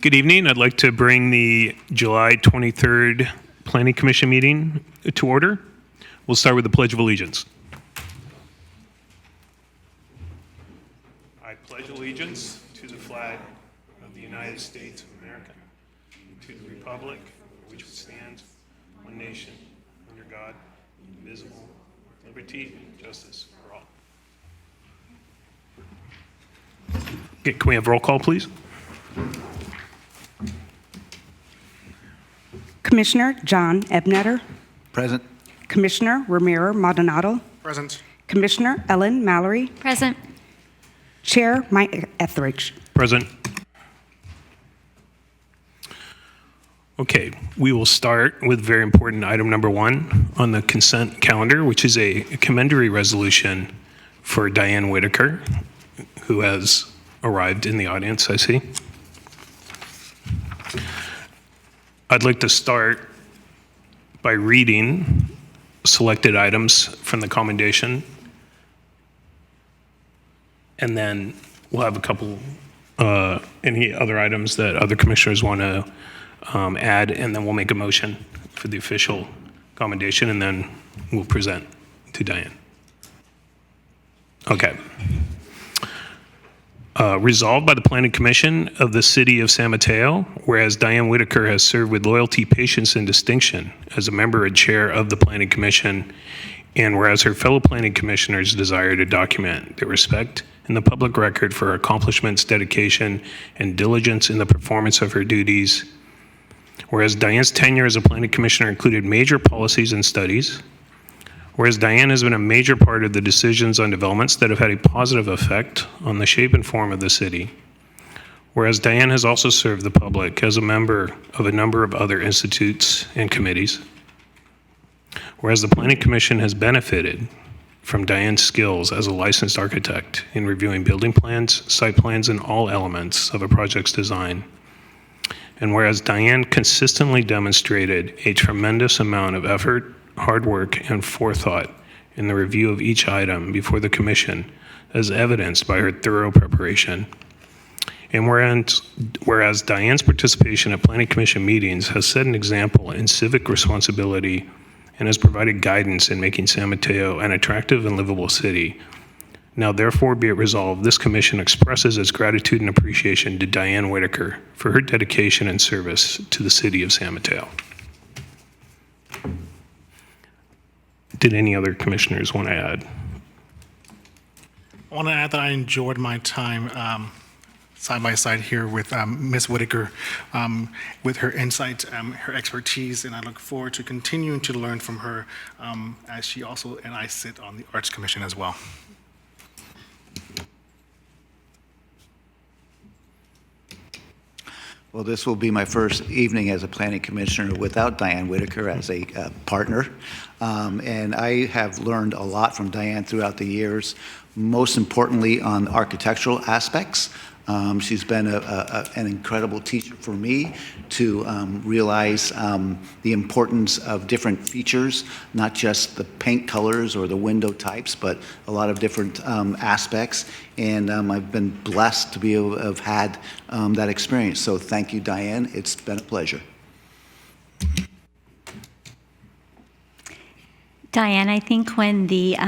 Good evening. I'd like to bring the July 23rd Planning Commission meeting to order. We'll start with the Pledge of Allegiance. I pledge allegiance to the flag of the United States of America, and to the republic for which it stands, one nation, under God, indivisible, with liberty and justice for all. Okay, can we have roll call, please? Commissioner John Ebnetter. Present. Commissioner Ramiro Maldonado. Present. Commissioner Ellen Mallory. Present. Chair Mike Etheridge. Present. Okay, we will start with very important item number 1 on the consent calendar, which is a commendatory resolution for Diane Whitaker, who has arrived in the audience, I see. I'd like to start by reading selected items from the commendation, and then we'll have a couple, any other items that other commissioners want to add, and then we'll make a motion for the official commendation, and then we'll present to Diane. Okay. Resolved by the Planning Commission of the City of San Mateo, whereas Diane Whitaker has served with loyalty, patience, and distinction as a member and chair of the Planning Commission, and whereas her fellow Planning Commissioners desire to document their respect in the public record for her accomplishments, dedication, and diligence in the performance of her duties, whereas Diane's tenure as a Planning Commissioner included major policies and studies, whereas Diane has been a major part of the decisions on developments that have had a positive effect on the shape and form of the city, whereas Diane has also served the public as a member of a number of other institutes and committees, whereas the Planning Commission has benefited from Diane's skills as a licensed architect in reviewing building plans, site plans, and all elements of a project's design, and whereas Diane consistently demonstrated a tremendous amount of effort, hard work, and forethought in the review of each item before the Commission, as evidenced by her thorough preparation. And whereas Diane's participation at Planning Commission meetings has set an example in civic responsibility and has provided guidance in making San Mateo an attractive and livable city, now therefore be it resolved, this Commission expresses its gratitude and appreciation to Diane Whitaker for her dedication and service to the City of San Mateo. Did any other commissioners want to add? I want to add that I enjoyed my time side by side here with Ms. Whitaker, with her insights, her expertise, and I look forward to continuing to learn from her as she also and I sit on the Arts Commission as well. Well, this will be my first evening as a planning commissioner without Diane Whitaker as a partner. And I have learned a lot from Diane throughout the years, most importantly on architectural aspects. She's been an incredible teacher for me to realize the importance of different features, not just the paint colors or the window types, but a lot of different aspects. And I've been blessed to be able to have had that experience. So thank you, Diane. It's been a pleasure. Diane, I think when the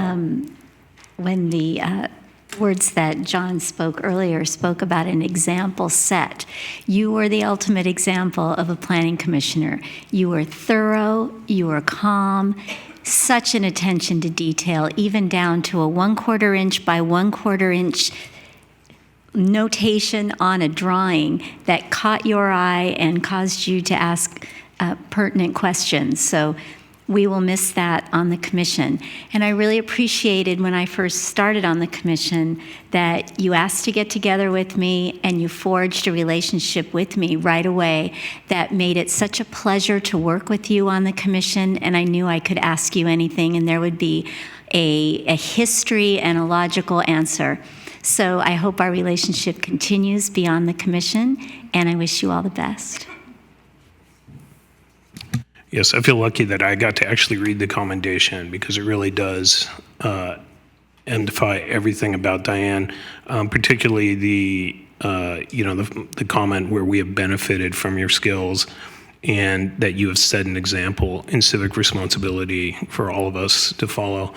words that John spoke earlier spoke about an example set, you were the ultimate example of a planning commissioner. You were thorough, you were calm, such an attention to detail, even down to a 1/4 inch by 1/4 inch notation on a drawing that caught your eye and caused you to ask pertinent questions. So we will miss that on the commission. And I really appreciated when I first started on the commission that you asked to get together with me and you forged a relationship with me right away that made it such a pleasure to work with you on the commission. And I knew I could ask you anything and there would be a history and a logical answer. So I hope our relationship continues beyond the commission, and I wish you all the best. Yes, I feel lucky that I got to actually read the commendation because it really does identify everything about Diane, particularly the the comment where we have benefited from your skills and that you have set an example in civic responsibility for all of us to follow.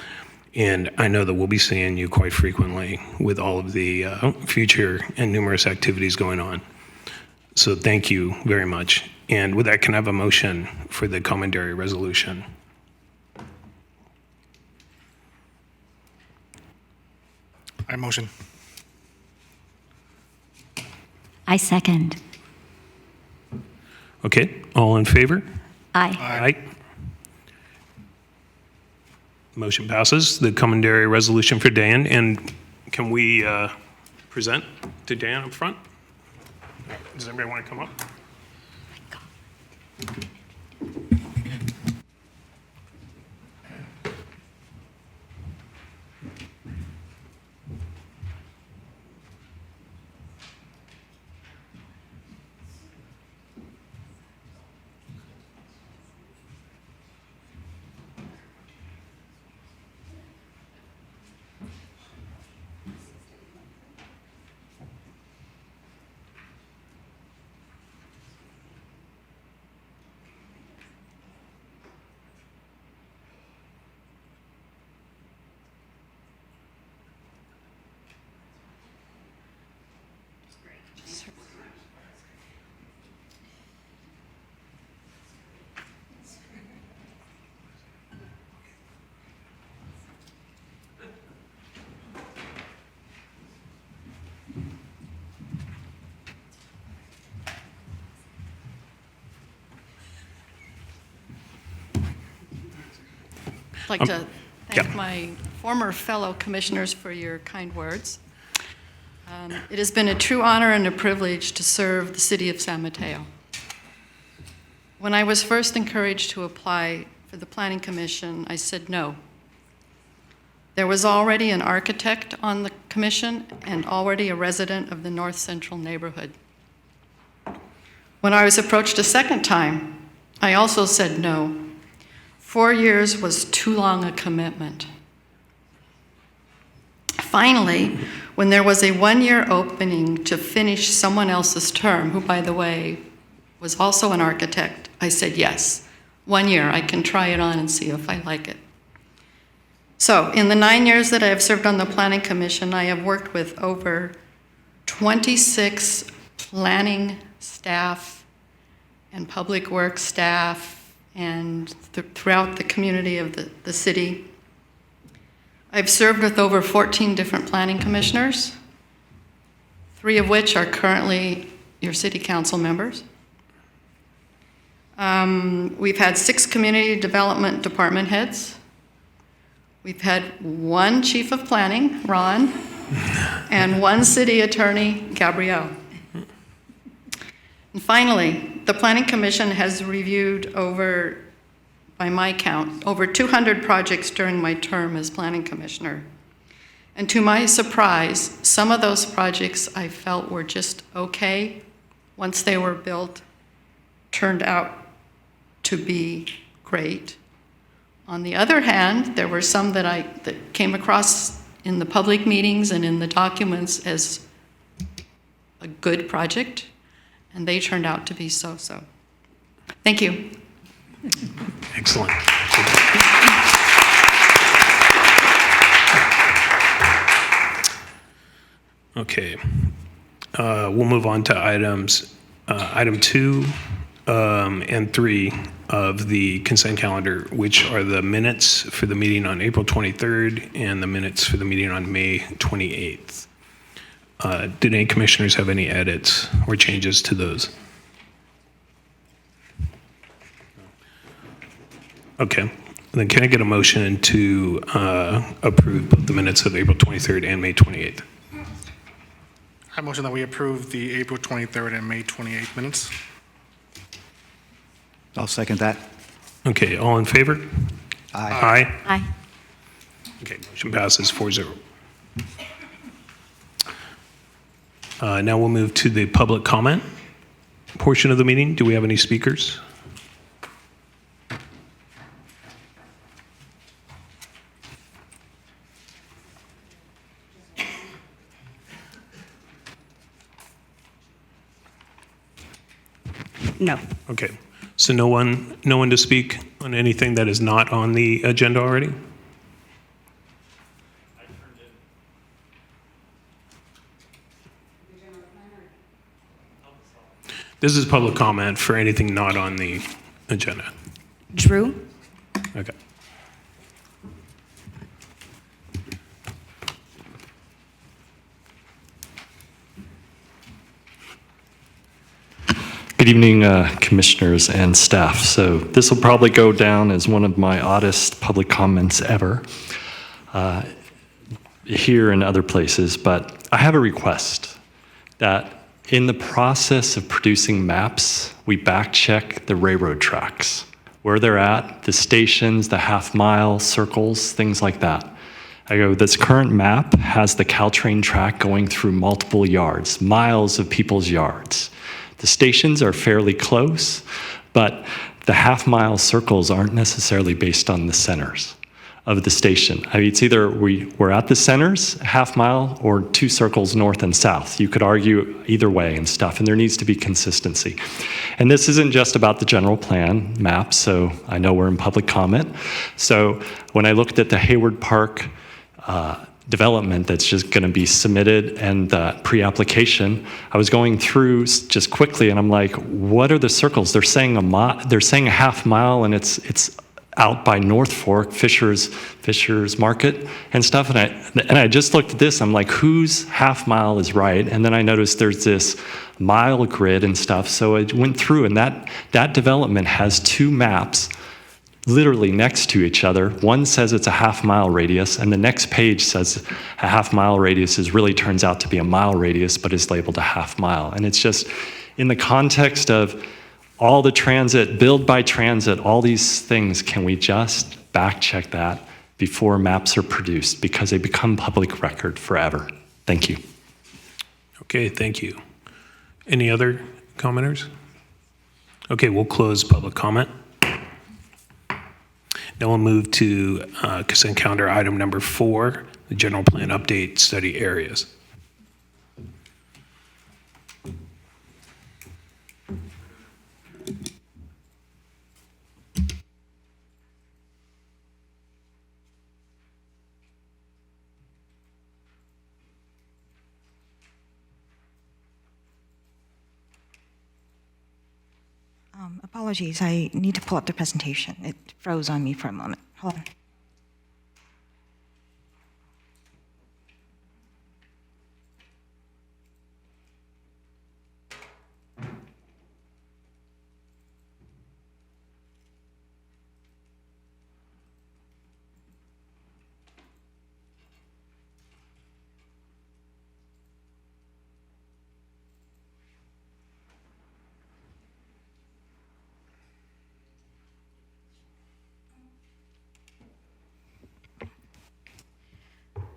And I know that we'll be seeing you quite frequently with all of the future and numerous activities going on. So thank you very much. And with that, can I have a motion for the commentary resolution? I motion. I second. Okay, all in favor? Aye. Aye. Motion passes. The commentary resolution for Dan. And can we present to Dan up front? Does anybody want to come up? I'd like to thank yeah. my former fellow commissioners for your kind words. It has been a true honor and a privilege to serve the city of San Mateo. When I was first encouraged to apply for the Planning Commission, I said no. There was already an architect on the commission and already a resident of the North Central neighborhood. When I was approached a second time, I also said no. 4 years was too long a commitment. Finally, when there was a one-year opening to finish someone else's term, who, by the way, was also an architect, I said yes. 1 year, I can try it on and see if I like it. So, in the 9 years that I have served on the Planning Commission, I have worked with over 26 planning staff and public works staff and throughout the community of the city. I've served with over 14 different planning commissioners, 3 of which are currently your city council members. We've had 6 community development department heads. We've had 1 chief of planning, Ron, and 1 city attorney, Gabrielle. And finally, the Planning Commission has reviewed over, by my count, over 200 projects during my term as Planning Commissioner. And to my surprise, some of those projects I felt were just okay once they were built, turned out to be great. On the other hand, there were some that came across in the public meetings and in the documents as a good project, and they turned out to be so-so. Thank you. Excellent. Okay. We'll move on to item 2 and 3 of the consent calendar, which are the minutes for the meeting on April 23rd and the minutes for the meeting on May 28th. Did any commissioners have any edits or changes to those? Okay. Then can I get a motion to approve both the minutes of April 23rd and May 28th? I motion that we approve the April 23rd and May 28th minutes. I'll second that. Okay, all in favor? Aye. Aye. Aye. Okay, motion passes 4-0. Now we'll move to the public comment portion of the meeting. Do we have any speakers? No. Okay. So no one to speak on anything that is not on the agenda already? This is public comment for anything not on the agenda. Drew, Okay. Good evening, commissioners and staff. So this will probably go down as one of my oddest public comments ever, here and other places, but I have a request that in the process of producing maps, we back check the railroad tracks, where they're at, the stations, the half-mile circles, things like that. I go, this current map has the Caltrain track going through multiple yards, miles of people's yards. The stations are fairly close, but the half-mile circles aren't necessarily based on the centers of the station. I mean, it's either we're at the centers, half mile, or 2 circles north and south. You could argue either way and stuff, and there needs to be consistency. And this isn't just about the general plan map, so I know we're in public comment. So when I looked at the Hayward Park development that's just going to be submitted and pre-application, I was going through just quickly, and I'm like, what are the circles? They're saying a half mile, and it's out by North Fork, Fisher's Market and stuff. And I just looked at this. I'm like, whose half mile is right? And then I noticed there's this mile grid and stuff. So I went through, and that development has 2 maps literally next to each other. One says it's a half-mile radius, and the next page says a half-mile radius really turns out to be a mile radius, but is labeled a half-mile. And it's just in the context of all the transit, build by transit, all these things, can we just back check that before maps are produced, because they become public record forever? Thank you. Okay, thank you. Any other commenters? Okay, we'll close public comment. Now we'll move to consent calendar item number 4, the general plan update study areas. Apologies, I need to pull up the presentation. It froze on me for a moment. Hold on.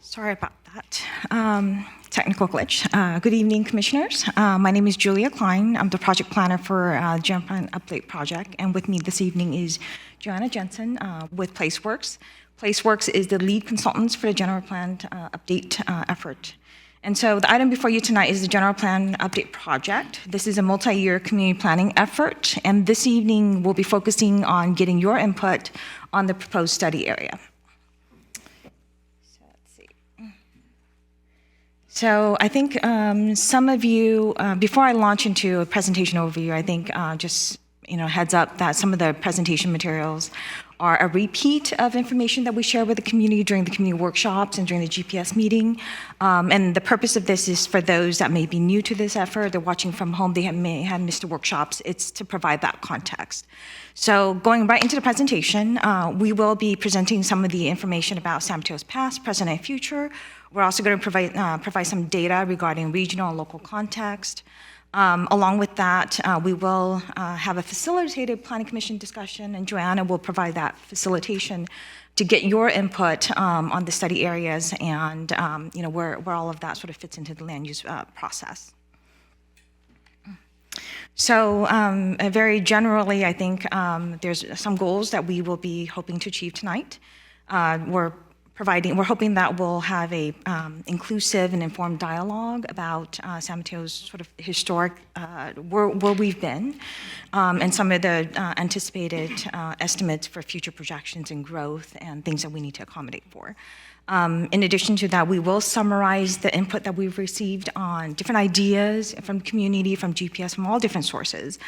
Sorry about that. Technical glitch. Good evening, commissioners. My name is Julia Klein. I'm the project planner for General Plan Update Project, and with me this evening is Joanna Jensen with PlaceWorks. PlaceWorks is the lead consultants for the General Plan Update effort. And so the item before you tonight is the General Plan Update Project. This is a multi-year community planning effort, and this evening we'll be focusing on getting your input on the proposed study area. So I think some of you, before I launch into a presentation overview, I think just heads up that some of the presentation materials are a repeat of information that we share with the community during the community workshops and during the GPS meeting. And the purpose of this is for those that may be new to this effort, they're watching from home, they may have missed the workshops, it's to provide that context. So going right into the presentation, we will be presenting some of the information about San Mateo's past, present, and future. We're also going to provide some data regarding regional and local context. Along with that, we will have a facilitated planning commission discussion, and Joanna will provide that facilitation to get your input on the study areas and where all of that sort of fits into the land use process. So very generally, I think there's some goals that we will be hoping to achieve tonight. We're we're hoping that we'll have a inclusive and informed dialogue about San Mateo's sort of historic, where we've been, and some of the anticipated estimates for future projections and growth and things that we need to accommodate for. In addition to that, we will summarize the input that we've received on different ideas from community, from GPS, from all different sources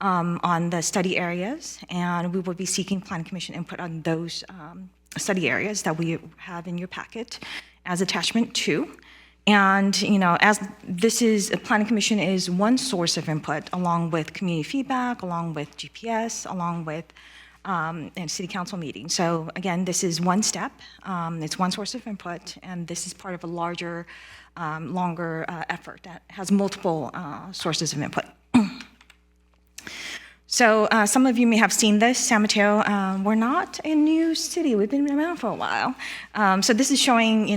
on the study areas, and we will be seeking Planning Commission input on those study areas that we have in your packet as attachment 2. And, as this is, Planning Commission is one source of input, along with community feedback, along with GPS, along with and city council meetings. So again, this is one step, it's one source of input, and this is part of a larger, longer effort that has multiple sources of input. So some of you may have seen this, San Mateo. We're not a new city. We've been around for a while. So this is showing,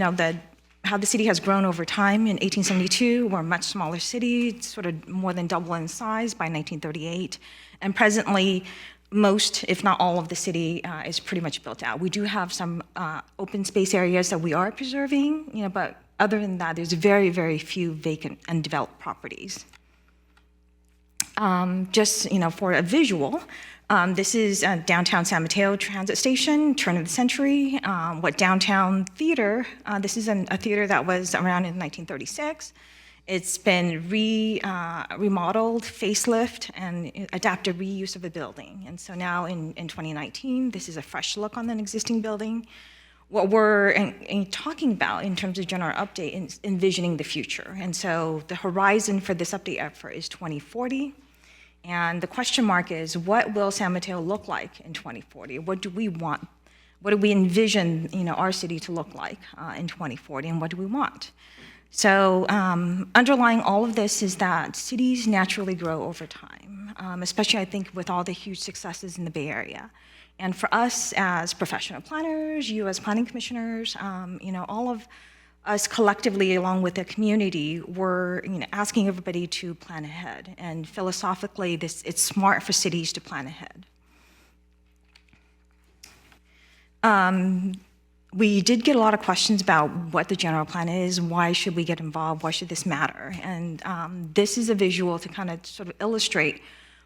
how the city has grown over time. In 1872, we're a much smaller city. It's sort of more than double in size by 1938. And presently, most, if not all, of the city is pretty much built out. We do have some open space areas that we are preserving, but other than that, there's very, very few vacant undeveloped properties. Just for a visual, this is downtown San Mateo Transit Station, turn of the century. What downtown theater? This is a theater that was around in 1936. It's been remodeled, facelift, and adaptive reuse of the building. And so now in 2019, this is a fresh look on an existing building. What we're talking about in terms of general update is envisioning the future. And so the horizon for this update effort is 2040. And the question mark is, what will San Mateo look like in 2040? What do we want? What do we envision, our city to look like in 2040, and what do we want? So underlying all of this is that cities naturally grow over time, especially I think with all the huge successes in the Bay Area. And for us as professional planners, you as planning commissioners, all of us collectively, along with the community, we're asking everybody to plan ahead. And philosophically, it's smart for cities to plan ahead. We did get a lot of questions about what the general plan is, why should we get involved, why should this matter? And this is a visual to kind of sort of illustrate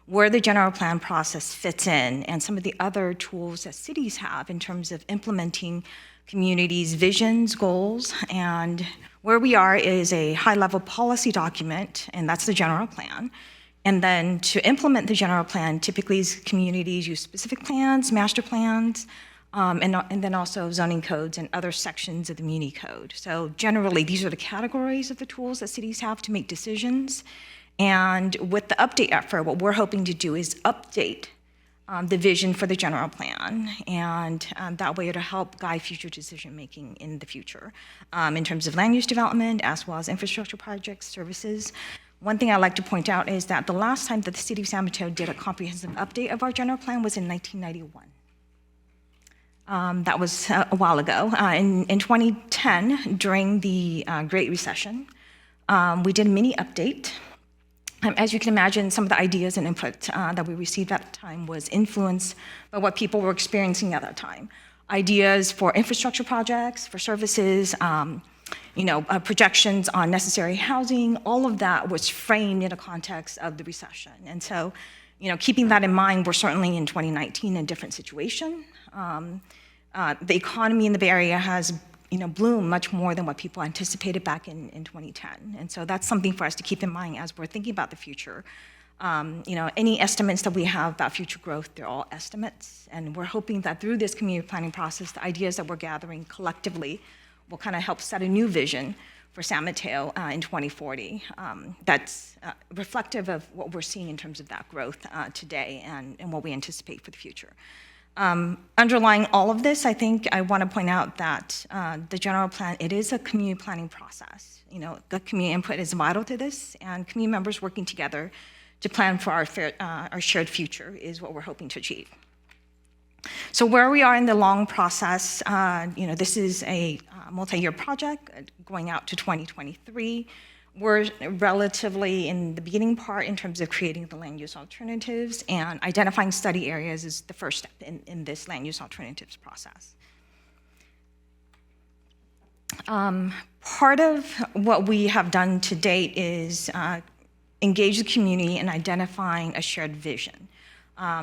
where the general plan process fits in and some of the other tools that cities have in terms of implementing communities' visions, goals, and where we are is a high-level policy document, and that's the general plan. And then to implement the general plan, typically communities use specific plans, master plans, and then also zoning codes and other sections of the Muni Code. So generally, these are the categories of the tools that cities have to make decisions. And with the update effort, what we're hoping to do is update the vision for the general plan, and that way it'll help guide future decision-making in the future in terms of land use development as well as infrastructure projects, services. One thing I'd like to point out is that the last time that the City of San Mateo did a comprehensive update of our general plan was in 1991. That was a while ago. In 2010, during the Great Recession, we did a mini update. As you can imagine, some of the ideas and input that we received at the time was influenced by what people were experiencing at that time. Ideas for infrastructure projects, for services, projections on necessary housing, all of that was framed in the context of the recession. And so, keeping that in mind, we're certainly in 2019 in a different situation. The economy in the Bay Area has bloom much more than what people anticipated back in 2010. And so that's something for us to keep in mind as we're thinking about the future. Any estimates that we have about future growth, they're all estimates. And we're hoping that through this community planning process, the ideas that we're gathering collectively will kind of help set a new vision for San Mateo in 2040 that's reflective of what we're seeing in terms of that growth today and what we anticipate for the future. Underlying all of this, I think I want to point out that the general plan, it is a community planning process. The community input is vital to this, and community members working together to plan for our shared future is what we're hoping to achieve. So where we are in the long process, this is a multi-year project going out to 2023. We're relatively in the beginning part in terms of creating the land use alternatives, and identifying study areas is the first step in this land use alternatives process. Part of what we have done to date is engage the community in identifying a shared vision.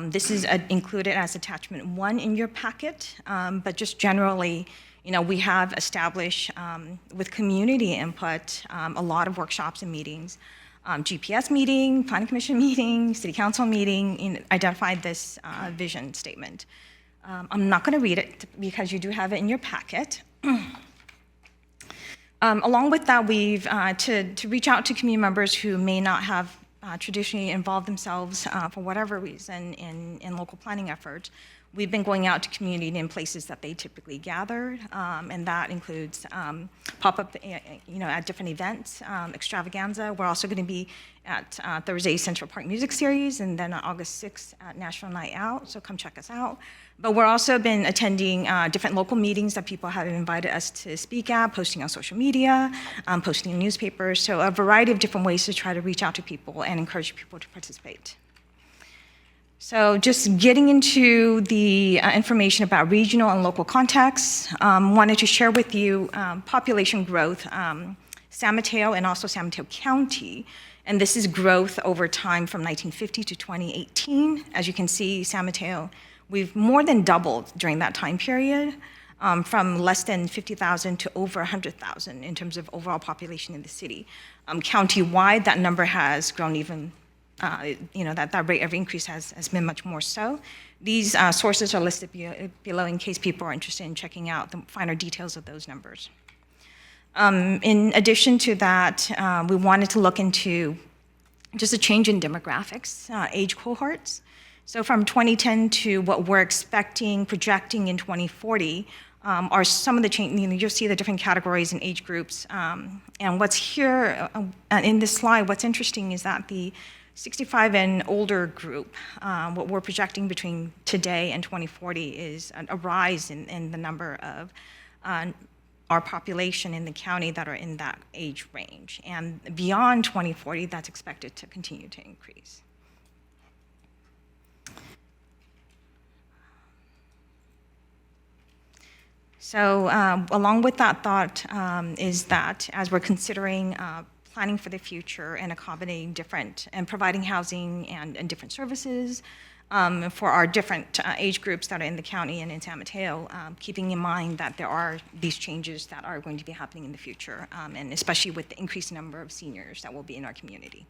This is included as attachment 1 in your packet, but just generally, we have established with community input a lot of workshops and meetings, GPS meeting, planning commission meeting, city council meeting, identified this vision statement. I'm not going to read it because you do have it in your packet. Along with that, we've, to reach out to community members who may not have traditionally involved themselves for whatever reason in local planning efforts, we've been going out to community in places that they typically gather, and that includes pop-up, at different events, extravaganza. We're also going to be at Thursday's Central Park Music Series, and then on August 6th at National Night Out, so come check us out. But we're also been attending different local meetings that people have invited us to speak at, posting on social media, posting in newspapers, so a variety of different ways to try to reach out to people and encourage people to participate. So just getting into the information about regional and local contexts, wanted to share with you population growth, San Mateo and also San Mateo County. And this is growth over time from 1950 to 2018. As you can see, San Mateo, we've more than doubled during that time period, from less than 50,000 to over 100,000 in terms of overall population in the city. County-wide, that number has grown even that rate of increase has been much more so. These sources are listed below in case people are interested in checking out the finer details of those numbers. In addition to that, we wanted to look into just a change in demographics, age cohorts. So from 2010 to what we're expecting, projecting in 2040, are some of the change. You'll see the different categories and age groups. And what's here in this slide, what's interesting is that the 65 and older group, what we're projecting between today and 2040 is a rise in the number of our population in the county that are in that age range. And beyond 2040, that's expected to continue to increase. So along with that thought is that as we're considering planning for the future and accommodating different and providing housing and different services for our different age groups that are in the county and in San Mateo, keeping in mind that there are these changes that are going to be happening in the future, and especially with the increased number of seniors that will be in our community.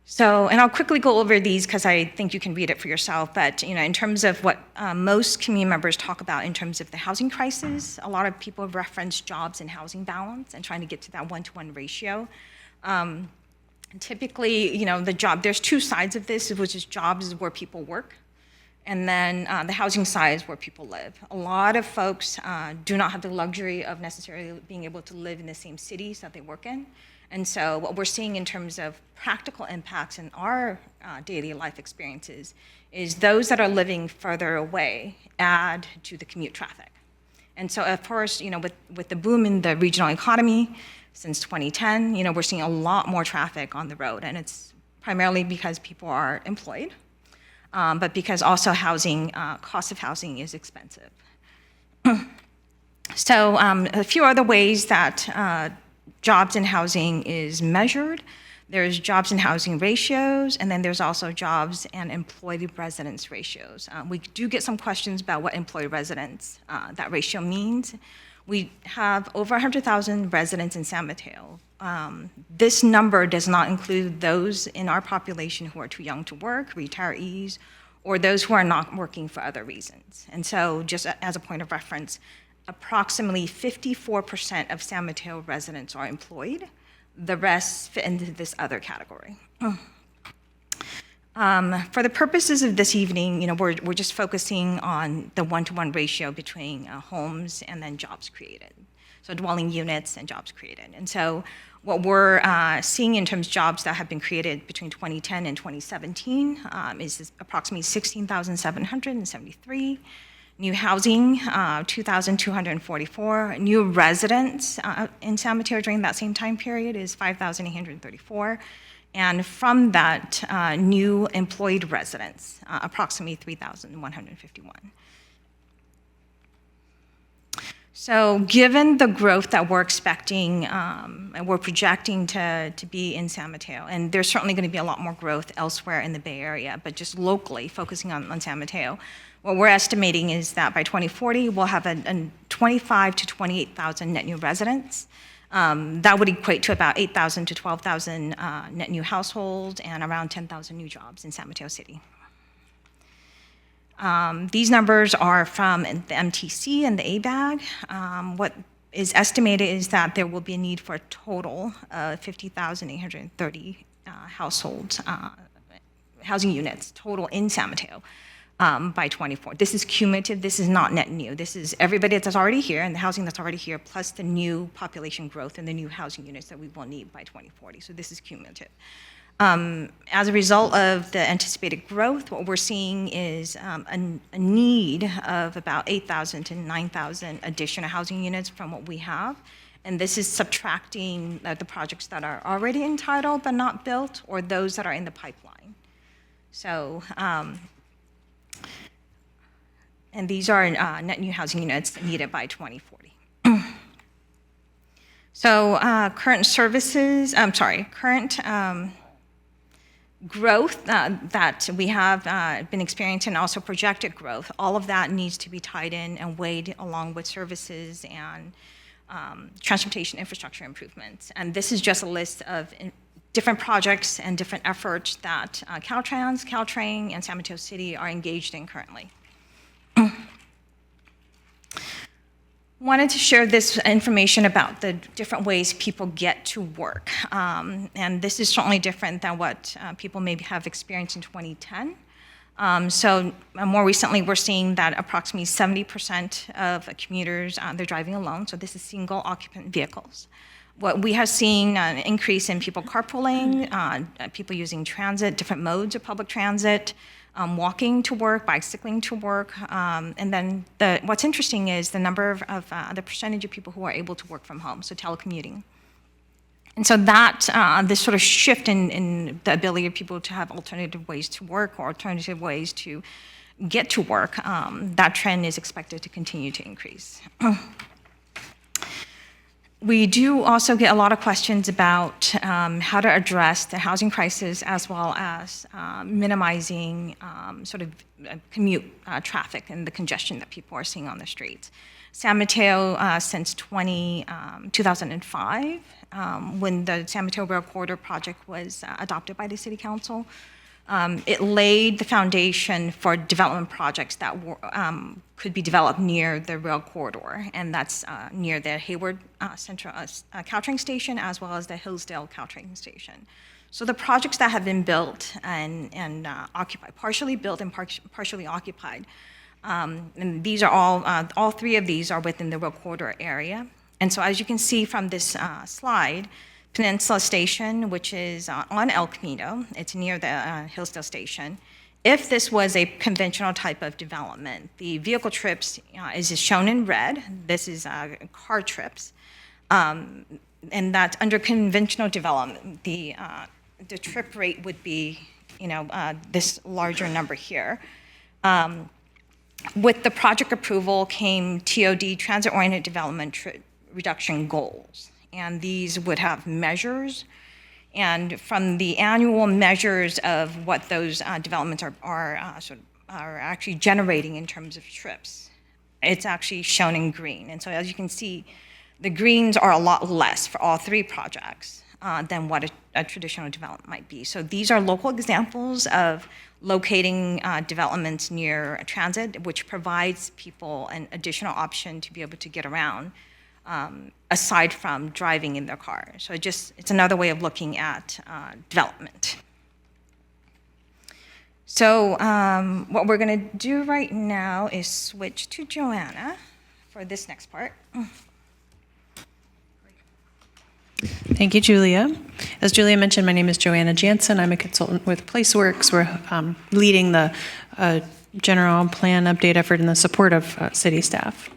So, and I'll quickly go over these because I think you can read it for yourself, but in terms of what most community members talk about in terms of the housing crisis, a lot of people have referenced jobs and housing balance and trying to get to that 1-to-1 ratio. Typically, there's two sides of this, which is jobs is where people work, and then the housing side is where people live. A lot of folks do not have the luxury of necessarily being able to live in the same cities that they work in. And so what we're seeing in terms of practical impacts in our daily life experiences is those that are living further away add to the commute traffic. And so of course, with the boom in the regional economy since 2010, we're seeing a lot more traffic on the road, and it's primarily because people are employed, but because also housing, cost of housing is expensive. So a few other ways that jobs and housing is measured. There's jobs and housing ratios, and then there's also jobs and employed residence ratios. We do get some questions about what employed residence, that ratio means. We have over 100,000 residents in San Mateo. This number does not include those in our population who are too young to work, retirees, or those who are not working for other reasons. And so just as a point of reference, approximately 54% of San Mateo residents are employed. The rest fit into this other category. For the purposes of this evening, we're just focusing on the 1-to-1 ratio between homes and then jobs created. So dwelling units and jobs created. And so what we're seeing in terms of jobs that have been created between 2010 and 2017 is approximately 16,773. New housing, 2,244. New residents in San Mateo during that same time period is 5,834. And from that, new employed residents, approximately 3,151. So given the growth that we're expecting and we're projecting to be in San Mateo, and there's certainly going to be a lot more growth elsewhere in the Bay Area, but just locally focusing on San Mateo, what we're estimating is that by 2040, we'll have a 25 to 28,000 net new residents. That would equate to about 8,000 to 12,000 net new households and around 10,000 new jobs in San Mateo City. These numbers are from the MTC and the ABAG. What is estimated is that there will be a need for a total of 50,830 households, housing units total in San Mateo by 2040. This is cumulative. This is not net new. This is everybody that's already here and the housing that's already here, plus the new population growth and the new housing units that we will need by 2040. So this is cumulative. As a result of the anticipated growth, what we're seeing is a need of about 8,000 to 9,000 additional housing units from what we have. And this is subtracting the projects that are already entitled but not built, or those that are in the pipeline. So, and these are net new housing units needed by 2040. So current growth that we have been experiencing, and also projected growth, all of that needs to be tied in and weighed along with services and transportation infrastructure improvements. And this is just a list of different projects and different efforts that Caltrans, Caltrain, and San Mateo City are engaged in currently. Wanted to share this information about the different ways people get to work. And this is certainly different than what people maybe have experienced in 2010. So more recently, we're seeing that approximately 70% of commuters, they're driving alone. So this is single occupant vehicles. What we have seen an increase in people carpooling, people using transit, different modes of public transit, walking to work, bicycling to work, and then what's interesting is the number of the percentage of people who are able to work from home, so telecommuting. And so that this sort of shift in the ability of people to have alternative ways to work or alternative ways to get to work, that trend is expected to continue to increase. We do also get a lot of questions about how to address the housing crisis, as well as minimizing sort of commute traffic and the congestion that people are seeing on the streets. San Mateo, since 2005, when the San Mateo Rail Corridor project was adopted by the City Council, it laid the foundation for development projects that could be developed near the rail corridor, and that's near the Hayward Central Caltrain station, as well as the Hillsdale Caltrain station. So the projects that have been built and occupied, partially built and partially occupied, and these are all three of these are within the rail corridor area. And so as you can see from this slide, Peninsula Station, which is on El Camino, it's near the Hillsdale Station. If this was a conventional type of development, the vehicle trips is shown in red. This is car trips. And that under conventional development, the trip rate would be, this larger number here. With the project approval came TOD, transit-oriented development reduction goals. And these would have measures. And from the annual measures of what those developments are actually generating in terms of trips, it's actually shown in green. And so as you can see, the greens are a lot less for all three projects than what a traditional development might be. So these are local examples of locating developments near transit, which provides people an additional option to be able to get around, aside from driving in their car. So it's another way of looking at development. So what we're going to do right now is switch to Joanna for this next part. Thank you, Julia. As Julia mentioned, my name is Joanna Jansen. I'm a consultant with PlaceWorks. We're leading the general plan update effort in the support of city staff.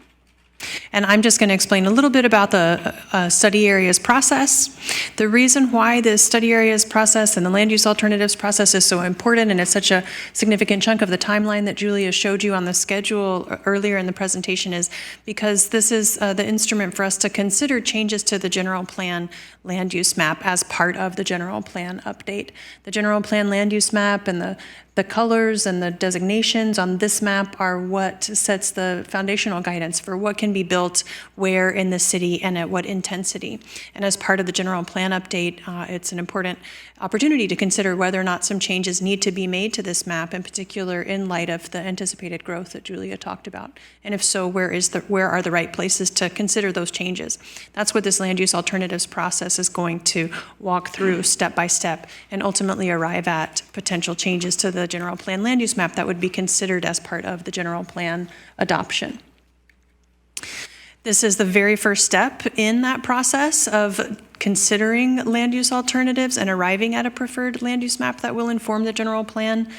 And I'm just going to explain a little bit about the study areas process. The reason why the study areas process and the land use alternatives process is so important, and it's such a significant chunk of the timeline that Julia showed you on the schedule earlier in the presentation, is because this is the instrument for us to consider changes to the general plan land use map as part of the general plan update. The general plan land use map and the colors and the designations on this map are what sets the foundational guidance for what can be built where in the city and at what intensity. And as part of the general plan update, it's an important opportunity to consider whether or not some changes need to be made to this map, in particular in light of the anticipated growth that Julia talked about. And if so, where are the right places to consider those changes? That's what this land use alternatives process is going to walk through step by step and ultimately arrive at potential changes to the general plan land use map that would be considered as part of the general plan adoption. This is the very first step in that process of considering land use alternatives and arriving at a preferred land use map that will inform the general plan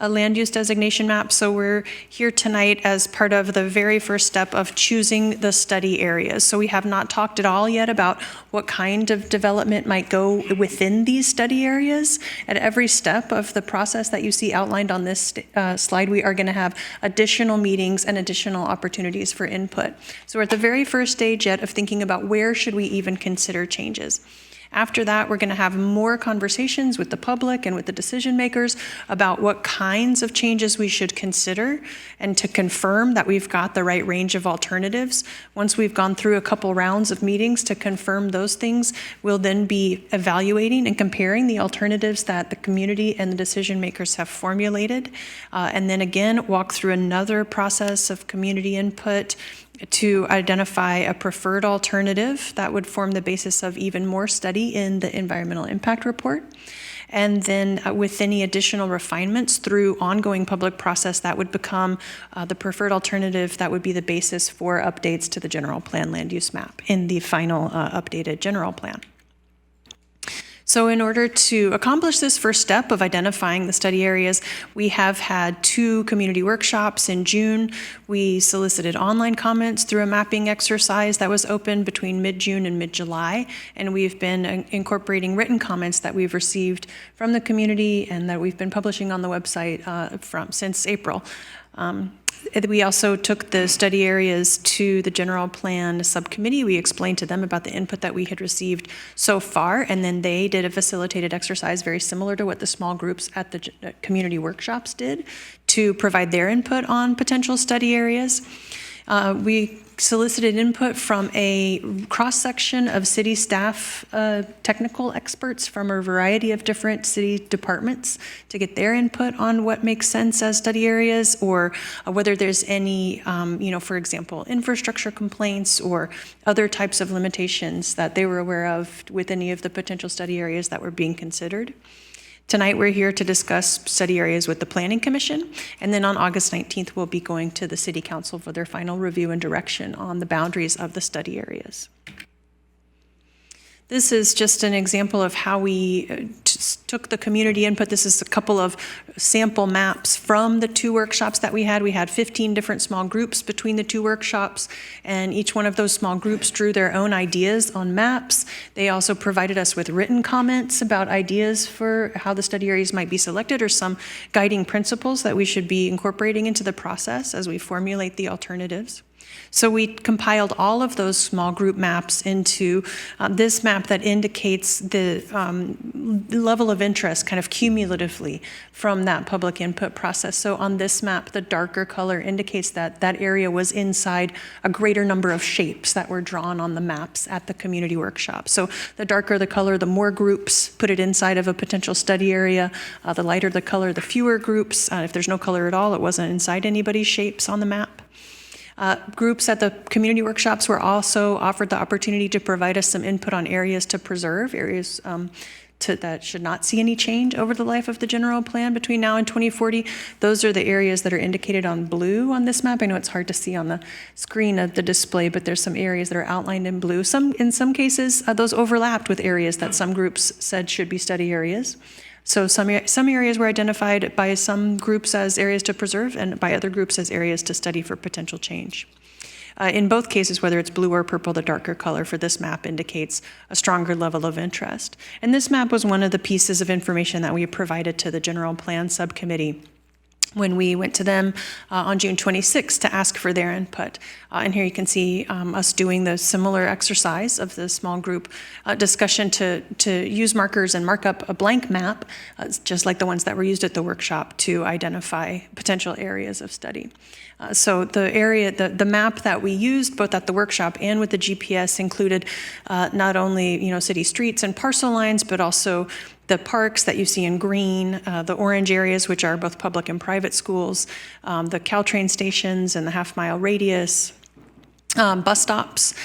land use designation map. So we're here tonight as part of the very first step of choosing the study areas. So we have not talked at all yet about what kind of development might go within these study areas. At every step of the process that you see outlined on this slide, we are going to have additional meetings and additional opportunities for input. So we're at the very first stage yet of thinking about where should we even consider changes. After that, we're going to have more conversations with the public and with the decision makers about what kinds of changes we should consider and to confirm that we've got the right range of alternatives. Once we've gone through a couple rounds of meetings to confirm those things, we'll then be evaluating and comparing the alternatives that the community and the decision makers have formulated. And then again, walk through another process of community input to identify a preferred alternative that would form the basis of even more study in the environmental impact report. And then with any additional refinements through ongoing public process, that would become the preferred alternative that would be the basis for updates to the general plan land use map in the final updated general plan. So in order to accomplish this first step of identifying the study areas, we have had 2 community workshops in June. We solicited online comments through a mapping exercise that was open between mid-June and mid-July, and we've been incorporating written comments that we've received from the community and that we've been publishing on the website since April. We also took the study areas to the general plan subcommittee. We explained to them about the input that we had received so far, and then they did a facilitated exercise very similar to what the small groups at the community workshops did to provide their input on potential study areas. We solicited input from a cross-section of city staff technical experts from a variety of different city departments to get their input on what makes sense as study areas, or whether there's any, for example, infrastructure complaints or other types of limitations that they were aware of with any of the potential study areas that were being considered. Tonight, we're here to discuss study areas with the Planning Commission, and then on August 19th, we'll be going to the City Council for their final review and direction on the boundaries of the study areas. This is just an example of how we took the community input. This is a couple of sample maps from the 2 workshops that we had. We had 15 different small groups between the 2 workshops, and each one of those small groups drew their own ideas on maps. They also provided us with written comments about ideas for how the study areas might be selected or some guiding principles that we should be incorporating into the process as we formulate the alternatives. So we compiled all of those small group maps into this map that indicates the level of interest kind of cumulatively from that public input process. So on this map, the darker color indicates that that area was inside a greater number of shapes that were drawn on the maps at the community workshop. So the darker the color, the more groups put it inside of a potential study area. The lighter the color, the fewer groups. If there's no color at all, it wasn't inside anybody's shapes on the map. Groups at the community workshops were also offered the opportunity to provide us some input on areas to preserve, areas that should not see any change over the life of the general plan between now and 2040. Those are the areas that are indicated on blue on this map. I know it's hard to see on the screen of the display, but there's some areas that are outlined in blue. In some cases, those overlapped with areas that some groups said should be study areas. So some areas were identified by some groups as areas to preserve and by other groups as areas to study for potential change. In both cases, whether it's blue or purple, the darker color for this map indicates a stronger level of interest. And this map was one of the pieces of information that we provided to the General Plan Subcommittee when we went to them on June 26th to ask for their input. And here you can see us doing the similar exercise of the small group discussion to use markers and mark up a blank map, just like the ones that were used at the workshop, to identify potential areas of study. So the map that we used both at the workshop and with the GPS included not only city streets and parcel lines, but also the parks that you see in green, the orange areas, which are both public and private schools, the Caltrain stations and the half-mile radius, bus stops,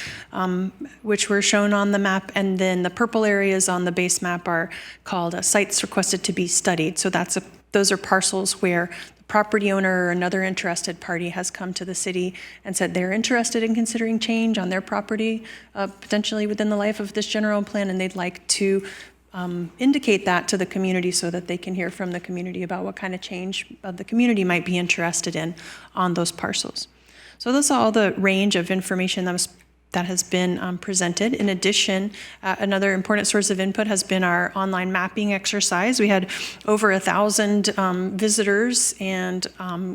which were shown on the map, and then the purple areas on the base map are called sites requested to be studied. So those are parcels where the property owner or another interested party has come to the city and said they're interested in considering change on their property, potentially within the life of this general plan, and they'd like to indicate that to the community so that they can hear from the community about what kind of change the community might be interested in on those parcels. So that's all the range of information that has been presented. In addition, another important source of input has been our online mapping exercise. We had over 1,000 visitors and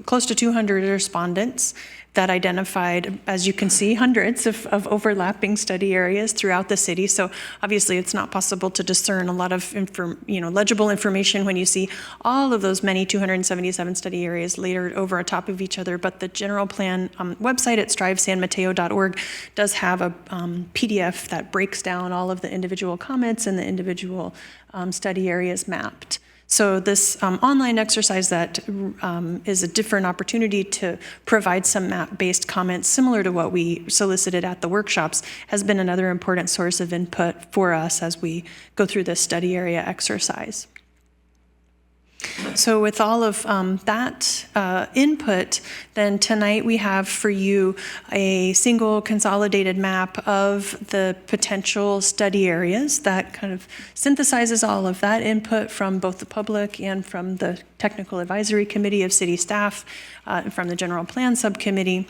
close to 200 respondents that identified, as you can see, hundreds of overlapping study areas throughout the city. So obviously it's not possible to discern a lot of legible information when you see all of those many 277 study areas layered over on top of each other. But the general plan website at strivesanmateo.org does have a PDF that breaks down all of the individual comments and the individual study areas mapped. So this online exercise that is a different opportunity to provide some map-based comments similar to what we solicited at the workshops has been another important source of input for us as we go through this study area exercise. So with all of that input, then tonight we have for you a single consolidated map of the potential study areas that kind of synthesizes all of that input from both the public and from the Technical Advisory Committee of City Staff, from the General Plan Subcommittee,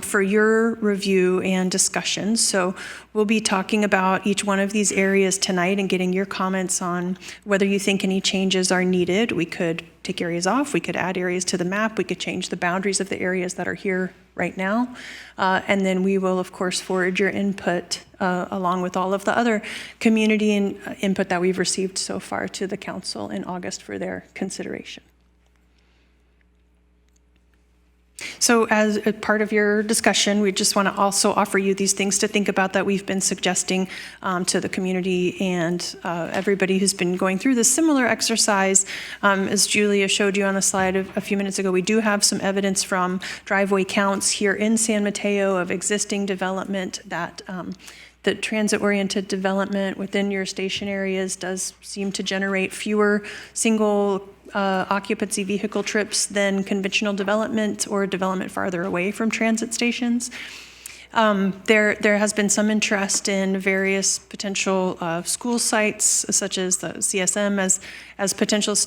for your review and discussion. So we'll be talking about each one of these areas tonight and getting your comments on whether you think any changes are needed. We could take areas off, we could add areas to the map, we could change the boundaries of the areas that are here right now. And then we will, of course, forward your input along with all of the other community input that we've received so far to the council in August for their consideration. So as a part of your discussion, we just want to also offer you these things to think about that we've been suggesting to the community and everybody who's been going through this similar exercise. As Julia showed you on the slide a few minutes ago, we do have some evidence from driveway counts here in San Mateo of existing development that the transit-oriented development within your station areas does seem to generate fewer single occupancy vehicle trips than conventional development or development farther away from transit stations. There has been some interest in various potential school sites, such as the CSM, as potential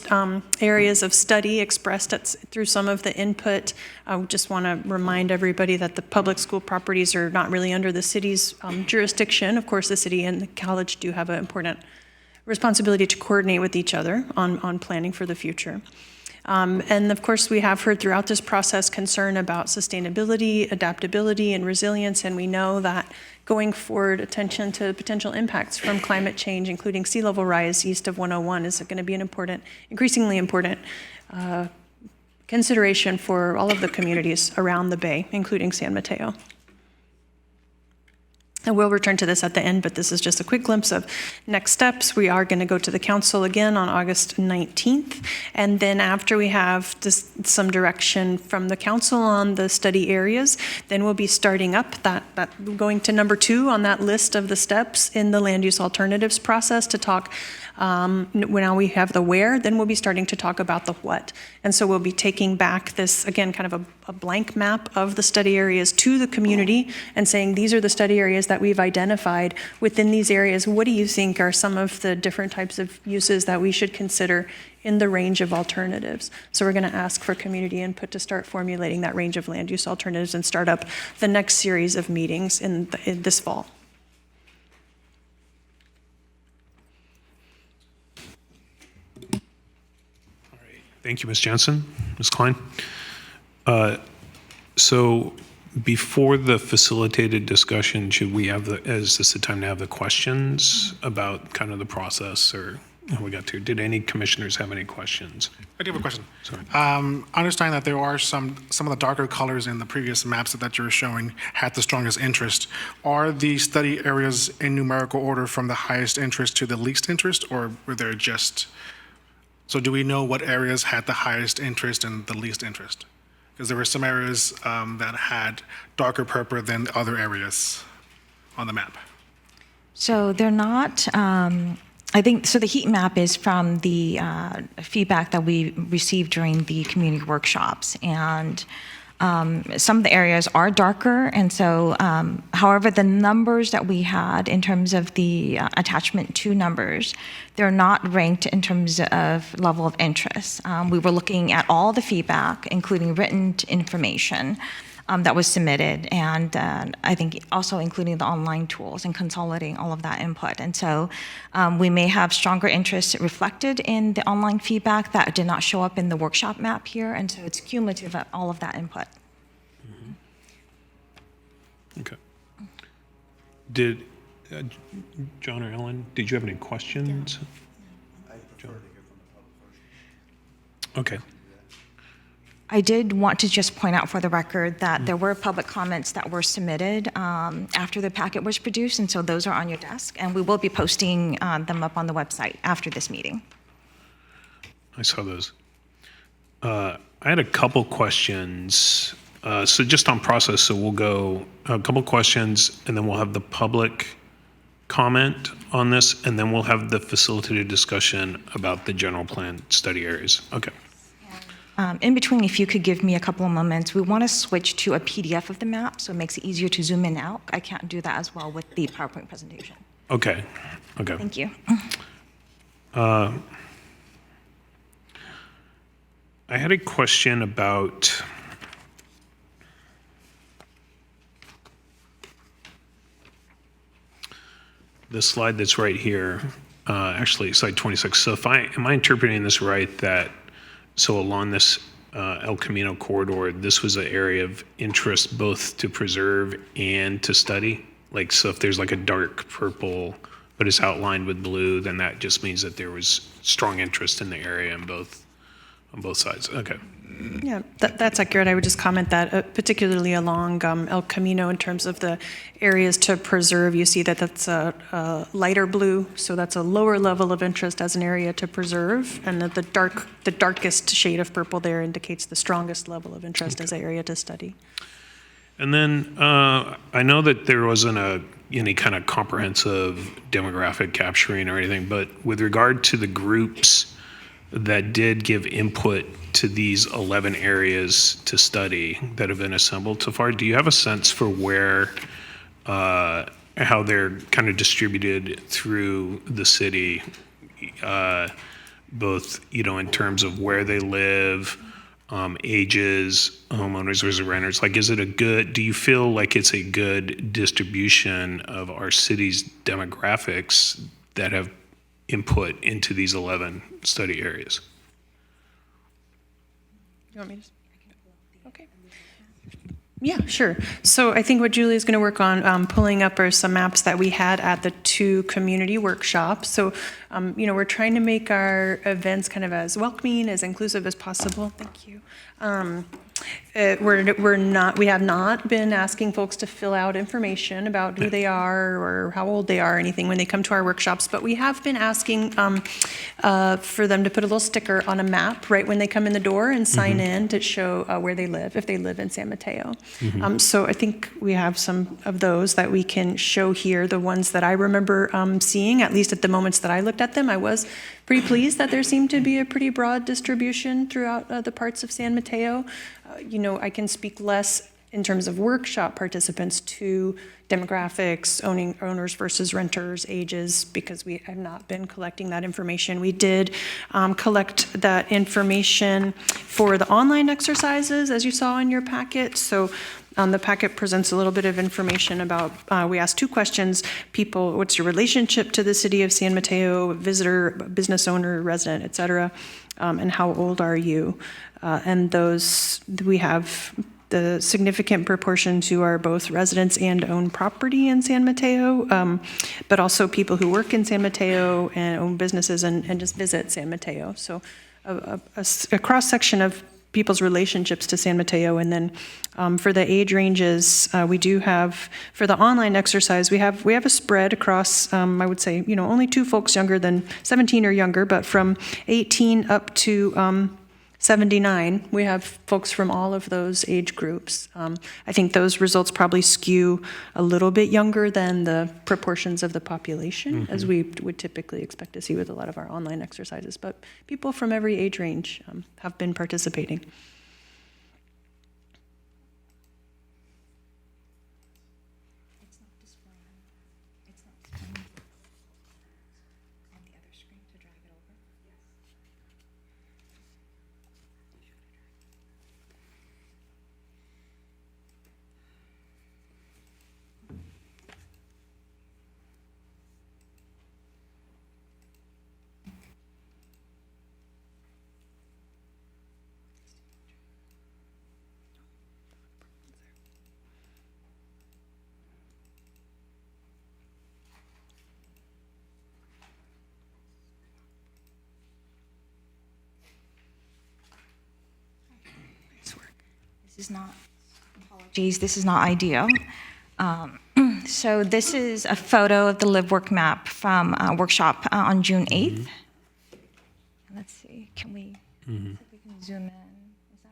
areas of study expressed through some of the input. I just want to remind everybody that the public school properties are not really under the city's jurisdiction. Of course, the city and the college do have an important responsibility to coordinate with each other on planning for the future. And of course, we have heard throughout this process concern about sustainability, adaptability, and resilience, and we know that going forward, attention to potential impacts from climate change, including sea level rise east of 101, is going to be an increasingly important consideration for all of the communities around the Bay, including San Mateo. And we'll return to this at the end, but this is just a quick glimpse of next steps. We are going to go to the council again on August 19th. And then after we have some direction from the council on the study areas, then we'll be starting up going to number 2 on that list of the steps in the land use alternatives process to talk Now we have the where, then we'll be starting to talk about the what. And so we'll be taking back this, again, kind of a blank map of the study areas to the community and saying, these are the study areas that we've identified. Within these areas, what do you think are some of the different types of uses that we should consider in the range of alternatives? So we're going to ask for community input to start formulating that range of land use alternatives and start up the next series of meetings in this fall. Thank you, Ms. Jensen. Ms. Klein? So before the facilitated discussion, should we have is this the time to have the questions about kind of the process or how we got to? Did any commissioners have any questions? I do have a question. Sorry. I understand that there are some of the darker colors in the previous maps that you were showing had the strongest interest. Are the study areas in numerical order from the highest interest to the least interest, or were there just... So do we know what areas had the highest interest and the least interest? Because there were some areas that had darker purple than other areas on the map. So they're not, I think, so the heat map is from the feedback that we received during the community workshops. And some of the areas are darker. And so, however, the numbers that we had in terms of the attachment to numbers, they're not ranked in terms of level of interest. We were looking at all the feedback, including written information that was submitted, and I think also including the online tools and consolidating all of that input. And so we may have stronger interest reflected in the online feedback that did not show up in the workshop map here, and so it's cumulative of all of that input. Okay. Did John or Ellen, did you have any questions? I prefer to hear from the public first. Okay. I did want to just point out for the record that there were public comments that were submitted after the packet was produced, and so those are on your desk, and we will be posting them up on the website after this meeting. I saw those. I had a couple questions. So just on process, so we'll go a couple questions, and then we'll have the public comment on this, and then we'll have the facilitated discussion about the general plan study areas. Okay. In between, if you could give me a couple of moments, we want to switch to a PDF of the map, so it makes it easier to zoom in and out. I can't do that as well with the PowerPoint presentation. Okay. Okay. Thank you. I had a question about the slide that's right here, actually slide 26. So am I interpreting this right that, so along this El Camino corridor, this was an area of interest both to preserve and to study? Like, so if there's like a dark purple, but it's outlined with blue, then that just means that there was strong interest in the area on both sides. Okay. Yeah, that's accurate. I would just comment that particularly along El Camino in terms of the areas to preserve, you see that that's a lighter blue, so that's a lower level of interest as an area to preserve, and that the darkest shade of purple there indicates the strongest level of interest as an area to study. And then I know that there wasn't any kind of comprehensive demographic capturing or anything, but with regard to the groups that did give input to these 11 areas to study that have been assembled so far, do you have a sense for where, how they're kind of distributed through the city, both, in terms of where they live, ages, homeowners versus renters? Like, do you feel like it's a good distribution of our city's demographics that have input into these 11 study areas? You want me to? Okay. Yeah, sure. So I think what Julie is going to work on pulling up are some maps that we had at the 2 community workshops. So, we're trying to make our events kind of as welcoming, as inclusive as possible. Thank you. We have not been asking folks to fill out information about who they are or how old they are or anything when they come to our workshops, but we have been asking for them to put a little sticker on a map right when they come in the door and sign in to show where they live, if they live in San Mateo. So I think we have some of those that we can show here, the ones that I remember seeing, at least at the moments that I looked at them. I was pretty pleased that there seemed to be a pretty broad distribution throughout the parts of San Mateo. I can speak less in terms of workshop participants to demographics, owners versus renters, ages, because we have not been collecting that information. We did collect that information for the online exercises, as you saw in your packet. So the packet presents a little bit of information about, we asked 2 questions. People, what's your relationship to the city of San Mateo, visitor, business owner, resident, et cetera, and how old are you? And those, we have the significant proportions who are both residents and own property in San Mateo, but also people who work in San Mateo and own businesses and just visit San Mateo. So a cross-section of people's relationships to San Mateo. And then for the age ranges, we do have, for the online exercise, we have a spread across, I would say, only 2 folks younger than 17 or younger, but from 18 up to 79, we have folks from all of those age groups. I think those results probably skew a little bit younger than the proportions of the population, as we would typically expect to see with a lot of our online exercises. But people from every age range have been participating. This is not ideal. So this is a photo of the live work map from a workshop on June 8th. Let's see, can we, see if we can zoom in? Is that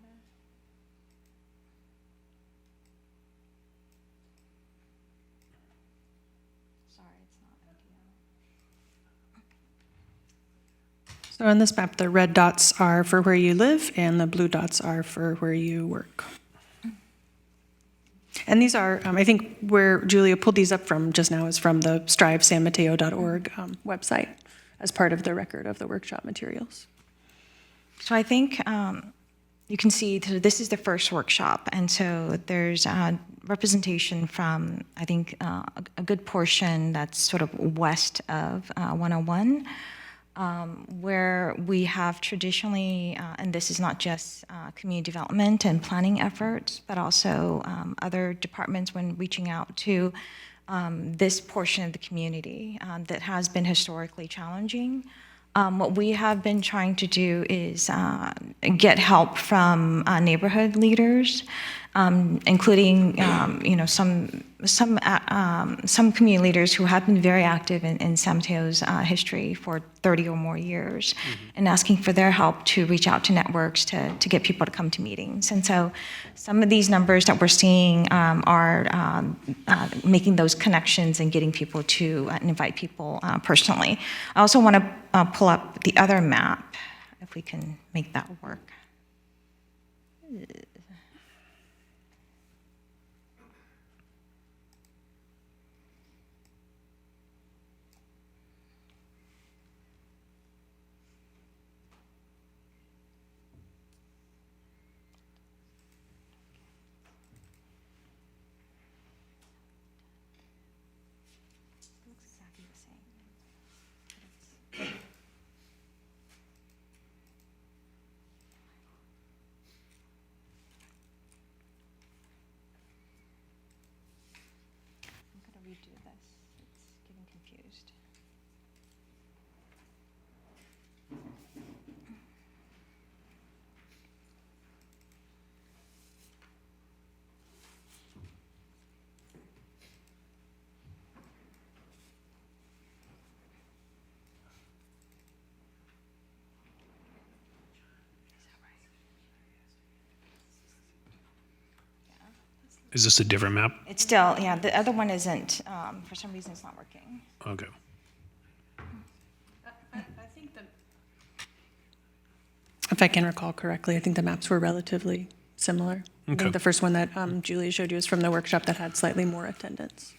sorry, it's not ideal. So on this map, the red dots are for where you live and the blue dots are for where you work. And these are, I think where Julia pulled these up from just now is from the strivesanmateo.org website as part of the record of the workshop materials. So I think you can see this is the first workshop, and so there's representation from, I think, a good portion that's sort of west of 101, where we have traditionally, and this is not just community development and planning efforts, but also other departments when reaching out to this portion of the community that has been historically challenging. What we have been trying to do is get help from neighborhood leaders, including some community leaders who have been very active in San Mateo's history for 30 or more years, and asking for their help to reach out to networks to get people to come to meetings. And so some of these numbers that we're seeing are making those connections and getting people to invite people personally. I also want to pull up the other map, if we can make that work. Redo this. It's getting confused. Is this a different map? It's still, yeah, the other one isn't, for some reason it's not working. Okay. If I can recall correctly, I think the maps were relatively similar. I Okay. think the first one that Julia showed you is from the workshop that had slightly more attendance.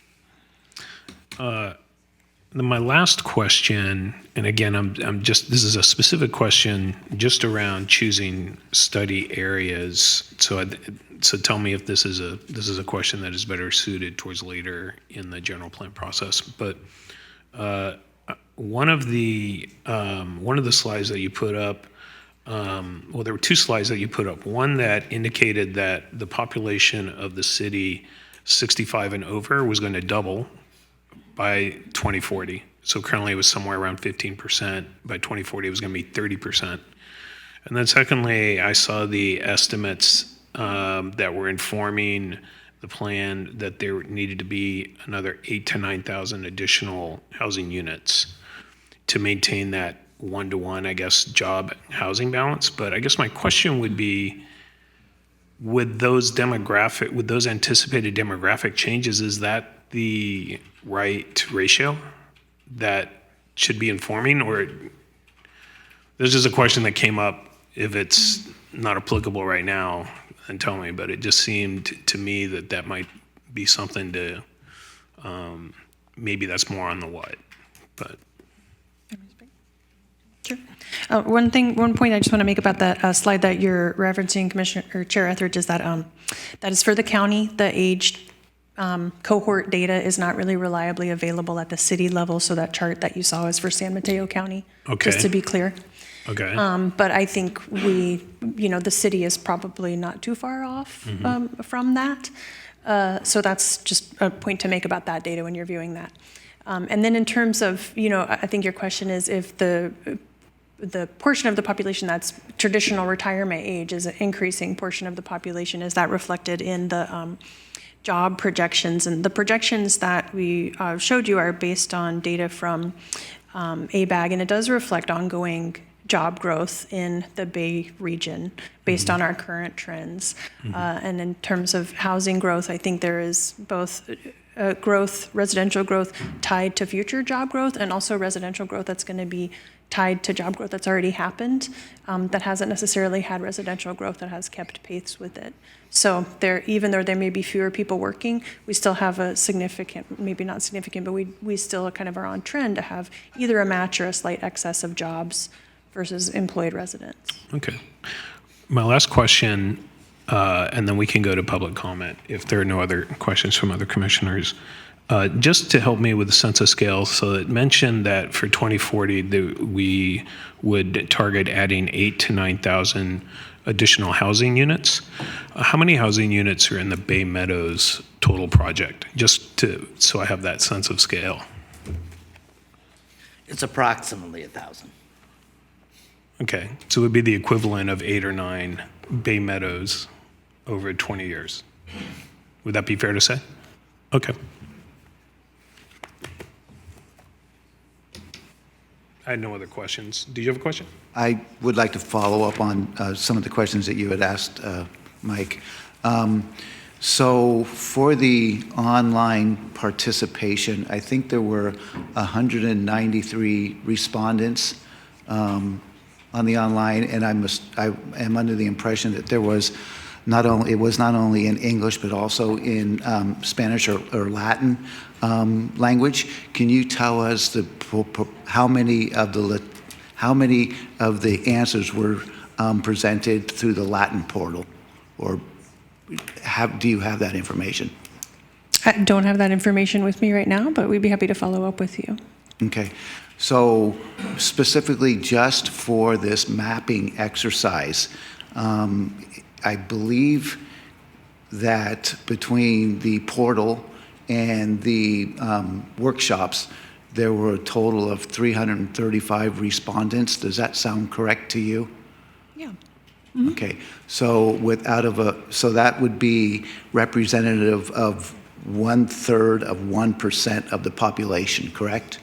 Then my last question, and again, this is a specific question just around choosing study areas. So tell me if this is a question that is better suited towards later in the general plan process. But one of the slides that you put up, well, there were two slides that you put up. One that indicated that the population of the city 65 and over was going to double by 2040. So currently it was somewhere around 15%. By 2040, it was going to be 30%. And then secondly, I saw the estimates that were informing the plan that there needed to be another 8,000 to 9,000 additional housing units to maintain that one-to-one, I guess, job housing balance. But I guess my question would be, with those anticipated demographic changes, is that the right ratio that should be informing? Or this is a question that came up. If it's not applicable right now, then tell me, but it just seemed to me that might be something to, maybe that's more on the what, but. Sure. One point I just want to make about that slide that you're referencing, Commissioner or Chair Etheridge, is that that is for the county. The aged cohort data is not really reliably available at the city level, so that chart that you saw is for San Mateo County. Okay. Just to be clear. Okay. But I think the city is probably not too far off from that. So that's just a point to make about that data when you're viewing that. And then in terms of, I think your question is if the portion of the population that's traditional retirement age is an increasing portion of the population, is that reflected in the job projections? And the projections that we showed you are based on data from ABAG, and it does reflect ongoing job growth in the Bay region based on our current trends. And in terms of housing growth, I think there is both residential growth tied to future job growth, and also residential growth that's going to be tied to job growth that's already happened, that hasn't necessarily had residential growth that has kept pace with it. So even though there may be fewer people working, we still have a significant, maybe not significant, but we still kind of are on trend to have either a match or a slight excess of jobs versus employed residents. Okay. My last question, and then we can go to public comment if there are no other questions from other commissioners. Just to help me with the sense of scale, so it mentioned that for 2040, we would target adding 8,000 to 9,000 additional housing units. How many housing units are in the Bay Meadows total project? So I have that sense of scale. It's approximately 1,000. Okay, so it would be the equivalent of 8 or 9 Bay Meadows over 20 years. Would that be fair to say? Okay. I had no other questions. Do you have a question? I would like to follow up on some of the questions that you had asked, Mike. So for the online participation, I think there were 193 respondents on the online, and I am under the impression that it was not only in English but also in Spanish or Latin language. Can you tell us how many of the answers were presented through the Latin portal, or do you have that information? I don't have that information with me right now, but we'd be happy to follow up with you. Okay. So specifically just for this mapping exercise, I believe that between the portal and the workshops, there were a total of 335 respondents. Does that sound correct to you? Yeah. Okay. So so that would be representative of 1/3 of 1% of the population, correct?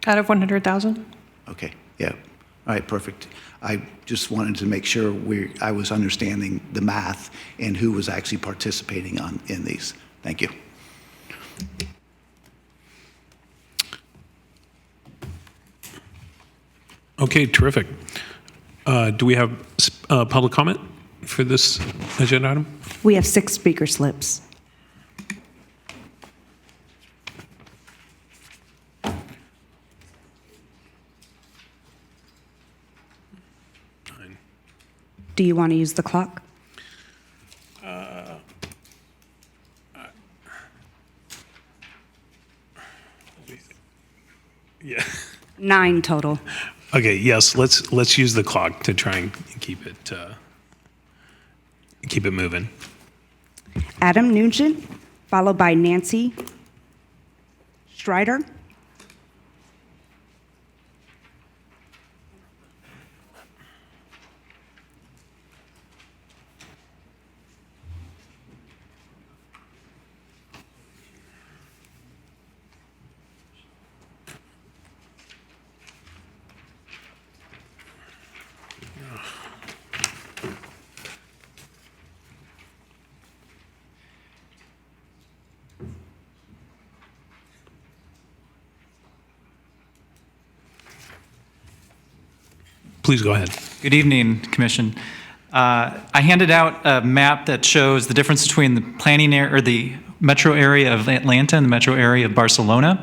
Out of 100,000? Okay. Yeah. All right, perfect. I just wanted to make sure I was understanding the math and who was actually participating in these. Thank you. Okay, terrific. Do we have public comment for this agenda item? We have 6 speaker slips. Do you want to use the clock? Yeah. 9 total. Okay, yes, let's use the clock to try and keep it moving. Adam Nugent, followed by Nancy Strider. Please go ahead. Good evening, Commission. I handed out a map that shows the difference between the planning area or the metro area of Atlanta and the metro area of Barcelona.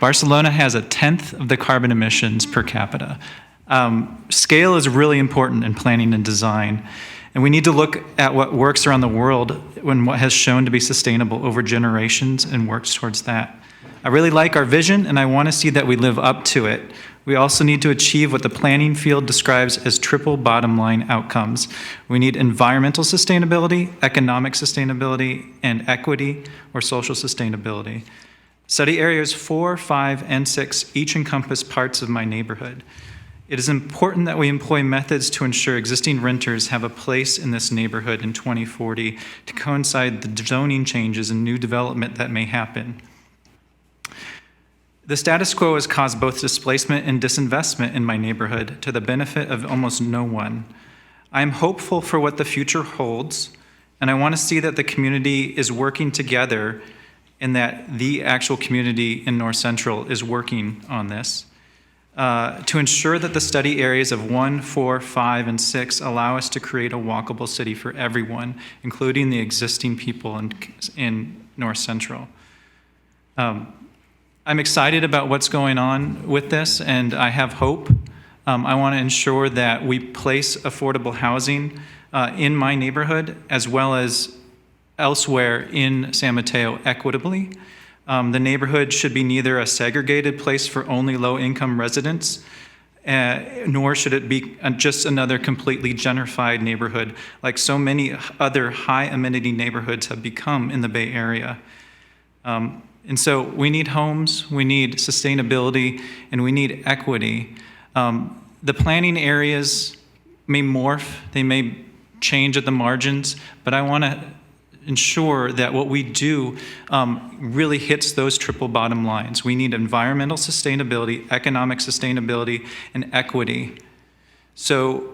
Barcelona has 1/10 of the carbon emissions per capita. Scale is really important in planning and design, and we need to look at what works around the world and what has shown to be sustainable over generations and works towards that. I really like our vision, and I want to see that we live up to it. We also need to achieve what the planning field describes as triple bottom line outcomes. We need environmental sustainability, economic sustainability, and equity or social sustainability. Study areas 4, 5, and 6 each encompass parts of my neighborhood. It is important that we employ methods to ensure existing renters have a place in this neighborhood in 2040 to coincide the zoning changes and new development that may happen. The status quo has caused both displacement and disinvestment in my neighborhood to the benefit of almost no one. I am hopeful for what the future holds, and I want to see that the community is working together and that the actual community in North Central is working on this. To ensure that the study areas of 1, 4, 5, and 6 allow us to create a walkable city for everyone, including the existing people in North Central. I'm excited about what's going on with this, and I have hope. I want to ensure that we place affordable housing in my neighborhood as well as elsewhere in San Mateo equitably. The neighborhood should be neither a segregated place for only low-income residents, nor should it be just another completely gentrified neighborhood like so many other high-amenity neighborhoods have become in the Bay Area. And so we need homes, we need sustainability, and we need equity. The planning areas may morph, they may change at the margins, but I want to ensure that what we do really hits those triple bottom lines. We need environmental sustainability, economic sustainability, and equity. So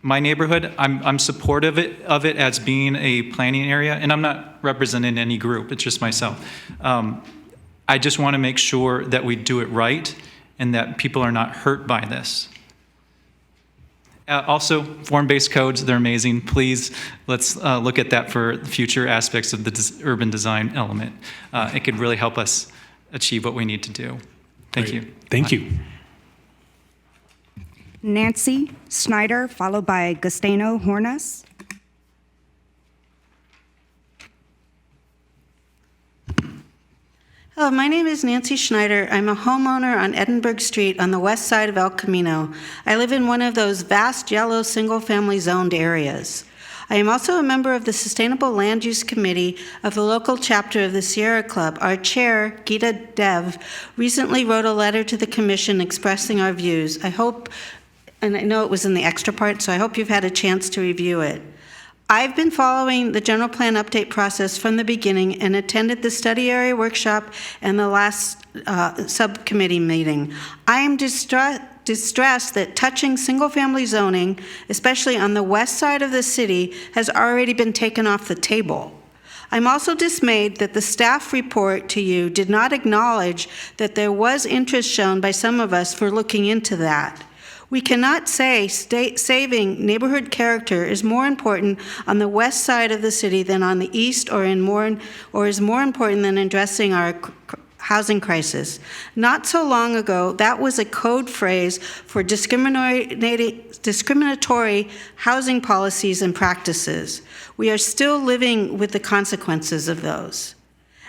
my neighborhood, I'm supportive of it as being a planning area, and I'm not representing any group, it's just myself. I just want to make sure that we do it right and that people are not hurt by this. Also, form-based codes, they're amazing. Please, let's look at that for future aspects of the urban design element. It could really help us achieve what we need to do. Thank you. Thank you. Nancy Snyder, followed by Gustavo Hornas. Hello, my name is Nancy Schneider. I'm a homeowner on Edinburgh Street on the west side of El Camino. I live in one of those vast yellow single-family zoned areas. I am also a member of the Sustainable Land Use Committee of the local chapter of the Sierra Club. Our chair, Gita Dev, recently wrote a letter to the commission expressing our views. I hope, and I know it was in the extra part, so I hope you've had a chance to review it. I've been following the general plan update process from the beginning and attended the study area workshop and the last subcommittee meeting. I am distraught distressed that touching single-family zoning, especially on the west side of the city, has already been taken off the table. I'm also dismayed that the staff report to you did not acknowledge that there was interest shown by some of us for looking into that. We cannot say saving neighborhood character is more important on the west side of the city than on the east, or is more important than addressing our housing crisis. Not so long ago, that was a code phrase for discriminatory housing policies and practices. We are still living with the consequences of those.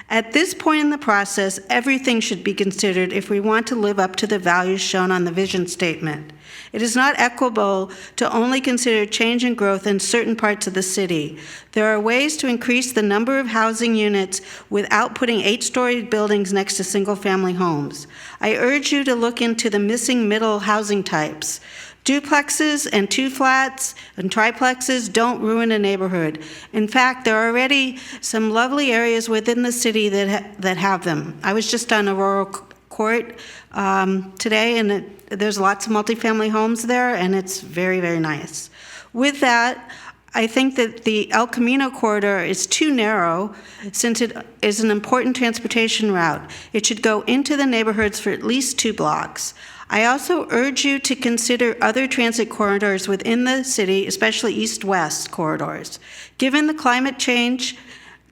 At this point in the process, everything should be considered if we want to live up to the values shown on the vision statement. It is not equitable to only consider change and growth in certain parts of the city. There are ways to increase the number of housing units without putting 8-story buildings next to single-family homes. I urge you to look into the missing middle housing types. Duplexes and 2-flats and triplexes don't ruin a neighborhood. In fact, there are already some lovely areas within the city that have them. I was just on Aurora Court today, and there's lots of multifamily homes there, and it's very, very nice. With that, I think that the El Camino corridor is too narrow since it is an important transportation route. It should go into the neighborhoods for at least 2 blocks. I also urge you to consider other transit corridors within the city, especially east-west corridors. Given the climate change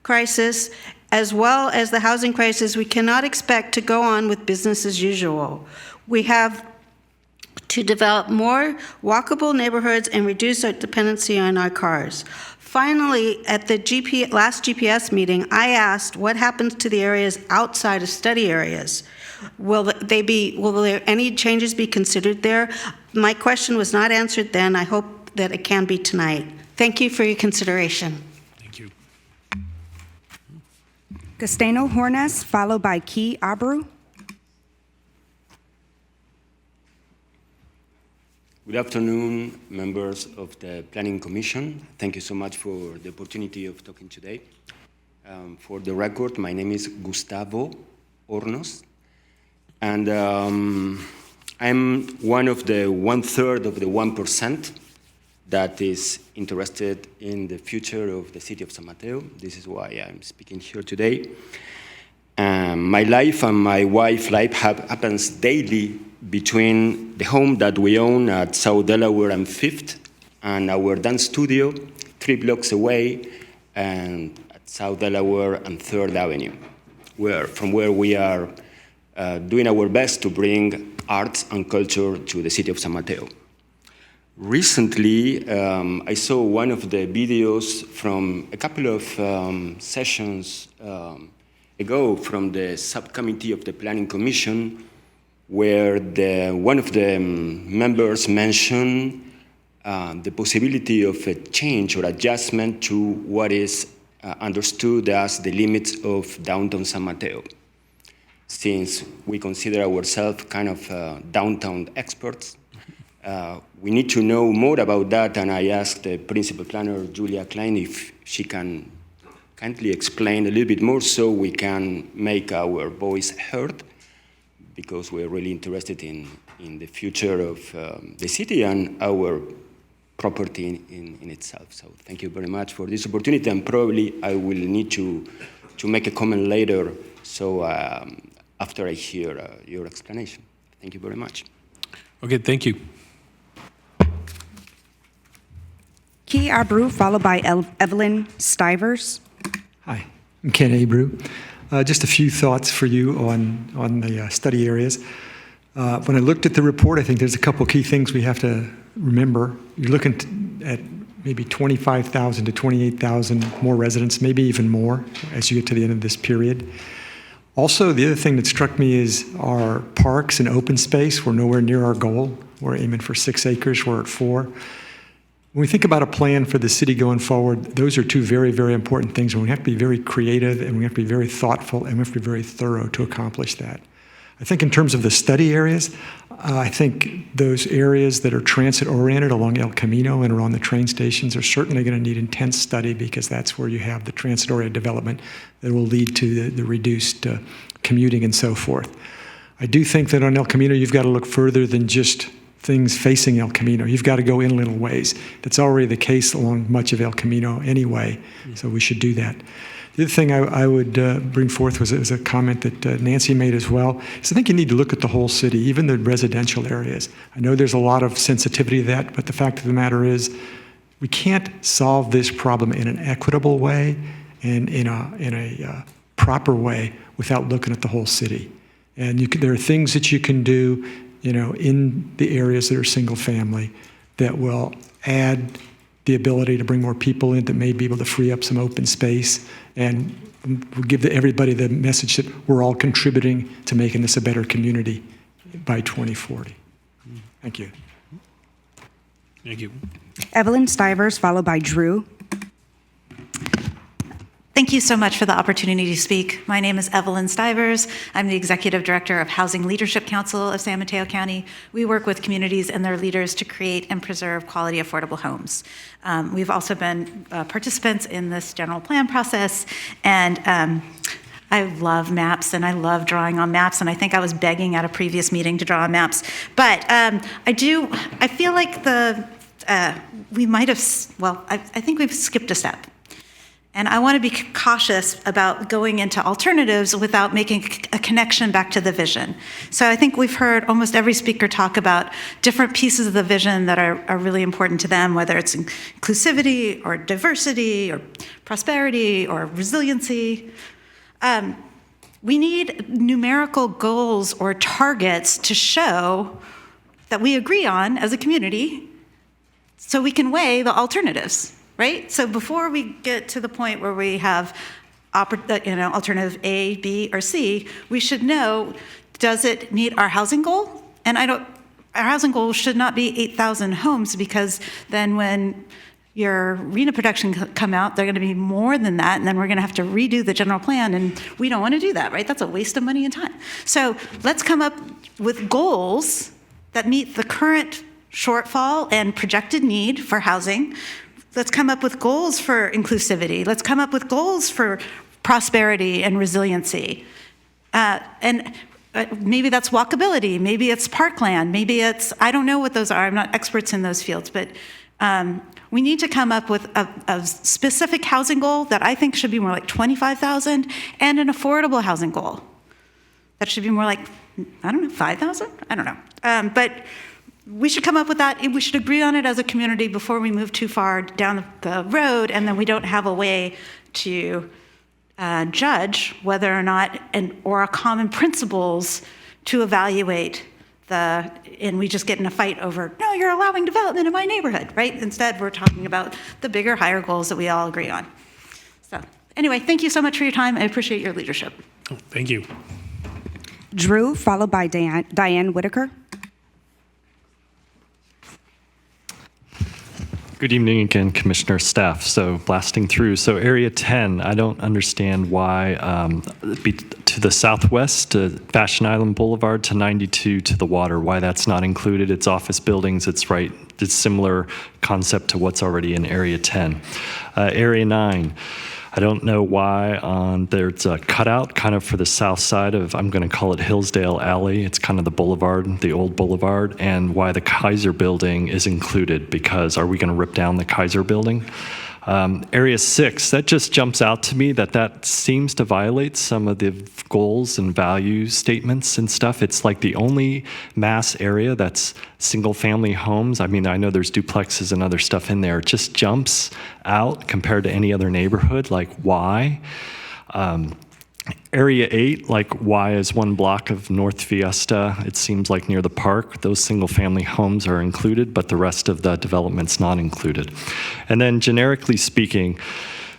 crisis, as well as the housing crisis, we cannot expect to go on with business as usual. We have to develop more walkable neighborhoods and reduce our dependency on our cars. Finally, at the last GPS meeting, I asked what happens to the areas outside of study areas. Will there any changes be considered there? My question was not answered then. I hope that it can be tonight. Thank you for your consideration. Thank you. Gustavo Hornes, followed by Key Abreu. Good afternoon, members of the Planning Commission. Thank you so much for the opportunity of talking today. For the record, my name is Gustavo Hornos, and I'm one of the 1/3 of the 1% that is interested in the future of the city of San Mateo. This is why I'm speaking here today. My life and my wife's life happens daily between the home that we own at South Delaware and 5th and our dance studio 3 blocks away and at South Delaware and 3rd Avenue, from where we are doing our best to bring arts and culture to the city of San Mateo. Recently, I saw one of the videos from a couple of sessions ago from the subcommittee of the Planning Commission, where one of the members mentioned the possibility of a change or adjustment to what is understood as the limits of downtown San Mateo. Since we consider ourselves kind of downtown experts, we need to know more about that, and I asked the principal planner, Julia Klein, if she can kindly explain a little bit more so we can make our voice heard, because we're really interested in the future of the city and our property in itself. So thank you very much for this opportunity, and probably I will need to make a comment later, so after I hear your explanation. Thank you very much. Okay, thank you. Key Abreu, followed by Evelyn Stivers. Hi, I'm Ken Abreu. Just a few thoughts for you on the study areas. When I looked at the report, I think there's a couple key things we have to remember. You're looking at maybe 25,000 to 28,000 more residents, maybe even more as you get to the end of this period. Also, the other thing that struck me is our parks and open space. We're nowhere near our goal. We're aiming for 6 acres. We're at 4. When we think about a plan for the city going forward, those are 2 very, very important things, and we have to be very creative, and we have to be very thoughtful, and we have to be very thorough to accomplish that. I think in terms of the study areas, I think those areas that are transit-oriented along El Camino and around the train stations are certainly going to need intense study, because that's where you have the transit-oriented development that will lead to the reduced commuting and so forth. I do think that on El Camino, you've got to look further than just things facing El Camino. You've got to go inland a ways. That's already the case along much of El Camino anyway, so we should do that. The other thing I would bring forth was a comment that Nancy made as well, is I think you need to look at the whole city, even the residential areas. I know there's a lot of sensitivity to that, but the fact of the matter is we can't solve this problem in an equitable way and in a proper way without looking at the whole city. And there are things that you can do, in the areas that are single family that will add the ability to bring more people in, that may be able to free up some open space, and we'll give everybody the message that we're all contributing to making this a better community by 2040. Thank you. Thank you. Evelyn Stivers, followed by Drew. Thank you so much for the opportunity to speak. My name is Evelyn Stivers. I'm the Executive Director of Housing Leadership Council of San Mateo County. We work with communities and their leaders to create and preserve quality, affordable homes. We've also been participants in this general plan process, and I love maps and I love drawing on maps, and I think I was begging at a previous meeting to draw on maps. But I feel like we might have, I think we've skipped a step. And I want to be cautious about going into alternatives without making a connection back to the vision. So I think we've heard almost every speaker talk about different pieces of the vision that are really important to them, whether it's inclusivity or diversity or prosperity or resiliency. We need numerical goals or targets to show that we agree on as a community so we can weigh the alternatives. Right? So before we get to the point where we have alternative A, B, or C, we should know, does it meet our housing goal? And our housing goal should not be 8,000 homes, because then when your RHNA production come out, they're going to be more than that, and then we're going to have to redo the general plan, and we don't want to do that, right? That's a waste of money and time. So let's come up with goals that meet the current shortfall and projected need for housing. Let's come up with goals for inclusivity. Let's come up with goals for prosperity and resiliency. Maybe that's walkability. Maybe it's parkland. Maybe it's, I don't know what those are. I'm not experts in those fields. But we need to come up with a specific housing goal that I think should be more like 25,000, and an affordable housing goal that should be more like, 5,000? I don't know. But we should come up with that. We should agree on it as a community before we move too far down the road, and then we don't have a way to judge whether or not, or common principles to evaluate and we just get in a fight over, no, you're allowing development in my neighborhood, right? Instead, we're talking about the bigger, higher goals that we all agree on. So anyway, thank you so much for your time. I appreciate your leadership. Thank you. Drew, followed by Diane Whitaker. Good evening again, Commissioner, staff. So blasting through. So Area 10, I don't understand why to the southwest, Fashion Island Boulevard to 92 to the water, why that's not included. It's office buildings. It's right. It's similar concept to what's already in Area 10. Area 9. I don't know why there's a cutout kind of for the south side of, I'm going to call it Hillsdale Alley. It's kind of the boulevard, the old boulevard, and why the Kaiser building is included, because are we going to rip down the Kaiser building? Area 6, that just jumps out to me that seems to violate some of the goals and value statements and stuff. It's like the only mass area that's single family homes. I mean, I know there's duplexes and other stuff in there. It just jumps out compared to any other neighborhood. Like, why? Area 8, like, why is one block of North Fiesta, it seems like near the park, those single-family homes are included, but the rest of the development's not included. And then generically speaking,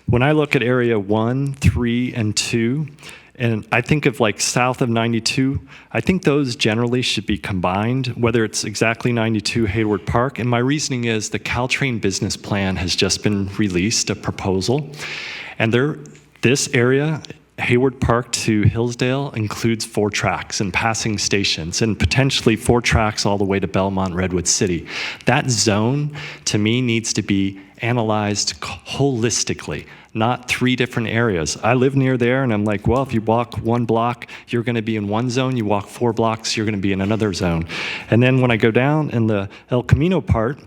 when I look at Area 1, 3, and 2, and I think of like south of 92, I think those generally should be combined, whether it's exactly 92 Hayward Park. And my reasoning is the Caltrain business plan has just been released, a proposal, and this area Hayward Park to Hillsdale includes 4 tracks and passing stations, and potentially 4 tracks all the way to Belmont, Redwood City. That zone, to me, needs to be analyzed holistically, not 3 different areas. I live near there, and I'm like, well, if you walk 1 block, you're going to be in one zone. You walk 4 blocks, you're going to be in another zone. And then when I go down in the El Camino part,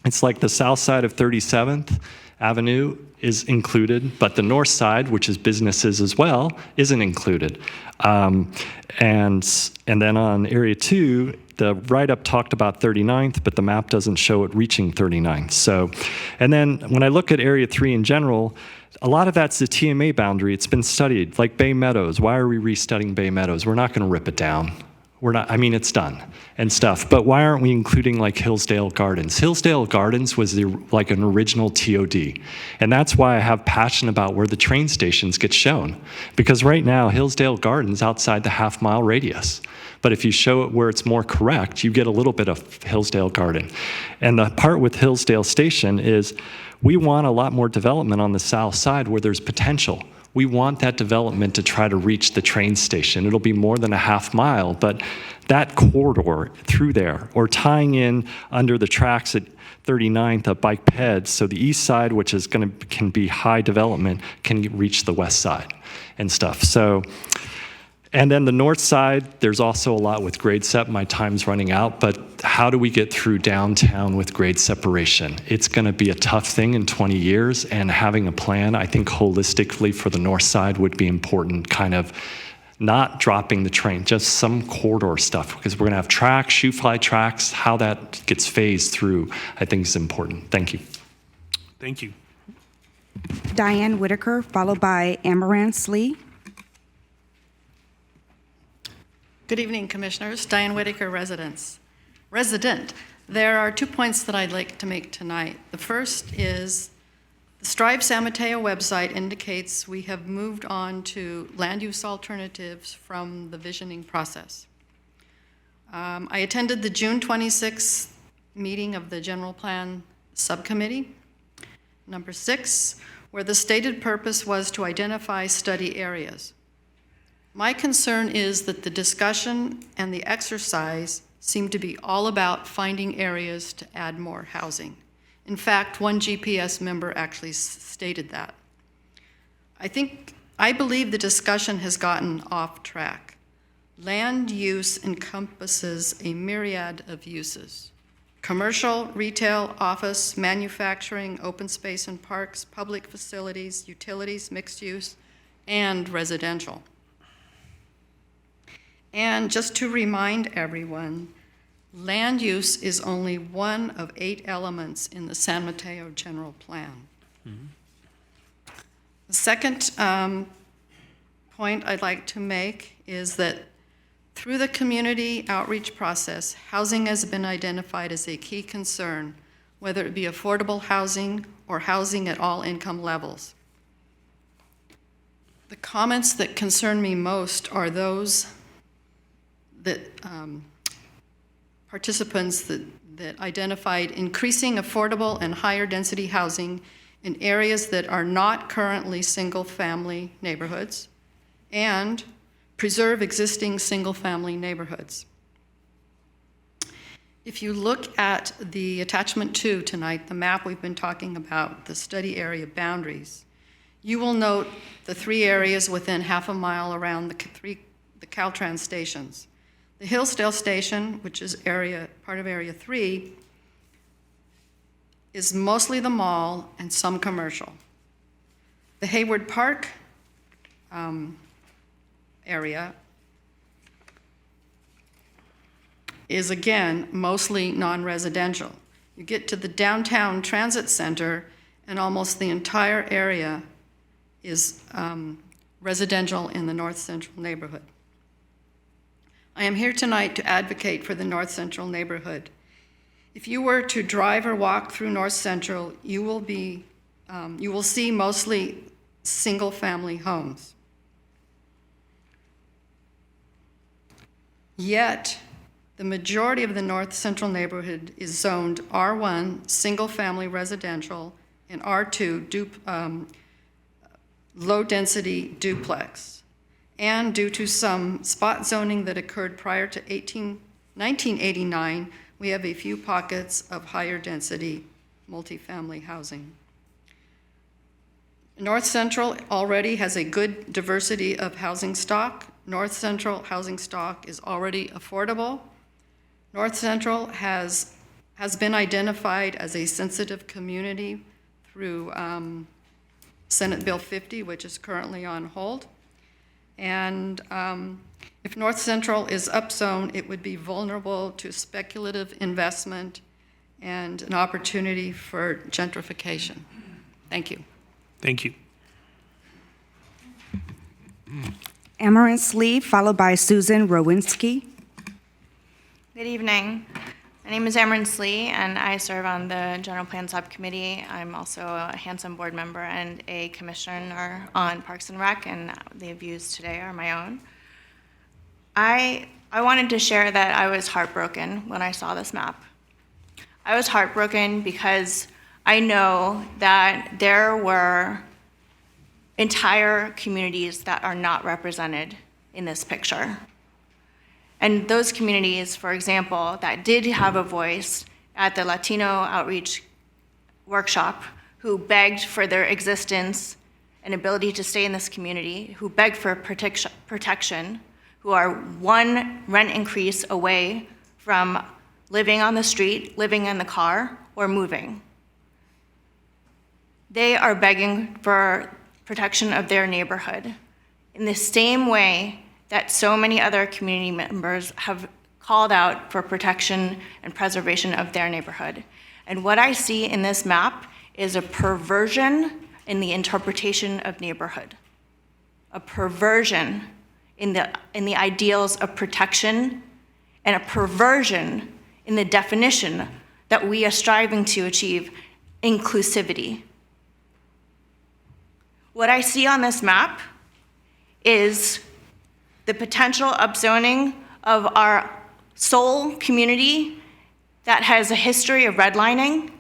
it's like the south side of 37th Avenue is included, but the north side, which is businesses as well, isn't included. And then on Area 2, the write-up talked about 39th, but the map doesn't show it reaching 39th. So, and then when I look at Area 3 in general, a lot of that's the TMA boundary. It's been studied, like Bay Meadows. Why are we restudying Bay Meadows? We're not going to rip it down. We're not, I mean, it's done and stuff, but why aren't we including like Hillsdale Gardens? Hillsdale Gardens was like an original TOD. And that's why I have passion about where the train stations get shown. Because right now, Hillsdale Gardens outside the half-mile radius. But if you show it where it's more correct, you get a little bit of Hillsdale Garden. And the part with Hillsdale Station is we want a lot more development on the south side where there's potential. We want that development to try to reach the train station. It'll be more than a half mile, but that corridor through there, or tying in under the tracks at 39th at Bike Ped, so the east side, which is can be high development, can reach the west side and stuff. So, and then the north side, there's also a lot with grade set. My time's running out, but how do we get through downtown with grade separation? It's going to be a tough thing in 20 years, and having a plan, I think holistically for the north side would be important, kind of not dropping the train, just some corridor stuff, because we're going to have tracks, shoe fly tracks, how that gets phased through, I think is important. Thank you. Thank you. Diane Whitaker, followed by Amarance Lee. Good evening, Commissioners. Diane Whitaker, resident. There are 2 points that I'd like to make tonight. The first is the Strive San Mateo website indicates we have moved on to land use alternatives from the visioning process. I attended the June 26th meeting of the General Plan Subcommittee, number 6, where the stated purpose was to identify study areas. My concern is that the discussion and the exercise seem to be all about finding areas to add more housing. In fact, one GPS member actually stated that. I believe the discussion has gotten off track. Land use encompasses a myriad of uses: commercial, retail, office, manufacturing, open space and parks, public facilities, utilities, mixed use, and residential. And just to remind everyone, land use is only one of 8 elements in the San Mateo General Plan. Mm-hmm. The second point I'd like to make is that through the community outreach process, housing has been identified as a key concern, whether it be affordable housing or housing at all income levels. The comments that concern me most are those that participants that identified increasing affordable and higher density housing in areas that are not currently single-family neighborhoods, and preserve existing single-family neighborhoods. If you look at the attachment 2 tonight, the map we've been talking about, the study area boundaries, you will note the 3 areas within half a mile around the Caltrans stations. The Hillsdale Station, which is part of Area 3, is mostly the mall and some commercial. The Hayward Park area is, again, mostly non-residential. You get to the downtown transit center, and almost the entire area is residential in the North Central neighborhood. I am here tonight to advocate for the North Central neighborhood. If you were to drive or walk through North Central, you will see mostly single-family homes. Yet, the majority of the North Central neighborhood is zoned R1, single-family residential, and R2, low-density duplex. And due to some spot zoning that occurred prior to 1989, we have a few pockets of higher density multifamily housing. North Central already has a good diversity of housing stock. North Central housing stock is already affordable. North Central has been identified as a sensitive community through Senate Bill 50, which is currently on hold. And if North Central is upzoned, it would be vulnerable to speculative investment and an opportunity for gentrification. Thank you. Thank you. Amarantz Lee, followed by Susan Rowinski. Good evening. My name is Amarantz Lee, and I serve on the General Plan Subcommittee. I'm also a Hanson board member and a commissioner on Parks and Rec, and the views today are my own. I wanted to share that I was heartbroken when I saw this map. I was heartbroken because I know that there were entire communities that are not represented in this picture. And those communities, for example, that did have a voice at the Latino Outreach Workshop, who begged for their existence and ability to stay in this community, who begged for protection, who are one rent increase away from living on the street, living in the car, or moving. They are begging for protection of their neighborhood in the same way that so many other community members have called out for protection and preservation of their neighborhood. And what I see in this map is a perversion in the interpretation of neighborhood, a perversion in the ideals of protection, and a perversion in the definition that we are striving to achieve, inclusivity. What I see on this map is the potential upzoning of our sole community that has a history of redlining,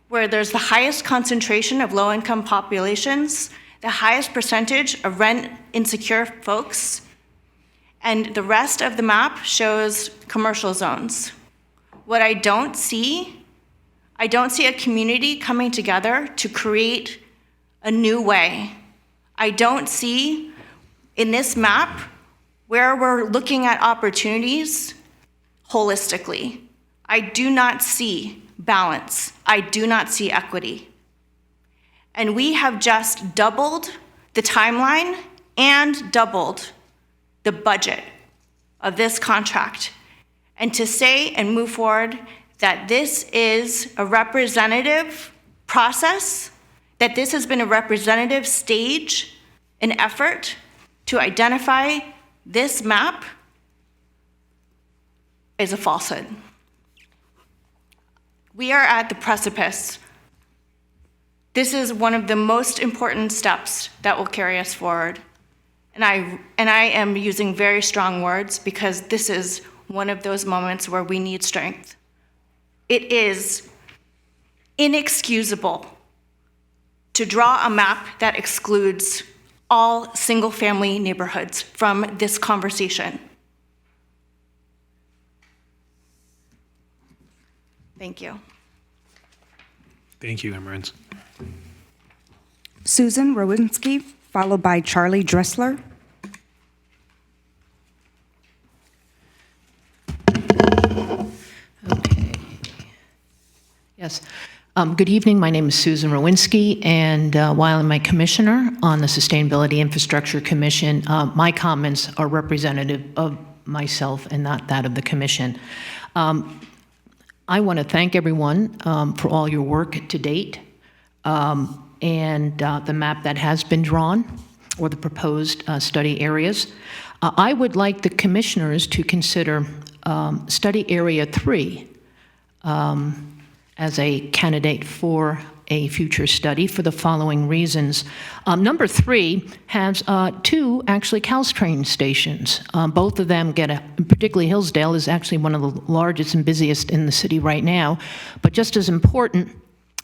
where there's the highest concentration of low-income populations, the highest percentage of rent-insecure folks, and the rest of the map shows commercial zones. What I don't see a community coming together to create a new way. I don't see in this map where we're looking at opportunities holistically. I do not see balance. I do not see equity. And we have just doubled the timeline and doubled the budget of this contract. And to say and move forward that this is a representative process, that this has been a representative stage, an effort to identify this map, is a falsehood. We are at the precipice. This is one of the most important steps that will carry us forward. And I am using very strong words because this is one of those moments where we need strength. It is inexcusable to draw a map that excludes all single-family neighborhoods from this conversation. Thank you. Thank you, Amarantz. Susan Rowinski, followed by Charlie Dressler. Yes. Good evening. My name is Susan Rowinski, and while I'm a commissioner on the Sustainability Infrastructure Commission, my comments are representative of myself and not that of the commission. I want to thank everyone for all your work to date, and the map that has been drawn, or the proposed study areas. I would like the commissioners to consider study area 3 as a candidate for a future study for the following reasons. Number 3 has 2 actually Caltrain stations. Both of them particularly Hillsdale is actually one of the largest and busiest in the city right now. But just as important,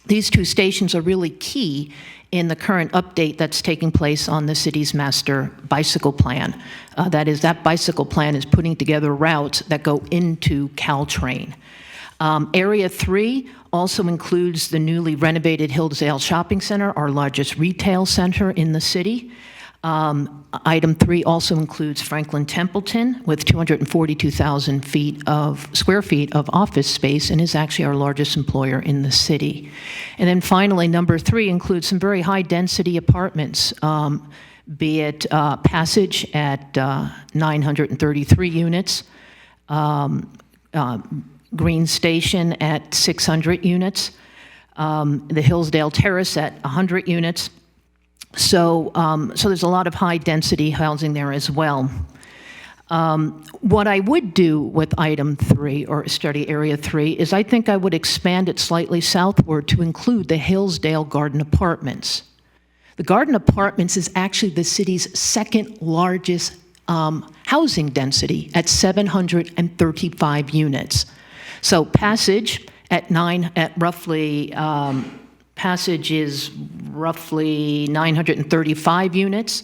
These two stations are really key in the current update that's taking place on the city's master bicycle plan. That is, that bicycle plan is putting together routes that go into Caltrain. Area 3 also includes the newly renovated Hillsdale Shopping Center, our largest retail center in the city. Item 3 also includes Franklin Templeton with 242,000 square feet of office space and is actually our largest employer in the city. And then finally, number 3 includes some very high density apartments, be it Passage at 933 units, Green Station at 600 units, the Hillsdale Terrace at 100 units. So there's a lot of high-density housing there as well. What I would do with item 3, or study area 3, is I think I would expand it slightly southward to include the Hillsdale Garden Apartments. The Garden Apartments is actually the city's second largest housing density at 735 units. So Passage Passage is roughly 935 units.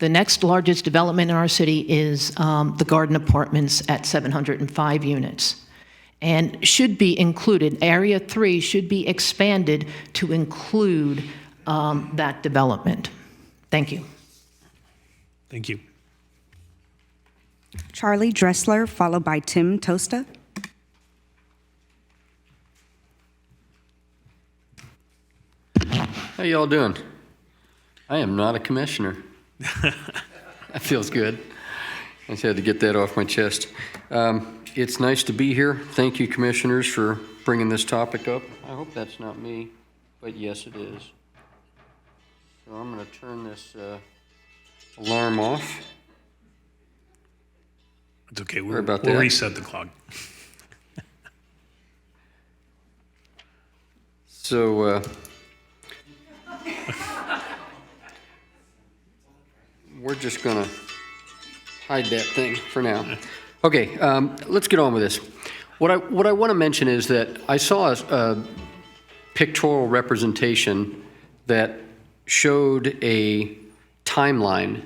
The next largest development in our city is the Garden Apartments at 705 units. And should be included, Area 3 should be expanded to include that development. Thank you. Thank you. Charlie Dressler, followed by Tim Tosta. How y'all doing? I am not a commissioner. That feels good. I just had to get that off my chest. It's nice to be here. Thank you, commissioners, for bringing this topic up. I hope that's not me, but yes, it is. So I'm going to turn this alarm off. It's okay. Sorry about We'll that. reset the clock. So, we're just going to hide that thing for now. Okay, let's get on with this. What I want to mention is that I saw a pictorial representation that showed a timeline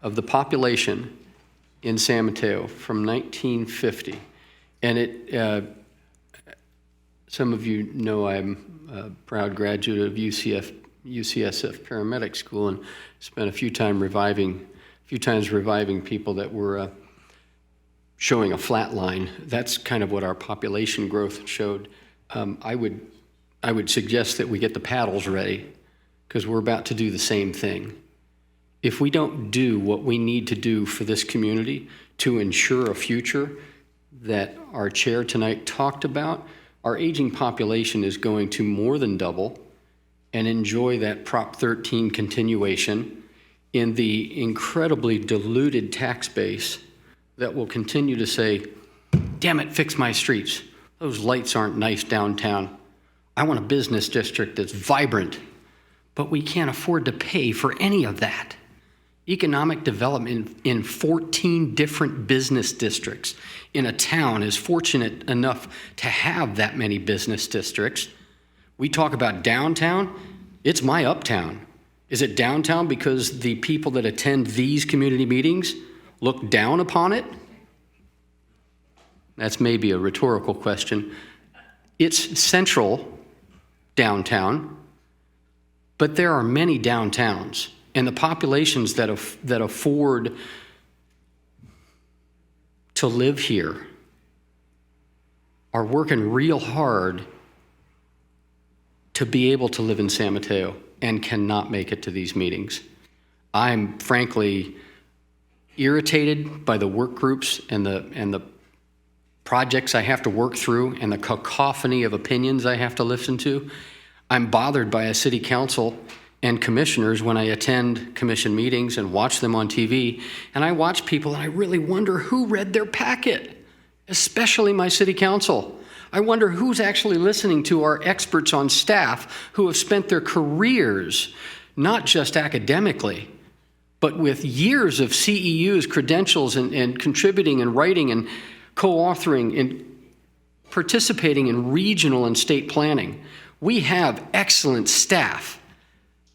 of the population in San Mateo from 1950. And it, some of you know I'm a proud graduate of UCSF Paramedic School and spent a few times reviving people that were showing a flat line. That's kind of what our population growth showed. I would suggest that we get the paddles ready because we're about to do the same thing. If we don't do what we need to do for this community to ensure a future that our chair tonight talked about, our aging population is going to more than double and enjoy that Prop 13 continuation in the incredibly diluted tax base that will continue to say, damn it, fix my streets. Those lights aren't nice downtown. I want a business district that's vibrant, but we can't afford to pay for any of that. Economic development in 14 different business districts in a town is fortunate enough to have that many business districts. We talk about downtown, it's my uptown. Is it downtown because the people that attend these community meetings look down upon it? That's maybe a rhetorical question. It's central downtown, but there are many downtowns, and the populations that afford to live here are working real hard to be able to live in San Mateo and cannot make it to these meetings. I'm frankly irritated by the work groups and the projects I have to work through and the cacophony of opinions I have to listen to. I'm bothered by a city council and commissioners when I attend commission meetings and watch them on TV, and I watch people and I really wonder who read their packet, especially my city council. I wonder who's actually listening to our experts on staff who have spent their careers, not just academically, but with years of CEUs, credentials, and contributing and writing and co-authoring and participating in regional and state planning. We have excellent staff.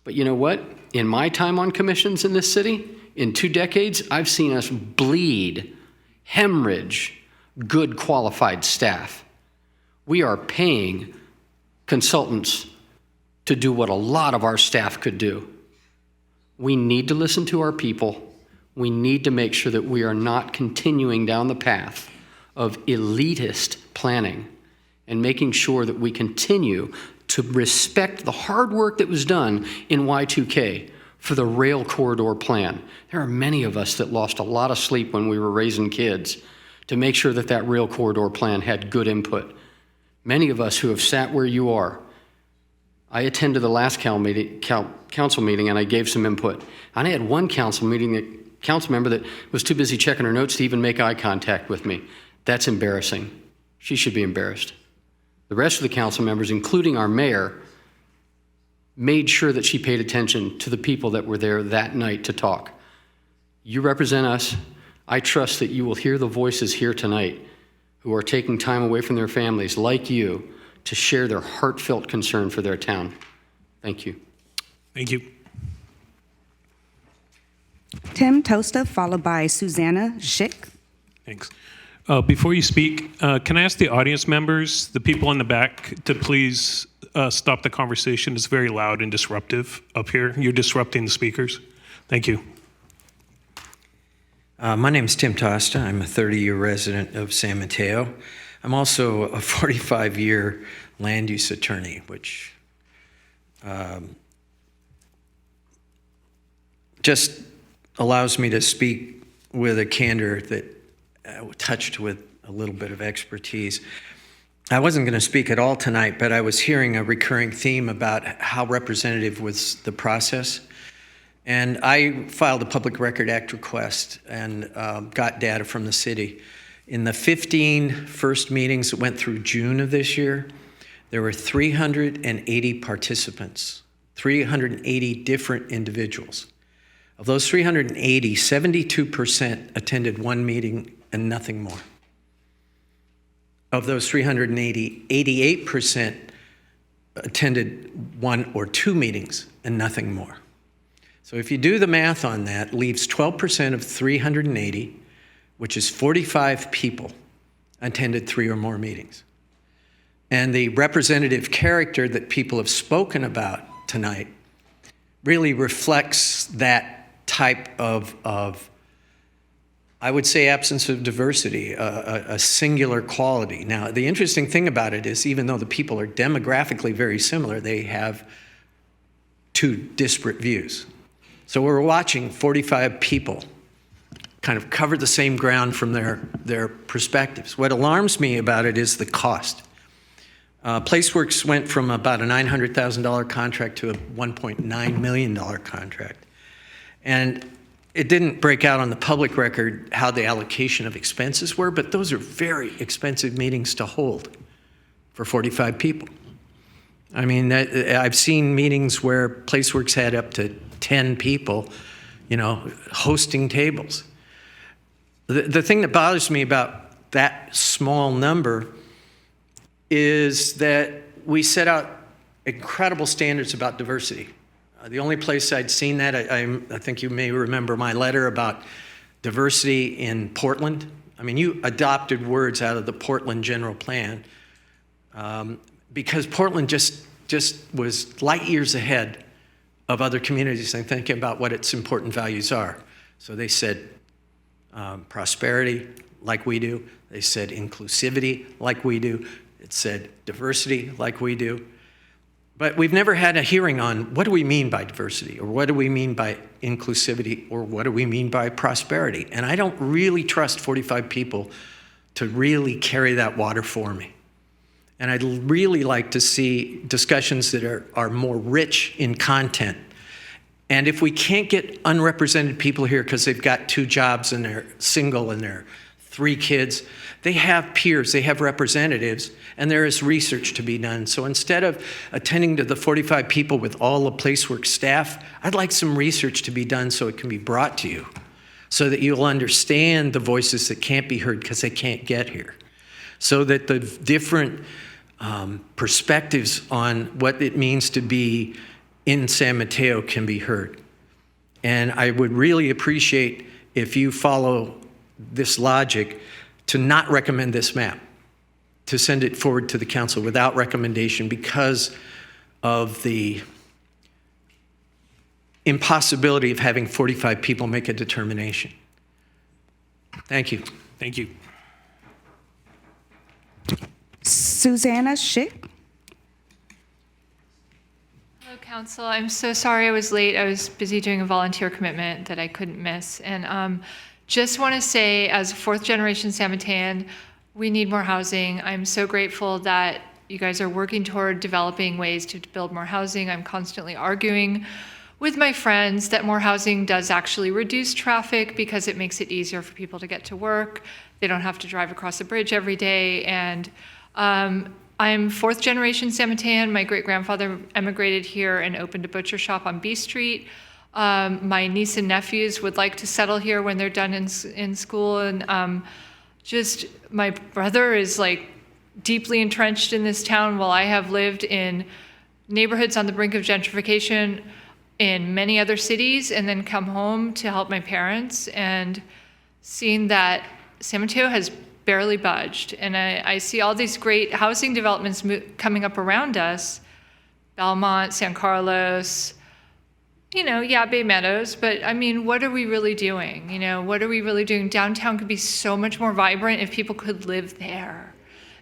But you know what? In my time on commissions in this city, in 2 decades, I've seen us bleed, hemorrhage good qualified staff. We are paying consultants to do what a lot of our staff could do. We need to listen to our people. We need to make sure that we are not continuing down the path of elitist planning and making sure that we continue to respect the hard work that was done in Y2K for the rail corridor plan. There are many of us that lost a lot of sleep when we were raising kids to make sure that that rail corridor plan had good input. Many of us who have sat where you are, I attended the last council meeting and I gave some input. And I had one council member that was too busy checking her notes to even make eye contact with me. That's embarrassing. She should be embarrassed. The rest of the council members, including our mayor, made sure that she paid attention to the people that were there that night to talk. You represent us. I trust that you will hear the voices here tonight who are taking time away from their families, like you, to share their heartfelt concern for their town. Thank you. Thank you. Tim Tosta, followed by Susanna Schick. Thanks. Before you speak, can I ask the audience members, the people in the back, to please stop the conversation? It's very loud and disruptive up here. You're disrupting the speakers. Thank you. My name is Tim Tosta. I'm a 30-year resident of San Mateo. I'm also a 45-year land use attorney, which just allows me to speak with a candor that touched with a little bit of expertise. I wasn't going to speak at all tonight, but I was hearing a recurring theme about how representative was the process. And I filed a Public Record Act request and got data from the city. In the 15 first meetings that went through June of this year, there were 380 participants, 380 different individuals. Of those 380, 72% attended one meeting and nothing more. Of those 380, 88% attended 1 or 2 meetings and nothing more. So if you do the math on that, leaves 12% of 380, which is 45 people, attended 3 or more meetings. And the representative character that people have spoken about tonight really reflects that type of I would say, absence of diversity, a singular quality. Now, the interesting thing about it is even though the people are demographically very similar, they have 2 disparate views. So we're watching 45 people kind of cover the same ground from their perspectives. What alarms me about it is the cost. PlaceWorks went from about a $900,000 contract to a $1.9 million contract. And it didn't break out on the public record how the allocation of expenses were, but those are very expensive meetings to hold for 45 people. I mean, I've seen meetings where PlaceWorks had up to 10 people, hosting tables. The thing that bothers me about that small number is that we set out incredible standards about diversity. The only place I'd seen that, I think you may remember my letter about diversity in Portland. I mean, you adopted words out of the Portland General Plan because Portland just was light years ahead of other communities and thinking about what its important values are. So they said prosperity, like we do. They said inclusivity, like we do. It said diversity, like we do. But we've never had a hearing on what do we mean by diversity, or what do we mean by inclusivity, or what do we mean by prosperity? And I don't really trust 45 people to really carry that water for me. And I'd really like to see discussions that are more rich in content. And if we can't get unrepresented people here because they've got 2 jobs and they're single and they're 3 kids, they have peers, they have representatives, and there is research to be done. So instead of attending to the 45 people with all the PlaceWorks staff, I'd like some research to be done so it can be brought to you, so that you'll understand the voices that can't be heard because they can't get here, so that the different perspectives on what it means to be in San Mateo can be heard. And I would really appreciate if you follow this logic to not recommend this map, to send it forward to the council without recommendation because of the impossibility of having 45 people make a determination. Thank you. Thank you. Susanna Schick. Hello, Council. I'm so sorry I was late. I was busy doing a volunteer commitment that I couldn't miss. And just want to say, as a fourth-generation San Matean, we need more housing. I'm so grateful that you guys are working toward developing ways to build more housing. I'm constantly arguing with my friends that more housing does actually reduce traffic because it makes it easier for people to get to work. They don't have to drive across a bridge every day. And I'm fourth-generation San Matean. My great-grandfather emigrated here and opened a butcher shop on B Street. My niece and nephews would like to settle here when they're done in school. And just my brother is like deeply entrenched in this town while I have lived in neighborhoods on the brink of gentrification in many other cities and then come home to help my parents and seeing that San Mateo has barely budged. And I see all these great housing developments coming up around us, Belmont, San Carlos, Bay Meadows, but I mean, what are we really doing? What are we really doing? Downtown could be so much more vibrant if people could live there.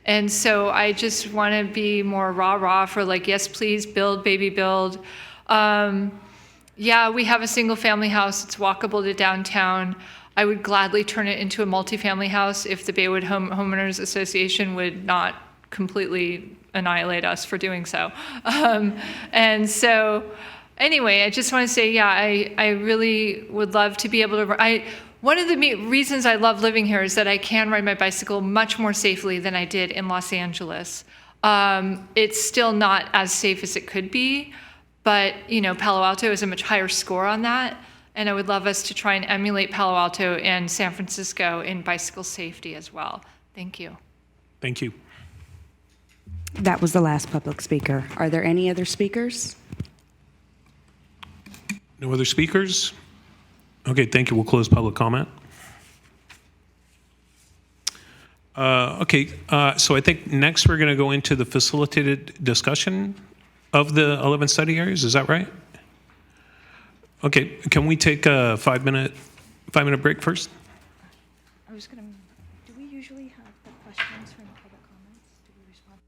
And so I just want to be more rah-rah for yes, please, build, baby, build. Yeah, we have a single family house. It's walkable to downtown. I would gladly turn it into a multifamily house if the Baywood Homeowners Association would not completely annihilate us for doing so. And so anyway, I just want to say, yeah, I really would love to be able to, one of the reasons I love living here is that I can ride my bicycle much more safely than I did in Los Angeles. It's still not as safe as it could be, but Palo Alto is a much higher score on that. And I would love us to try and emulate Palo Alto and San Francisco in bicycle safety as well. Thank you. Thank you. That was the last public speaker. Are there any other speakers? No other speakers? Okay, thank you. We'll close public comment. So I think next we're going to go into the facilitated discussion of the 11 study areas. Is that right? Okay, can we take a 5-minute break first? I was going to, do we usually have the questions from public comments? Do we respond?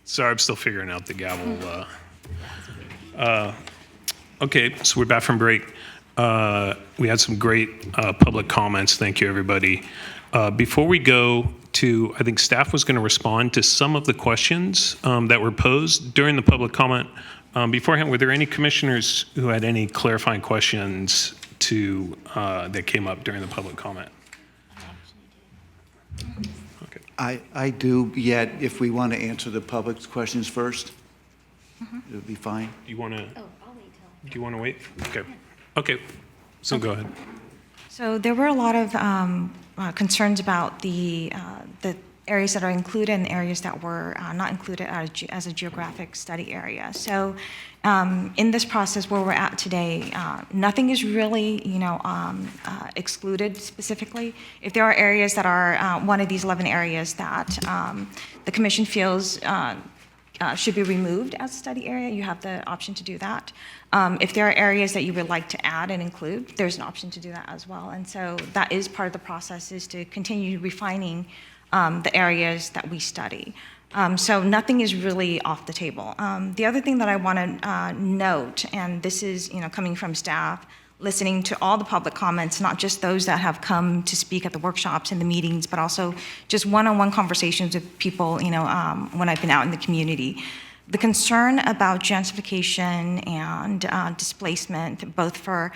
Sorry, I'm still figuring out the gavel. Okay, so we're back from break. We had some great public comments. Thank you, everybody. Before we go I think staff was going to respond to some of the questions that were posed during the public comment. Beforehand, were there any commissioners who had any clarifying questions that came up during the public comment? I do, yet if we want to answer the public's questions first, it would be fine. Do you want to? Do you want to wait? Okay. Okay. So go ahead. So there were a lot of concerns about the areas that are included and areas that were not included as a geographic study area. So in this process where we're at today, nothing is really, excluded specifically. If there are areas that are one of these 11 areas that the commission feels should be removed as a study area, you have the option to do that. If there are areas that you would like to add and include, there's an option to do that as well. And so that is part of the process, is to continue refining the areas that we study. So nothing is really off the table. The other thing that I want to note, and this is coming from staff, listening to all the public comments, not just those that have come to speak at the workshops and the meetings, but also just one-on-one conversations with people, when I've been out in the community. The concern about gentrification and displacement, both for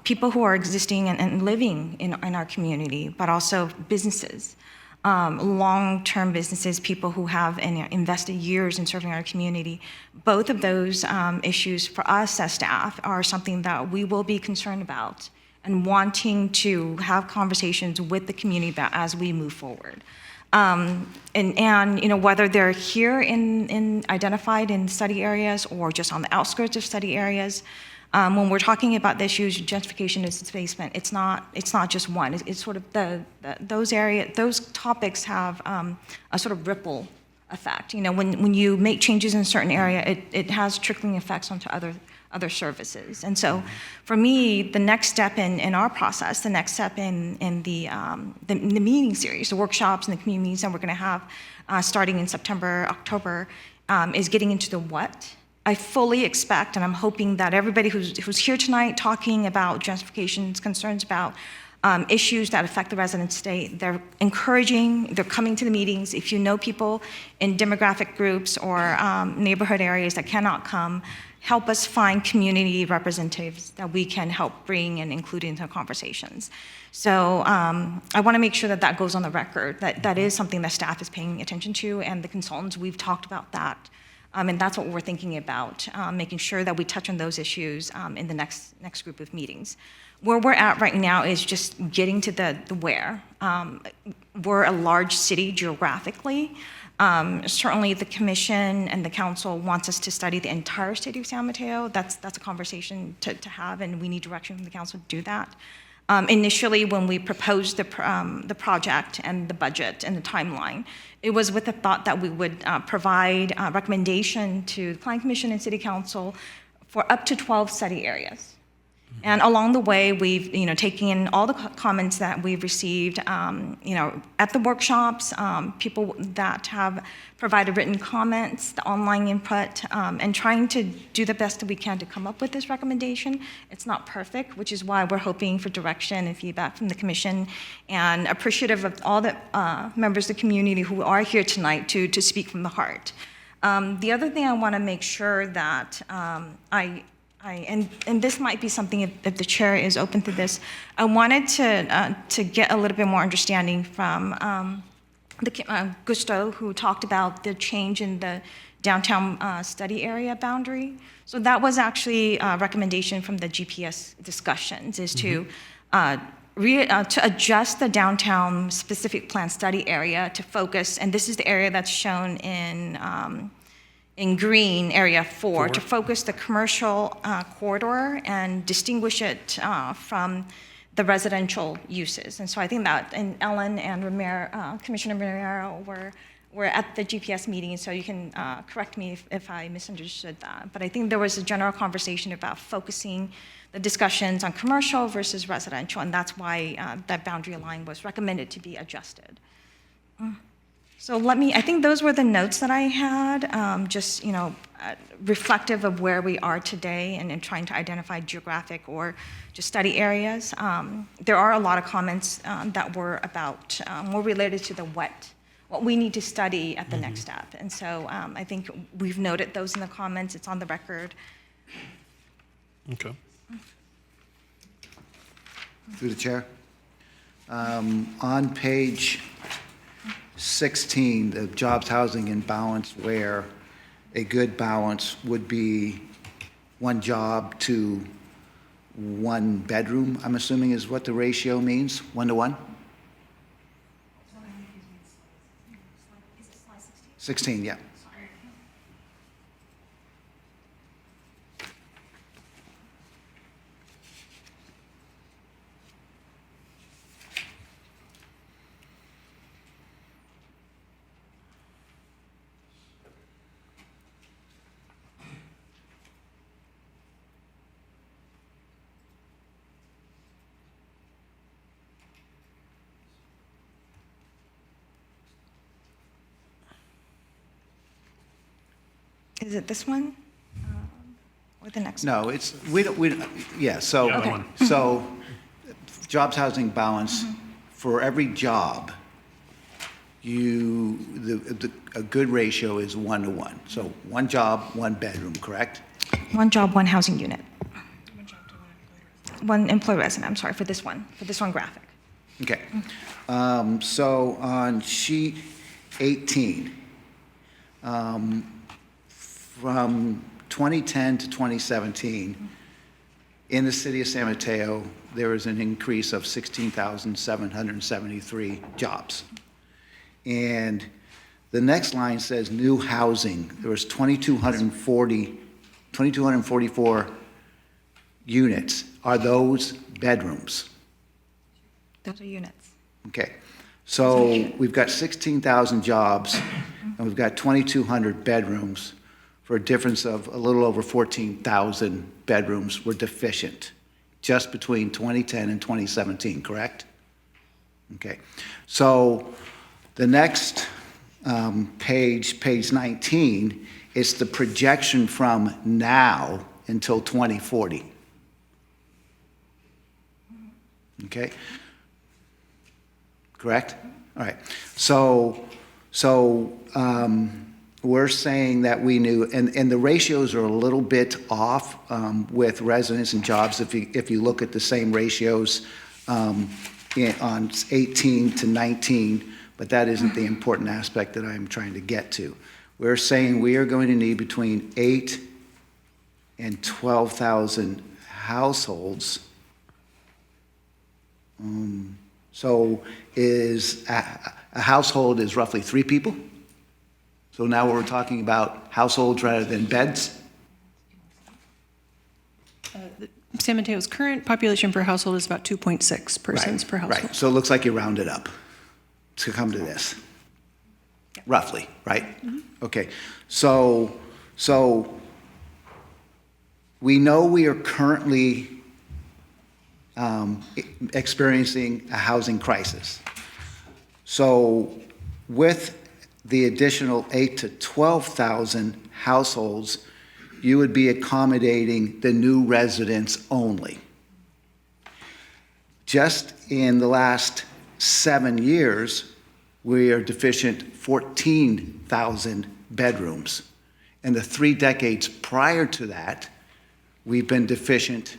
people who are existing and living in our community, but also businesses, long-term businesses, people who have invested years in serving our community. Both of those issues for us as staff are something that we will be concerned about and wanting to have conversations with the community about as we move forward. And whether they're here in identified in study areas or just on the outskirts of study areas, when we're talking about the issues, gentrification and displacement, it's not just one. It's sort of those topics have a sort of ripple effect. When you make changes in a certain area, it has trickling effects onto other services. And so for me, the next step in our process, the next step in the meeting series, the workshops and the community meetings that we're going to have starting in September, October, is getting into the what. I fully expect, and I'm hoping that everybody who's here tonight talking about gentrification, concerns about issues that affect the resident state, they're encouraging, they're coming to the meetings. If you know people in demographic groups or neighborhood areas that cannot come, help us find community representatives that we can help bring and include into conversations. So I want to make sure that goes on the record, that is something that staff is paying attention to, and the consultants, we've talked about that. And that's what we're thinking about, making sure that we touch on those issues in the next group of meetings. Where we're at right now is just getting to the where. We're a large city geographically. Certainly the commission and the council wants us to study the entire city of San Mateo. That's a conversation to have, and we need direction from the council to do that. Initially, when we proposed the project and the budget and the timeline, it was with the thought that we would provide a recommendation to the Planning Commission and City Council for up to 12 study areas. And along the way, we've taken in all the comments that we've received, at the workshops, people that have provided written comments, the online input, and trying to do the best that we can to come up with this recommendation. It's not perfect, which is why we're hoping for direction and feedback from the commission, and appreciative of all the members of the community who are here tonight to speak from the heart. The other thing I want to make sure that and this might be something if the chair is open to this. I wanted to get a little bit more understanding from Gusto, who talked about the change in the downtown study area boundary. So that was actually a recommendation from the GPS discussions, is to adjust the downtown specific plan study area to focus, and this is the area that's shown in green, area 4, to focus the commercial corridor and distinguish it from the residential uses. And so I think that, and Ellen and Commissioner Romero were at the GPS meeting, so you can correct me if I misunderstood that. But I think there was a general conversation about focusing the discussions on commercial versus residential, and that's why that boundary line was recommended to be adjusted. So I think those were the notes that I had. reflective of where we are today and in trying to identify geographic or just study areas. There are a lot of comments that were about more related to what we need to study at the next step. And so I think we've noted those in the comments. It's on the record. Okay. Through the chair. On page 16, the jobs, housing, and balance, where a good balance would be one job to one bedroom, I'm assuming is what the ratio means, 1 to 1? 16, yeah. Is it this one? Or the next one? No, it's, we don't, yeah, so, The other one. so jobs, housing, balance, for every job, a good ratio is 1 to 1. So one job, one bedroom, correct? One job, one housing unit. One employee resident, I'm sorry, for this one graphic. Okay. So on sheet 18, from 2010 to 2017, in the city of San Mateo, there was an increase of 16,773 jobs. And the next line says new housing. There was 2,244 units. Are those bedrooms? Those are units. Okay. So we've got 16,000 jobs, and we've got 2,200 bedrooms, for a difference of a little over 14,000 bedrooms were deficient, just between 2010 and 2017, correct? Okay. So the next page 19, is the projection from now until 2040. Okay? Correct? All right. So we're saying that we knew, and the ratios are a little bit off with residents and jobs if you look at the same ratios on 18 to 19, but that isn't the important aspect that I'm trying to get to. We're saying we are going to need between 8 and 12,000 households. So is a household is roughly 3 people? So now we're talking about households rather than beds? San Mateo's current population per household is about 2.6 persons per household. Right, so it looks like you rounded up to come to this, roughly, right? Okay, so we know we are currently experiencing a housing crisis. So with the additional 8 to 12,000 households, you would be accommodating the new residents only. Just in the last 7 years, we are deficient 14,000 bedrooms. In the 3 decades prior to that, we've been deficient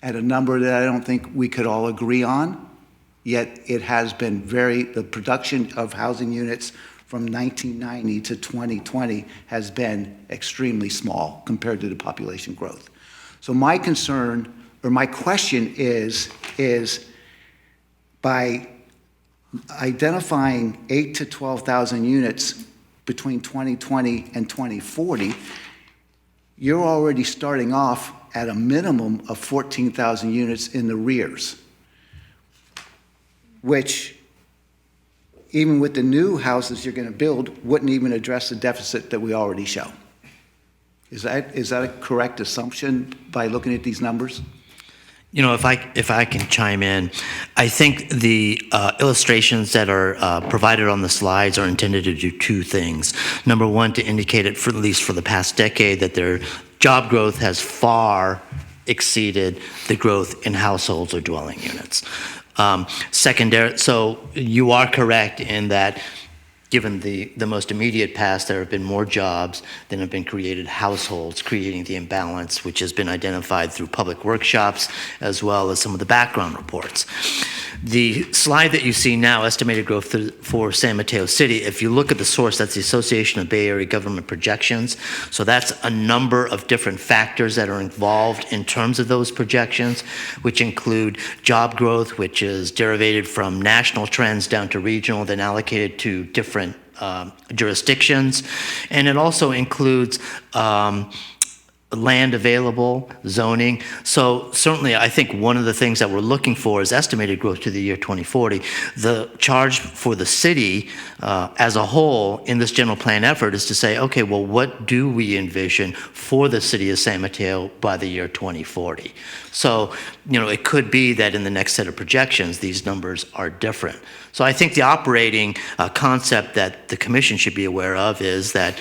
at a number that I don't think we could all agree on. Yet it has been the production of housing units from 1990 to 2020 has been extremely small compared to the population growth. So my concern, or my question is by identifying 8 to 12,000 units between 2020 and 2040, you're already starting off at a minimum of 14,000 units in the rears, which, even with the new houses you're going to build, wouldn't even address the deficit that we already show. Is that a correct assumption by looking at these numbers? You know, if I can chime in, I think the illustrations that are provided on the slides are intended to do two things. Number one, to indicate it, for at least for the past decade, that their job growth has far exceeded the growth in households or dwelling units. Secondary, so you are correct in that, given the most immediate past, there have been more jobs than have been created households, creating the imbalance, which has been identified through public workshops as well as some of the background reports. The slide that you see now, estimated growth for San Mateo City, if you look at the source, that's the Association of Bay Area Government Projections. So that's a number of different factors that are involved in terms of those projections, which include job growth, which is derivated from national trends down to regional, then allocated to different jurisdictions. And it also includes land available, zoning. So certainly I think one of the things that we're looking for is estimated growth to the year 2040. The charge for the city as a whole in this general plan effort is to say, okay, well, what do we envision for the city of San Mateo by the year 2040? So, you know, it could be that in the next set of projections, these numbers are different. So I think the operating concept that the commission should be aware of is that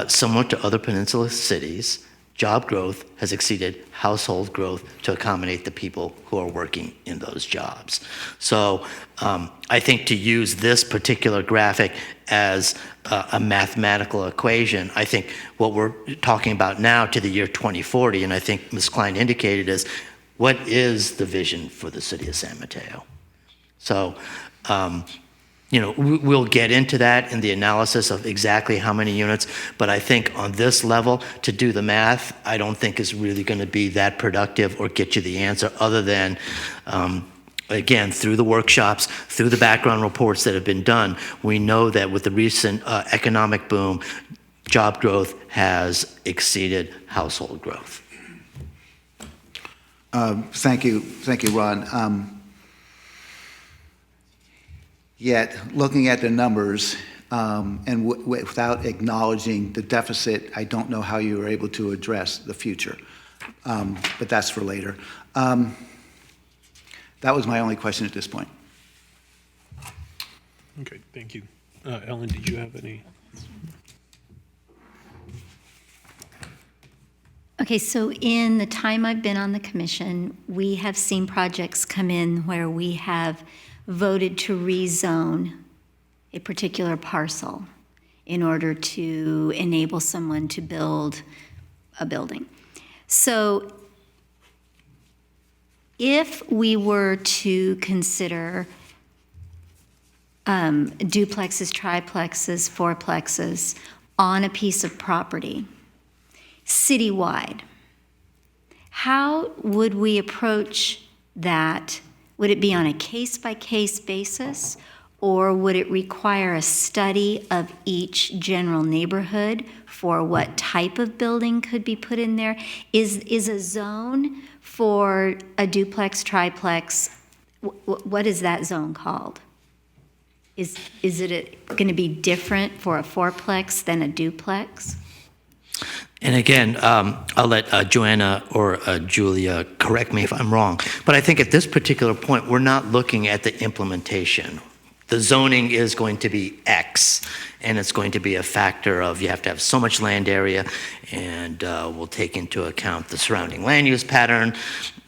similar to other peninsula cities, job growth has exceeded household growth to accommodate the people who are working in those jobs. So I think to use this particular graphic as a mathematical equation, I think what we're talking about now to the year 2040, and I think Ms. Klein indicated, is what is the vision for the city of San Mateo? So, you know, we'll get into that in the analysis of exactly how many units, but I think on this level, to do the math, I don't think is really going to be that productive or get you the answer other than, again, through the workshops, through the background reports that have been done, we know that with the recent economic boom, job growth has exceeded household growth. Thank you, Ron. Yet, looking at the numbers and without acknowledging the deficit, I don't know how you were able to address the future. But that's for later. That was my only question at this point. Okay, thank you. Ellen, did you have any? Okay, so in the time I've been on the commission, we have seen projects come in where we have voted to rezone a particular parcel in order to enable someone to build a building. So if we were to consider duplexes, triplexes, fourplexes on a piece of property, citywide, how would we approach that? Would it be on a case-by-case basis, or would it require a study of each general neighborhood for what type of building could be put in there? Is a zone for a duplex, triplex, what is that zone called? Is it going to be different for a fourplex than a duplex? And again, I'll let Joanna or Julia correct me if I'm wrong, but I think at this particular point, we're not looking at the implementation. The zoning is going to be X, and it's going to be a factor of you have to have so much land area, and we'll take into account the surrounding land use pattern,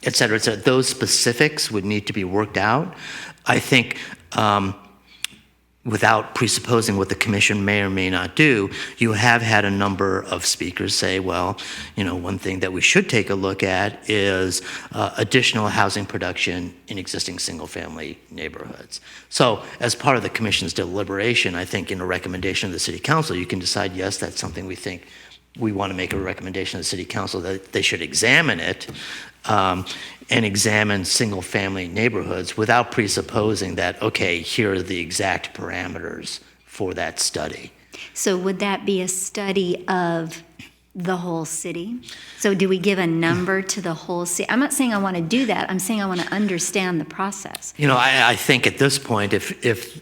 et cetera, et cetera. Those specifics would need to be worked out. I think without presupposing what the commission may or may not do, you have had a number of speakers say, well, you know, one thing that we should take a look at is additional housing production in existing single-family neighborhoods. So as part of the commission's deliberation, I think in a recommendation of the city council, you can decide, yes, that's something we think we want to make a recommendation to the city council that they should examine it, and examine single-family neighborhoods without presupposing that, okay, here are the exact parameters for that study. So would that be a study of the whole city? So do we give a number to the whole city? I'm not saying I want to do that. I'm saying I want to understand the process. You know, I think at this point, if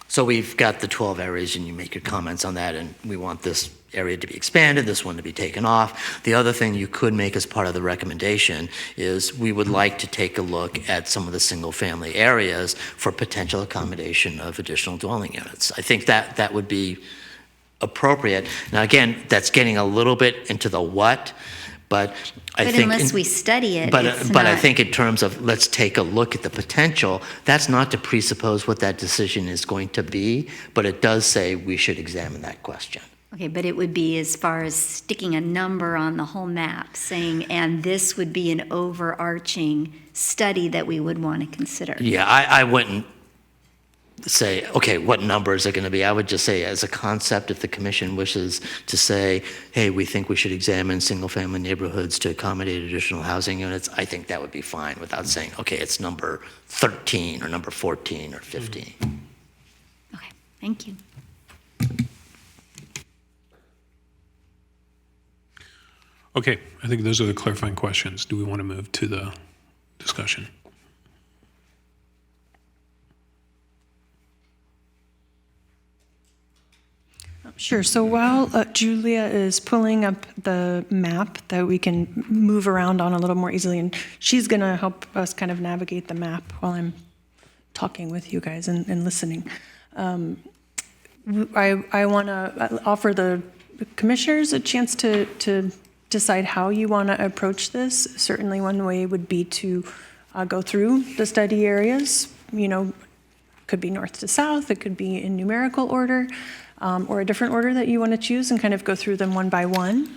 So we've got the 12 areas, and you make your comments on that, and we want this area to be expanded, this one to be taken off. The other thing you could make as part of the recommendation is we would like to take a look at some of the single-family areas for potential accommodation of additional dwelling units. I think that would be appropriate. Now, again, that's getting a little bit into the what, but I But think... unless we study it, But it's I not- think in terms of let's take a look at the potential, that's not to presuppose what that decision is going to be, but it does say we should examine that question. Okay, but it would be as far as sticking a number on the whole map, saying, and this would be an overarching study that we would want to consider. Yeah, I wouldn't say, okay, what number is it going to be? I would just say as a concept, if the commission wishes to say, hey, we think we should examine single-family neighborhoods to accommodate additional housing units, I think that would be fine without saying, okay, it's number 13 or number 14 or 15. Okay, thank you. Okay, I think those are the clarifying questions. Do we want to move to the discussion? Sure. So while Julia is pulling up the map that we can move around on a little more easily, and she's going to help us kind of navigate the map while I'm talking with you guys and listening. I want to offer the commissioners a chance to decide how you want to approach this. Certainly one way would be to go through the study areas, could be north to south, it could be in numerical order, or a different order that you want to choose, and kind of go through them one by one.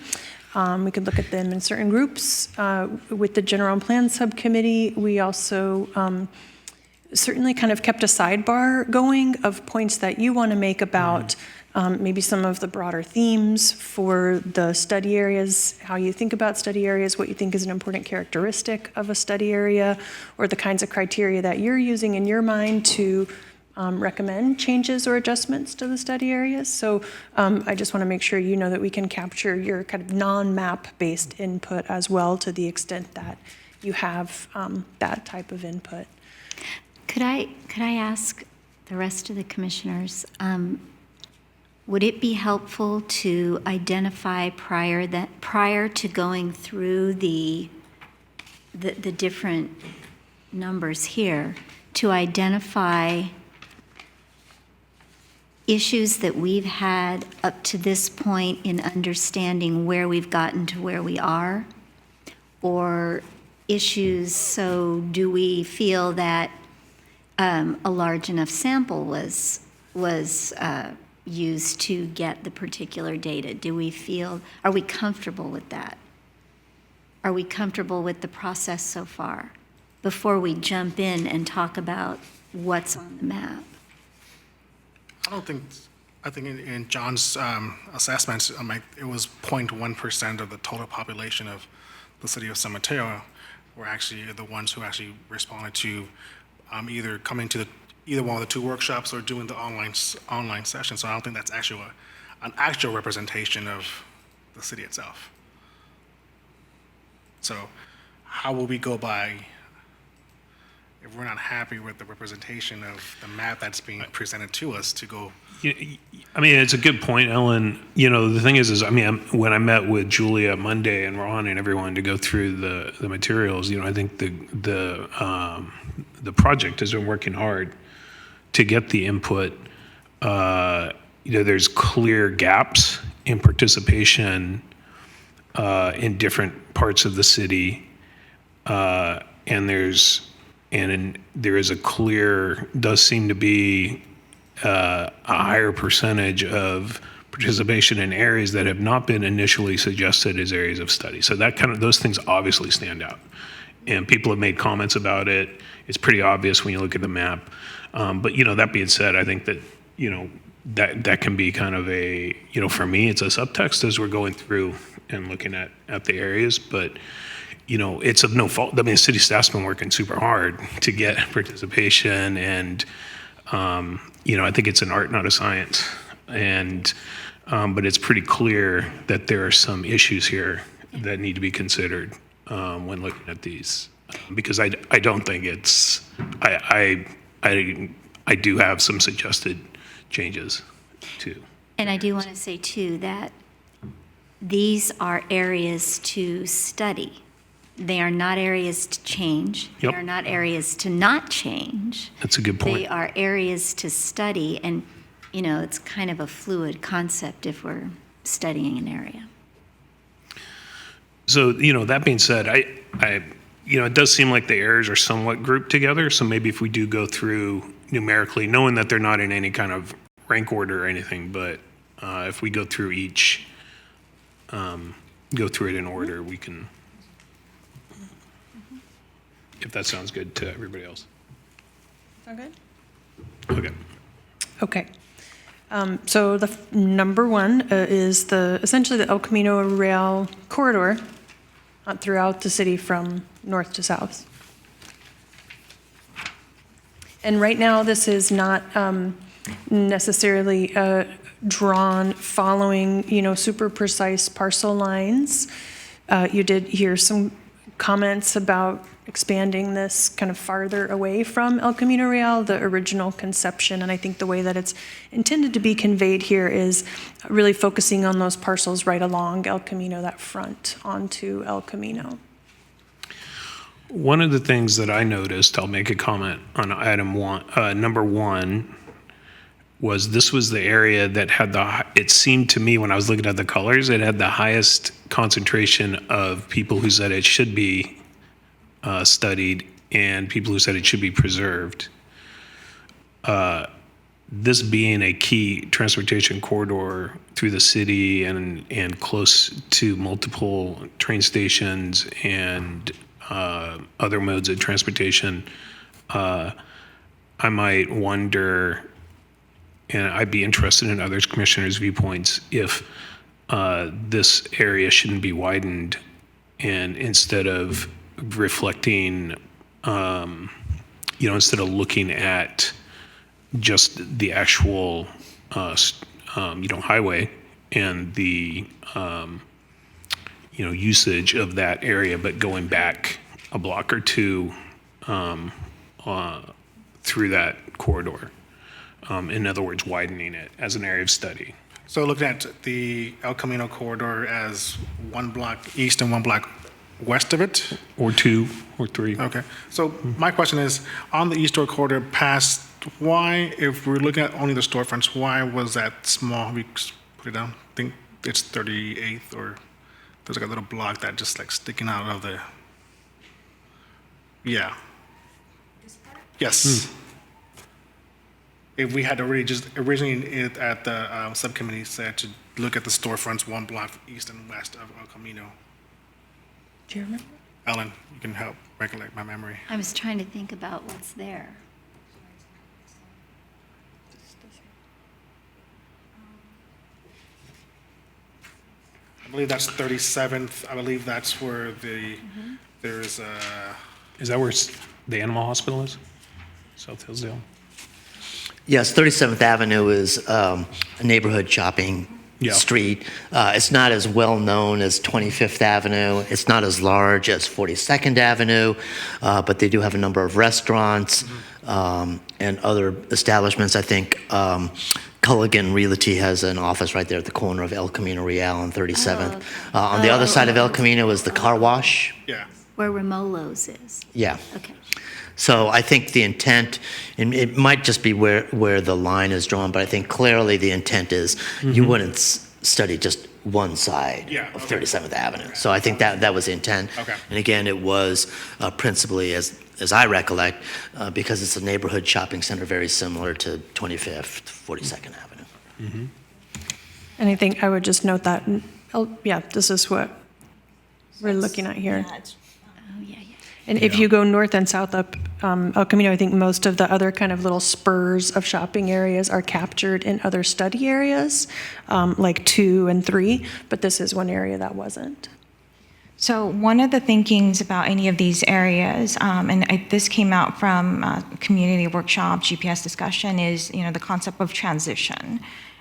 We could look at them in certain groups. With the General Plan Subcommittee, we also certainly kind of kept a sidebar going of points that you want to make about maybe some of the broader themes for the study areas, how you think about study areas, what you think is an important characteristic of a study area, or the kinds of criteria that you're using in your mind to recommend changes or adjustments to the study areas. So I just want to make sure you know that we can capture your kind of non-map based input as well, to the extent that you have that type of input. Could I ask the rest of the commissioners, would it be helpful to identify prior to going through the different numbers here, to identify issues that we've had up to this point in understanding where we've gotten to where we are, or issues, so do we feel that a large enough sample was used to get the particular data? Are we comfortable with that? Are we comfortable with the process so far before we jump in and talk about what's on the map? I think in John's assessments, it was 0.1% of the total population of the city of San Mateo were actually the ones who actually responded to either coming to either one of the two workshops or doing the online session. So I don't think that's actually an actual representation of the city itself. So how will we go by if we're not happy with the representation of the map that's being presented to us to go? I mean, it's a good point, Ellen. The thing is when I met with Julia Monday and Ron and everyone to go through the materials, I think the project has been working hard to get the input. There's clear gaps in participation in different parts of the city, and there is does seem to be a higher percentage of participation in areas that have not been initially suggested as areas of study. So those things obviously stand out, and people have made comments about it. It's pretty obvious when you look at the map. But that being said, I think that that can be kind of a for me, it's a subtext as we're going through and looking at the areas. But it's of no fault. I mean, the city staff's been working super hard to get participation, and I think it's an art, not a science. And but it's pretty clear that there are some issues here that need to be considered when looking at these, because I don't think it's I do have some suggested changes too. And I do want to say, too, that these are areas to study. They are not areas to change. Yep. They are not areas to not change. That's a good point. They are areas to study, and, it's kind of a fluid concept if we're studying an area. So, that being said, it does seem like the areas are somewhat grouped together. So maybe if we do go through numerically, knowing that they're not in any kind of rank order or anything, but if we go through each, go through it in order, we can, if that sounds good to everybody else. Sound good? Okay. Okay. So the number one is essentially the El Camino Real corridor throughout the city from north to south. And right now, this is not necessarily drawn following, super precise parcel lines. You did hear some comments about expanding this kind of farther away from El Camino Real, the original conception. And I think the way that it's intended to be conveyed here is really focusing on those parcels right along El Camino, that front onto El Camino. One of the things that I noticed, I'll make a comment on item one, number one, was this was the area that had it seemed to me when I was looking at the colors, it had the highest concentration of people who said it should be studied and people who said it should be preserved. This being a key transportation corridor through the city and close to multiple train stations and other modes of transportation, I might wonder, and I'd be interested in others commissioners' viewpoints, if this area shouldn't be widened, and instead of reflecting, instead of looking at just the actual, highway and the, usage of that area, but going back a block or two through that corridor. In other words, widening it as an area of study. So looking at the El Camino corridor as one block east and one block west of it? Or two or three. Okay. So my question is, on the east-west corridor past, why, if we're looking at only the storefronts, why was that small? We put it down. I think it's 38th, or there's like a little block that just like sticking out of the, yeah. Yes. If we had already just originally at the subcommittee said to look at the storefronts one block east and west of El Camino. Do you remember? Ellen, you can help recollect my memory. I was trying to think about what's there. I believe that's 37th. I believe that's where there's a... Is that where the animal hospital is? South Hillsdale? Yes, 37th Avenue is a neighborhood shopping street. It's not as well known as 25th Avenue. It's not as large as 42nd Avenue, but they do have a number of restaurants and other establishments. I think Culligan Realty has an office right there at the corner of El Camino Real and 37th. On the other side of El Camino is the car wash. Yeah. Where Romolo's is. Yeah. Okay. So I think the intent, and it might just be where the line is drawn, but I think clearly the intent is you wouldn't study just one side of 37th Avenue. So I think that was the intent. Okay. And again, it was principally, as I recollect, because it's a neighborhood shopping center very similar to 25th, 42nd Avenue. And I think I would just note that, this is what we're looking at here. And if you go north and south up El Camino, I think most of the other kind of little spurs of shopping areas are captured in other study areas, like 2 and 3, but this is one area that wasn't. So one of the thinkings about any of these areas, this came out from community workshop, GPS discussion, is the concept of transition.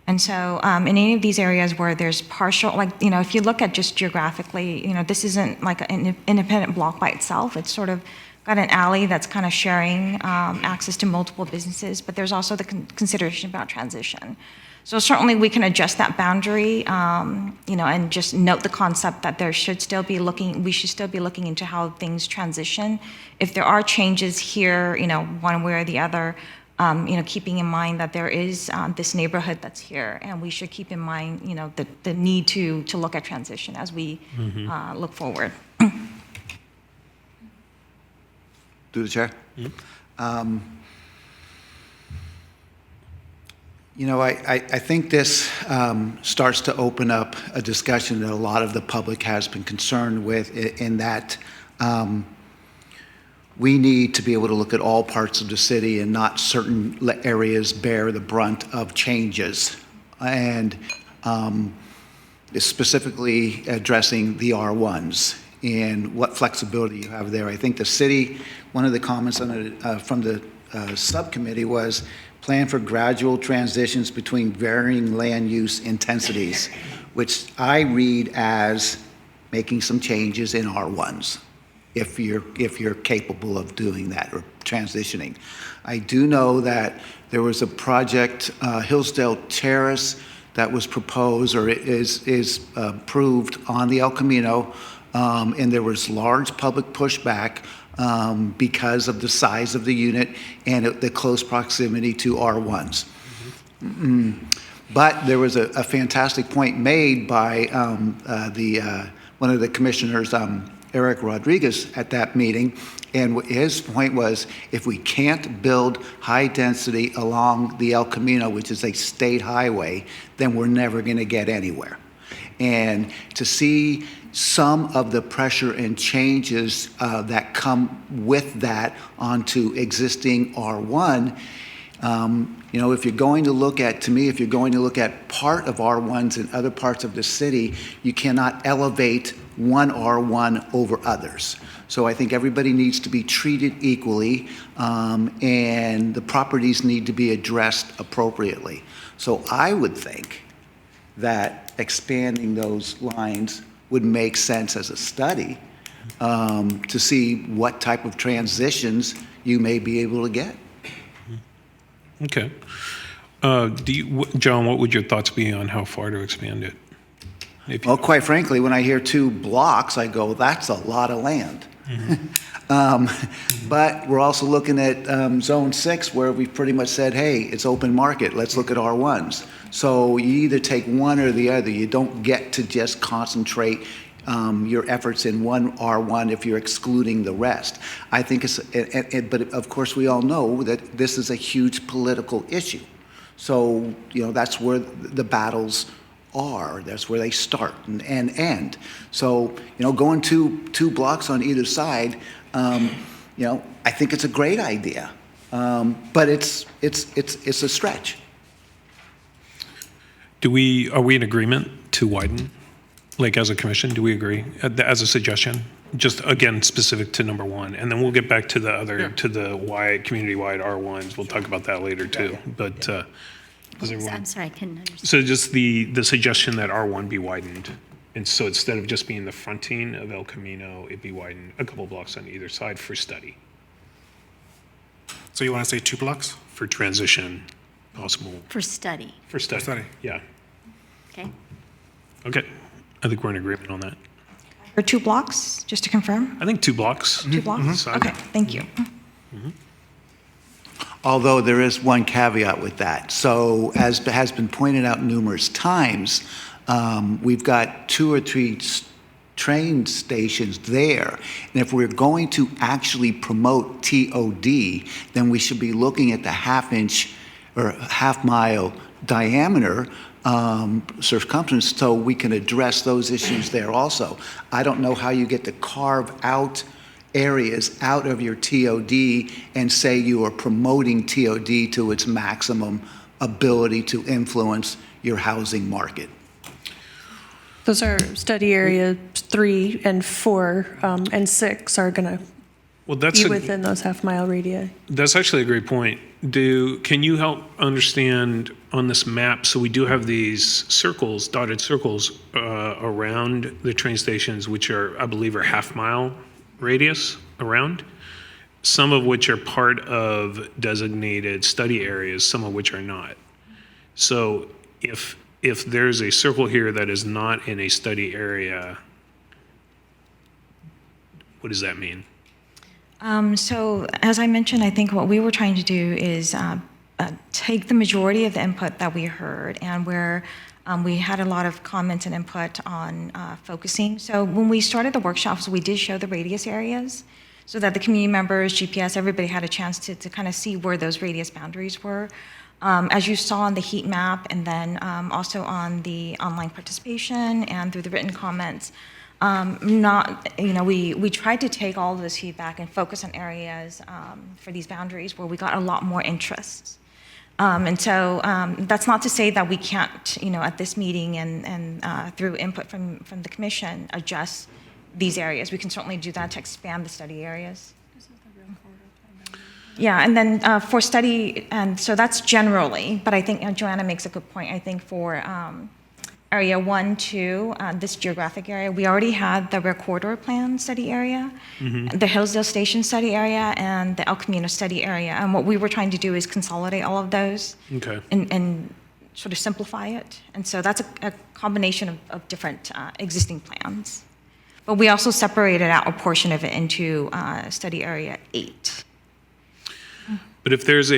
And so in any of these areas where there's partial, if you look at just geographically, this isn't like an independent block by itself. It's sort of got an alley that's kind of sharing access to multiple businesses, but there's also the consideration about transition. So certainly we can adjust that boundary, and just note the concept that we should still be looking into how things transition. If there are changes here, one way or the other, keeping in mind that there is this neighborhood that's here, and we should keep in mind, the need to look at transition as we look forward. Through the chair. I think this starts to open up a discussion that a lot of the public has been concerned with, in that we need to be able to look at all parts of the city and not certain areas bear the brunt of changes. And specifically addressing the R1s and what flexibility you have there. I think the city, one of the comments from the subcommittee was plan for gradual transitions between varying land use intensities, which I read as making some changes in R1s, if you're capable of doing that or transitioning. I do know that there was a project, Hillsdale Terrace, that was proposed or is approved on the El Camino, and there was large public pushback because of the size of the unit and the close proximity to R1s. But there was a fantastic point made by one of the commissioners, Eric Rodriguez, at that meeting, and his point was, if we can't build high density along the El Camino, which is a state highway, then we're never going to get anywhere. And to see some of the pressure and changes that come with that onto existing R1, if you're going to look at, if you're going to look at part of R1s in other parts of the city, you cannot elevate one R1 over others. So I think everybody needs to be treated equally, and the properties need to be addressed appropriately. So I would think that expanding those lines would make sense as a study, to see what type of transitions you may be able to get. Okay. John, what would your thoughts be on how far to expand it? Well, quite frankly, when I hear 2 blocks, I go, that's a lot of land. But we're also looking at Zone 6, where we've pretty much said, hey, it's open market. Let's look at R1s. So you either take one or the other. You don't get to just concentrate your efforts in one R1 if you're excluding the rest. I think but of course we all know that this is a huge political issue. So, that's where the battles are. That's where they start and end. So, going two blocks on either side, I think it's a great idea. But it's a stretch. Are we in agreement to widen? Like, as a commission, do we agree as a suggestion? Just again, specific to number 1, and then we'll get back to the other, to the community-wide R1s. We'll talk about that later too. But does everyone? I'm sorry, I couldn't understand. So just the suggestion that R1 be widened, and so instead of just being the fronting of El Camino, it be widened a couple blocks on either side for study. So you want to say 2 blocks? For transition, possible. For study. For study. Yeah. Okay. Okay. I think we're in agreement on that. Or 2 blocks, just to confirm? I think 2 blocks. 2 blocks? Okay, thank you. Although there is one caveat with that. So as has been pointed out numerous times, we've got 2 or 3 train stations there. And if we're going to actually promote TOD, then we should be looking at the half-inch or half-mile diameter circumference, so we can address those issues there also. I don't know how you get to carve out areas out of your TOD and say you are promoting TOD to its maximum ability to influence your housing market. Those are study area 3 and 4 and 6 are going to be within those half-mile radii. That's actually a great point. Can you help understand on this map? So we do have these circles, dotted circles, around the train stations, which are, I believe, are half-mile radius around. some of which are part of designated study areas, some of which are not. So if there's a circle here that is not in a study area, what does that mean? So as I mentioned, I think what we were trying to do is take the majority of the input that we heard and where we had a lot of comments and input on focusing. So when we started the workshops, we did show the radius areas so that the community members, GPS, everybody had a chance to kind of see where those radius boundaries were. As you saw on the heat map and then also on the online participation and through the written comments, we tried to take all of this feedback and focus on areas for these boundaries where we got a lot more interest. And so that's not to say that we can't, at this meeting and through input from the commission, adjust these areas. We can certainly do that to expand the study areas. Yeah, and then for study, and so that's generally, but I think Joanna makes a good point. I think for area 1, 2, this geographic area, we already had the Rear Corridor Plan study area, the Hillsdale Station study area, and the El Camino study area. And what we were trying to do is consolidate all of those and sort of simplify it. And so that's a combination of different existing plans. But we also separated out a portion of it into study area 8. But if there's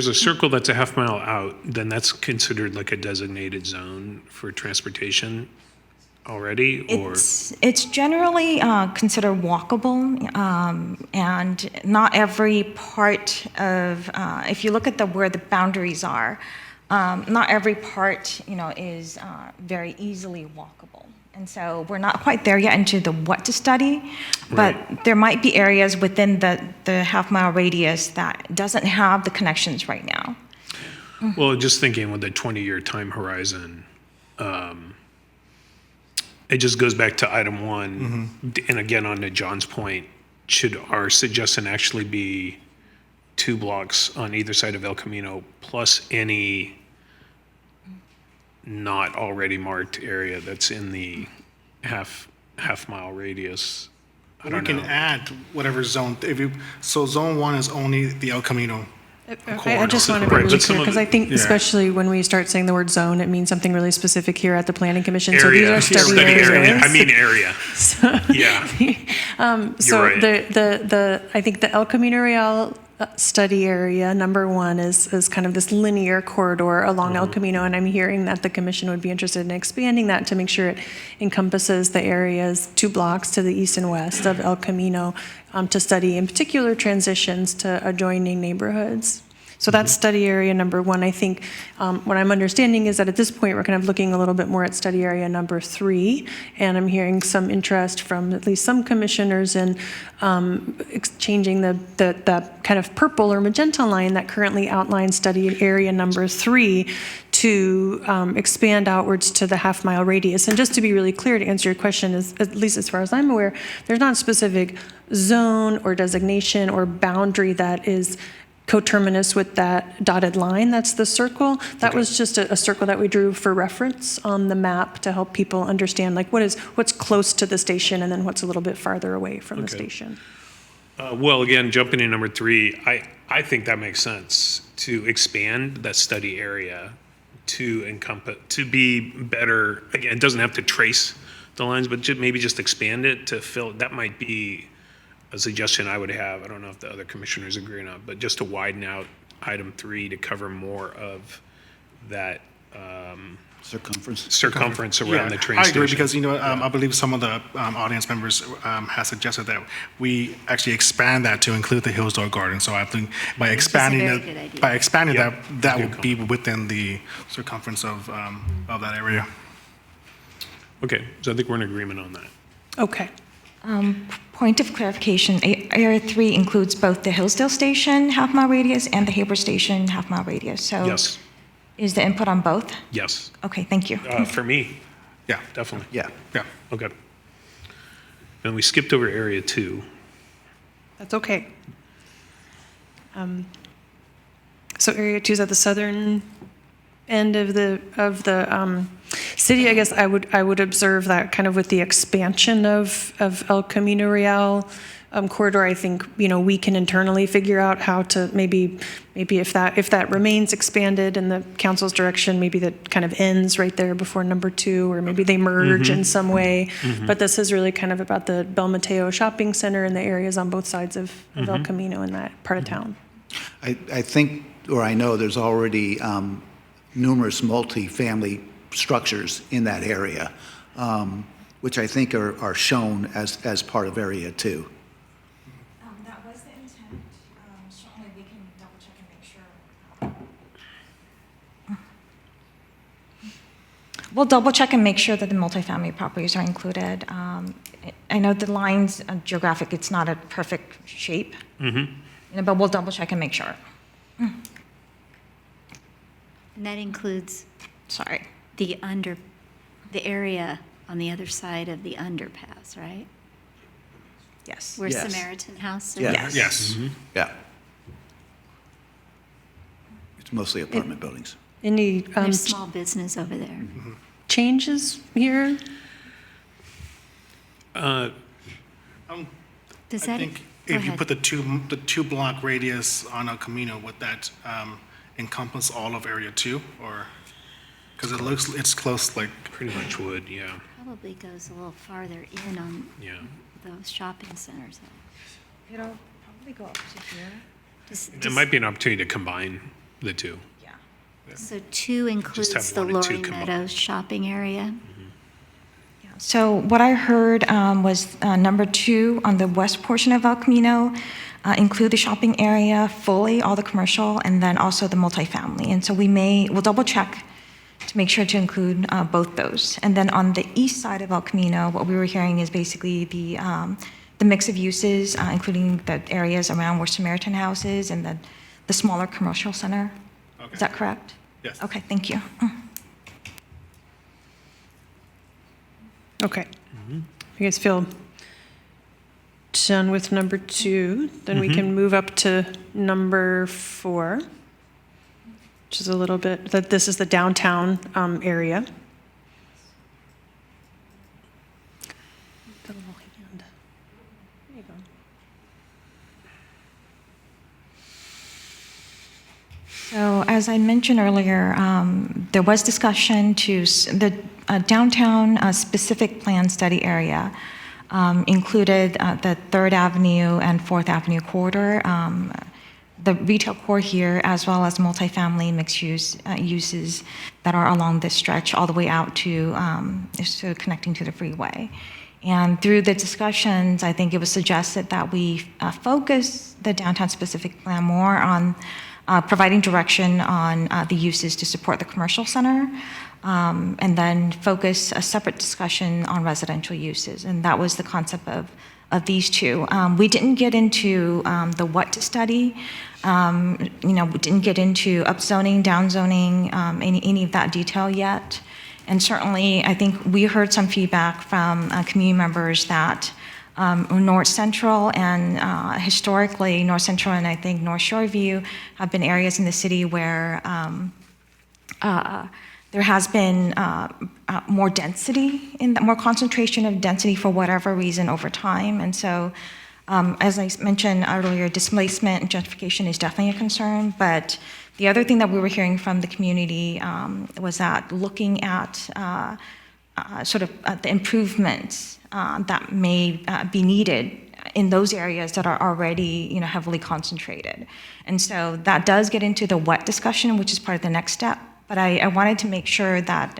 a circle that's a half mile out, then that's considered like a designated zone for transportation already, or? It's generally considered walkable, and not every part of, if you look at where the boundaries are, not every part, is very easily walkable. And so we're not quite there yet into the what to study, but there might be areas within the half-mile radius that doesn't have the connections right now. Well, just thinking with the 20-year time horizon, it just goes back to item 1. And again, on to John's point, should our suggestion actually be 2 blocks on either side of El Camino plus any not already marked area that's in the half mile radius? I don't know. We can add whatever zone. So zone 1 is only the El Camino. I just want to be really clear, because I think especially when we start saying the word zone, it means something really specific here at the Planning Commission. So these are study areas. I mean area. Yeah. So You're right. I think the El Camino Real study area, number 1, is kind of this linear corridor along El Camino, and I'm hearing that the commission would be interested in expanding that to make sure it encompasses the areas 2 blocks to the east and west of El Camino to study, in particular, transitions to adjoining neighborhoods. So that's study area number 1. I think what I'm understanding is that at this point, we're kind of looking a little bit more at study area number 3, and I'm hearing some interest from at least some commissioners in changing the kind of purple or magenta line that currently outlines study area number 3 to expand outwards to the half-mile radius. And just to be really clear, to answer your question, is, at least as far as I'm aware, there's not a specific zone or designation or boundary that is coterminous with that dotted line. That's the circle. That was just a circle that we drew for reference on the map to help people understand like what's close to the station and then what's a little bit farther away from the station. Well, again, jumping in number 3, I think that makes sense to expand that study area to encompass, to be better. Again, it doesn't have to trace the lines, but maybe just expand it to fill. That might be a suggestion I would have. I don't know if the other commissioners agree or not, but just to widen out item 3 to cover more of that circumference around the train station. I agree, because I believe some of the audience members have suggested that we actually expand that to include the Hillsdale Garden. So I think by expanding that will be within the circumference of that area. Okay, so I think we're in agreement on that. Okay. Point of clarification, Area 3 includes both the Hillsdale Station half-mile radius and the Haber Station half-mile radius. So yes. Is the input on both? Yes. Okay, thank you. For me, yeah, definitely. Yeah. Okay. And we skipped over Area 2. That's okay. So Area 2 is at the southern end of the City, I guess I would observe that kind of with the expansion of El Camino Real corridor, I think, we can internally figure out how to maybe if that remains expanded in the council's direction, maybe that kind of ends right there before number 2, or maybe they merge in some way. But this is really kind of about the Bel Mateo Shopping Center and the areas on both sides of El Camino in that part of town. I think, or I know, there's already numerous multi-family structures in that area, which I think are shown as part of Area 2. That was the intent. Certainly we can double check and make sure. We'll double check and make sure that the multifamily properties are included. I know the lines, geographic, it's not a perfect shape, but we'll double check and make sure. And that includes, the area on the other side of the underpass, right? Yes. Where Yes. Samaritan House is? Yes. Yeah. It's mostly apartment buildings. Any There's small business over there. changes here? I Does that? think Go if you ahead. put the two block radius on El Camino, would that encompass all of Area 2, or because it's close, like Pretty much would, yeah. Probably goes a little farther in on Yeah. those shopping centers. It'll probably go up to here. There might be an opportunity to combine the two. So 2 includes have the 1 and 2 Lori combined. Meadows shopping area? So what I heard was number 2 on the west portion of El Camino include the shopping area fully, all the commercial, and then also the multifamily. And so we'll double check to make sure to include both those. And then on the east side of El Camino, what we were hearing is basically the mix of uses, including the areas around where Samaritan House is and the smaller commercial center. Okay. Is that correct? Yes. Okay, thank you. Okay. You guys feel done with number 2? Then we can move up to number 4, which is a little bit, this is the downtown area. The little hand. There you go. So as I mentioned earlier, there was discussion the downtown specific plan study area included the 3rd Avenue and 4th Avenue corridor, the retail core here, as well as multifamily mixed use uses that are along this stretch all the way out to connecting to the freeway. And through the discussions, I think it was suggested that we focus the downtown specific plan more on providing direction on the uses to support the commercial center, and then focus a separate discussion on residential uses. And that was the concept of these 2. We didn't get into the what to study. We didn't get into upzoning, downzoning, any of that detail yet. And certainly, I think we heard some feedback from community members that North Central and historically North Central and I think North Shoreview have been areas in the city where there has been more density, more concentration of density for whatever reason over time. And so, as I mentioned earlier, displacement and gentrification is definitely a concern. But the other thing that we were hearing from the community was that looking at the improvements that may be needed in those areas that are already, heavily concentrated. And so that does get into the what discussion, which is part of the next step. But I wanted to make sure that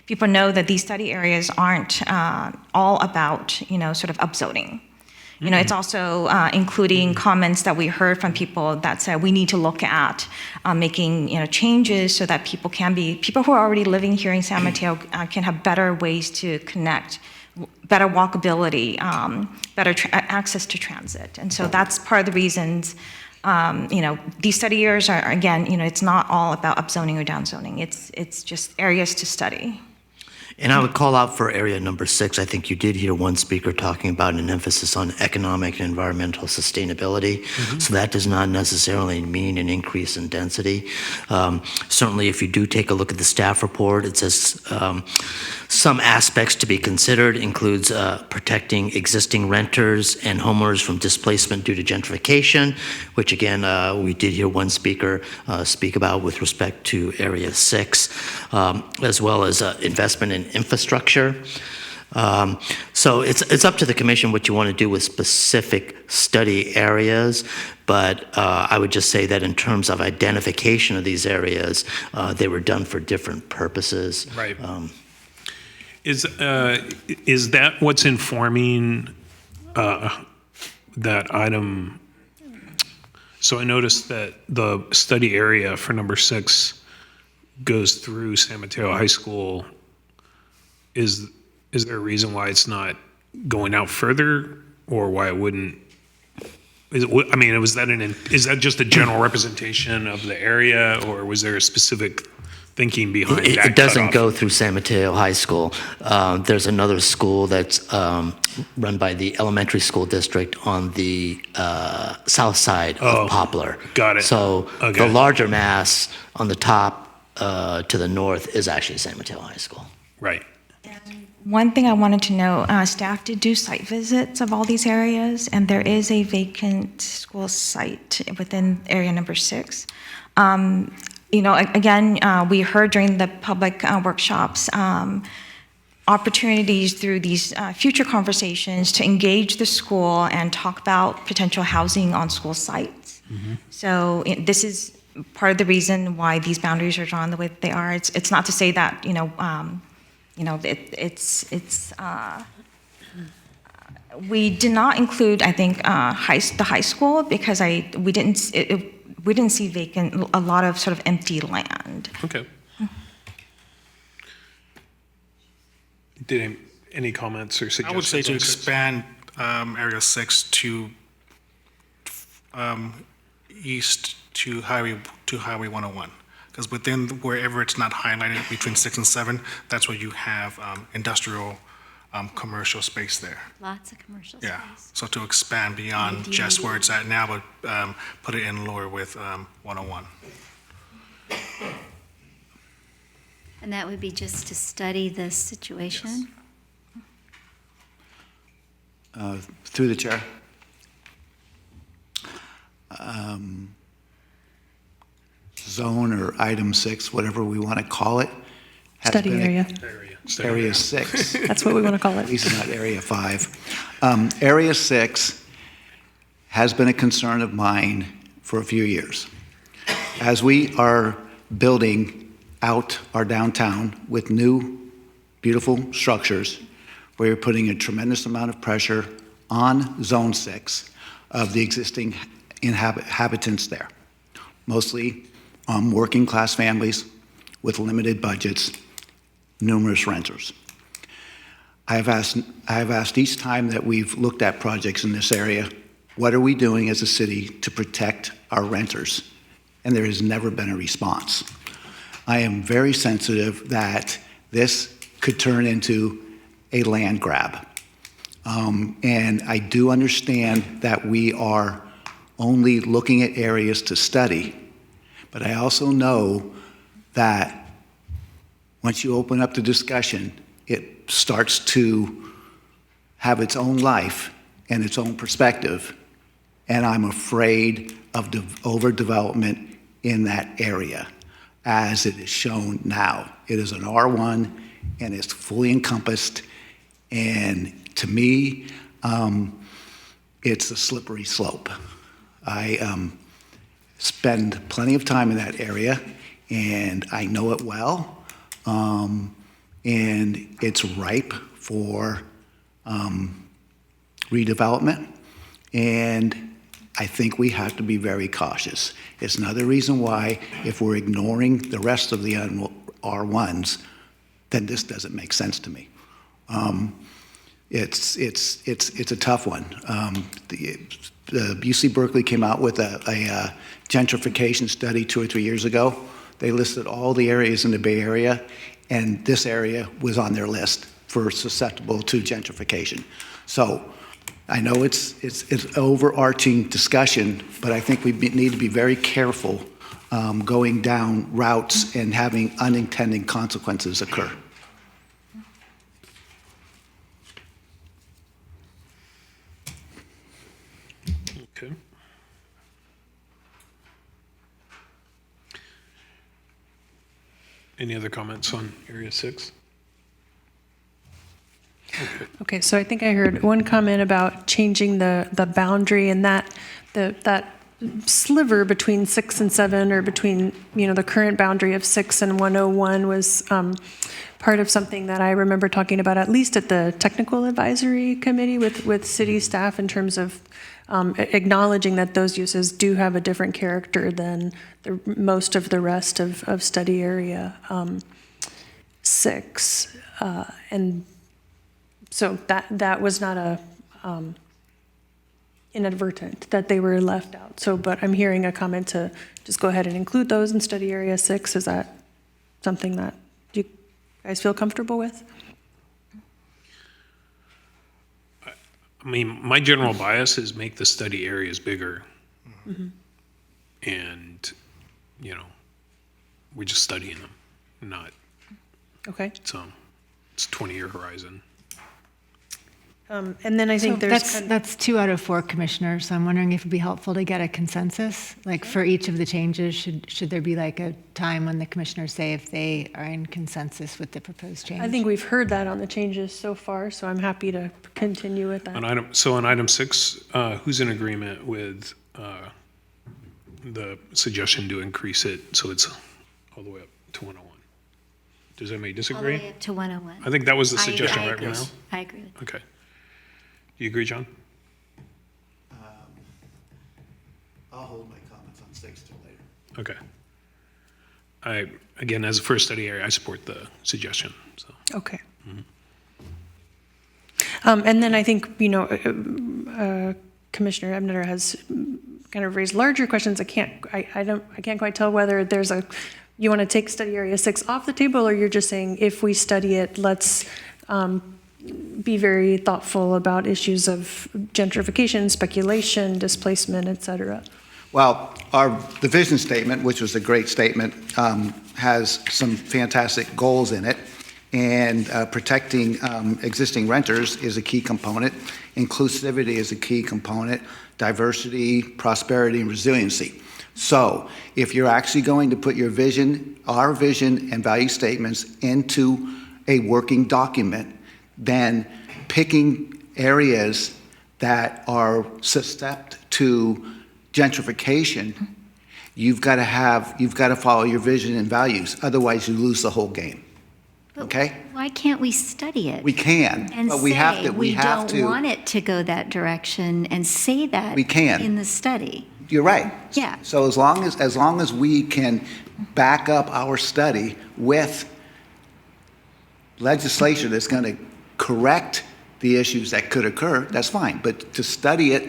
people know that these study areas aren't all about, upzoning. It's also including comments that we heard from people that said we need to look at making, changes so that people who are already living here in San Mateo can have better ways to connect, better walkability, better access to transit. And so that's part of the reasons. These study areas are, again, it's not all about upzoning or downzoning. It's just areas to study. And I would call out for area number 6, I think you did hear one speaker talking about an emphasis on economic and environmental sustainability. So that does not necessarily mean an increase in density. Certainly, if you do take a look at the staff report, it says some aspects to be considered includes protecting existing renters and homeowners from displacement due to gentrification, which again, we did hear one speaker speak about with respect to Area 6, as well as investment in infrastructure. So it's up to the commission what you want to do with specific study areas, but I would just say that in terms of identification of these areas, they were done for different purposes. Right. Is that what's informing that item? So I noticed that the study area for number 6 goes through San Mateo High School. Is there a reason why it's not going out further, or why it wouldn't? Is that just a general representation of the area, or was there a specific thinking behind that? It doesn't cutoff? go through San Mateo High School. There's another school that's run by the elementary school district on the south side of Poplar. Got it. So Okay. the larger mass on the top to the north is actually San Mateo High School. Right. One thing I wanted to know, staff did do site visits of all these areas, and there is a vacant school site within area number 6. Again, we heard during the public workshops opportunities through these future conversations to engage the school and talk about potential housing on school sites. So this is part of the reason why these boundaries are drawn the way that they are. It's not to say that we did not include, I think, the high school because we didn't see vacant, a lot of sort of empty land. Okay. Any comments or suggestions? I would say to on this? expand Area 6 to east to Highway 101. Because within wherever it's not highlighted between 6 and 7, that's where you have industrial, commercial space there. Lots of commercial Yeah, space. so to expand beyond just where it's at now, but put it in lower with 101. And that would be just to study the situation? Through the chair. Zone or item 6, whatever we want to call it. has Study been area. Area 6. That's what we want to call it. At least not Area 5. Area 6 has been a concern of mine for a few years. As we are building out our downtown with new, beautiful structures, we're putting a tremendous amount of pressure on Zone 6 of the existing inhabitants there, mostly working-class families with limited budgets, numerous renters. I have asked each time that we've looked at projects in this area, what are we doing as a city to protect our renters? And there has never been a response. I am very sensitive that this could turn into a land grab. And I do understand that we are only looking at areas to study, but I also know that once you open up the discussion, it starts to have its own life and its own perspective, and I'm afraid of overdevelopment in that area as it is shown now. It is an R1 and it's fully encompassed, and to me, it's a slippery slope. I spend plenty of time in that area, and I know it well, and it's ripe for redevelopment, and I think we have to be very cautious. It's another reason why, if we're ignoring the rest of the R1s, then this doesn't make sense to me. It's a tough one. The UC Berkeley came out with a gentrification study 2 or 3 years ago. They listed all the areas in the Bay Area, and this area was on their list for susceptible to gentrification. So I know it's overarching discussion, but I think we need to be very careful going down routes and having unintended consequences occur. Okay. Any other comments on Area 6? Okay, so I think I heard one comment about changing the boundary and that sliver between 6 and 7, or between, the current boundary of 6 and 101 was part of something that I remember talking about, at least at the technical advisory committee with city staff, in terms of acknowledging that those uses do have a different character than most of the rest of study area 6. And so that was not a inadvertent that they were left out. So, but I'm hearing a comment to just go ahead and include those in study area 6. Is that something that you guys feel comfortable with? I mean, my general bias is make the study areas bigger. Mm-hmm. And, we're just studying them, not. Okay. So it's 20-year horizon. And then I think So there's that's 2 out of 4 commissioners. So I'm wondering if it'd be helpful to get a consensus, like for each of the changes. Should there be like a time when the commissioners say if they are in consensus with the proposed change? I think we've heard that on the changes so far, so I'm happy to continue with that. On item 6, who's in agreement with the suggestion to increase it so it's all the way up to 101? Does anybody disagree? All the way up to 101. I think that was the I suggestion, right, agree. Romero? I agree with that. Okay. Do you agree, John? I'll hold my comments on 6 till later. Okay. Again, as a first study area, I support the suggestion, so. Okay. And then I think, Commissioner Ebner has kind of raised larger questions. I can't quite tell whether there's you want to take study area 6 off the table, or you're just saying if we study it, let's be very thoughtful about issues of gentrification, speculation, displacement, et cetera. Well, the vision statement, which was a great statement, has some fantastic goals in it. And protecting existing renters is a key component. Inclusivity is a key component. Diversity, prosperity, and resiliency. So if you're actually going to put your vision, our vision and value statements into a working document, then picking areas that are susceptible to gentrification, you've got to follow your vision and values. Otherwise, you lose the whole game. Okay? Why can't we study it? We can, And but say we have to. we don't want it to go that direction, and say that We can. in the study. You're right. Yeah. So as long as we can back up our study with legislation that's going to correct the issues that could occur, that's fine. But to study it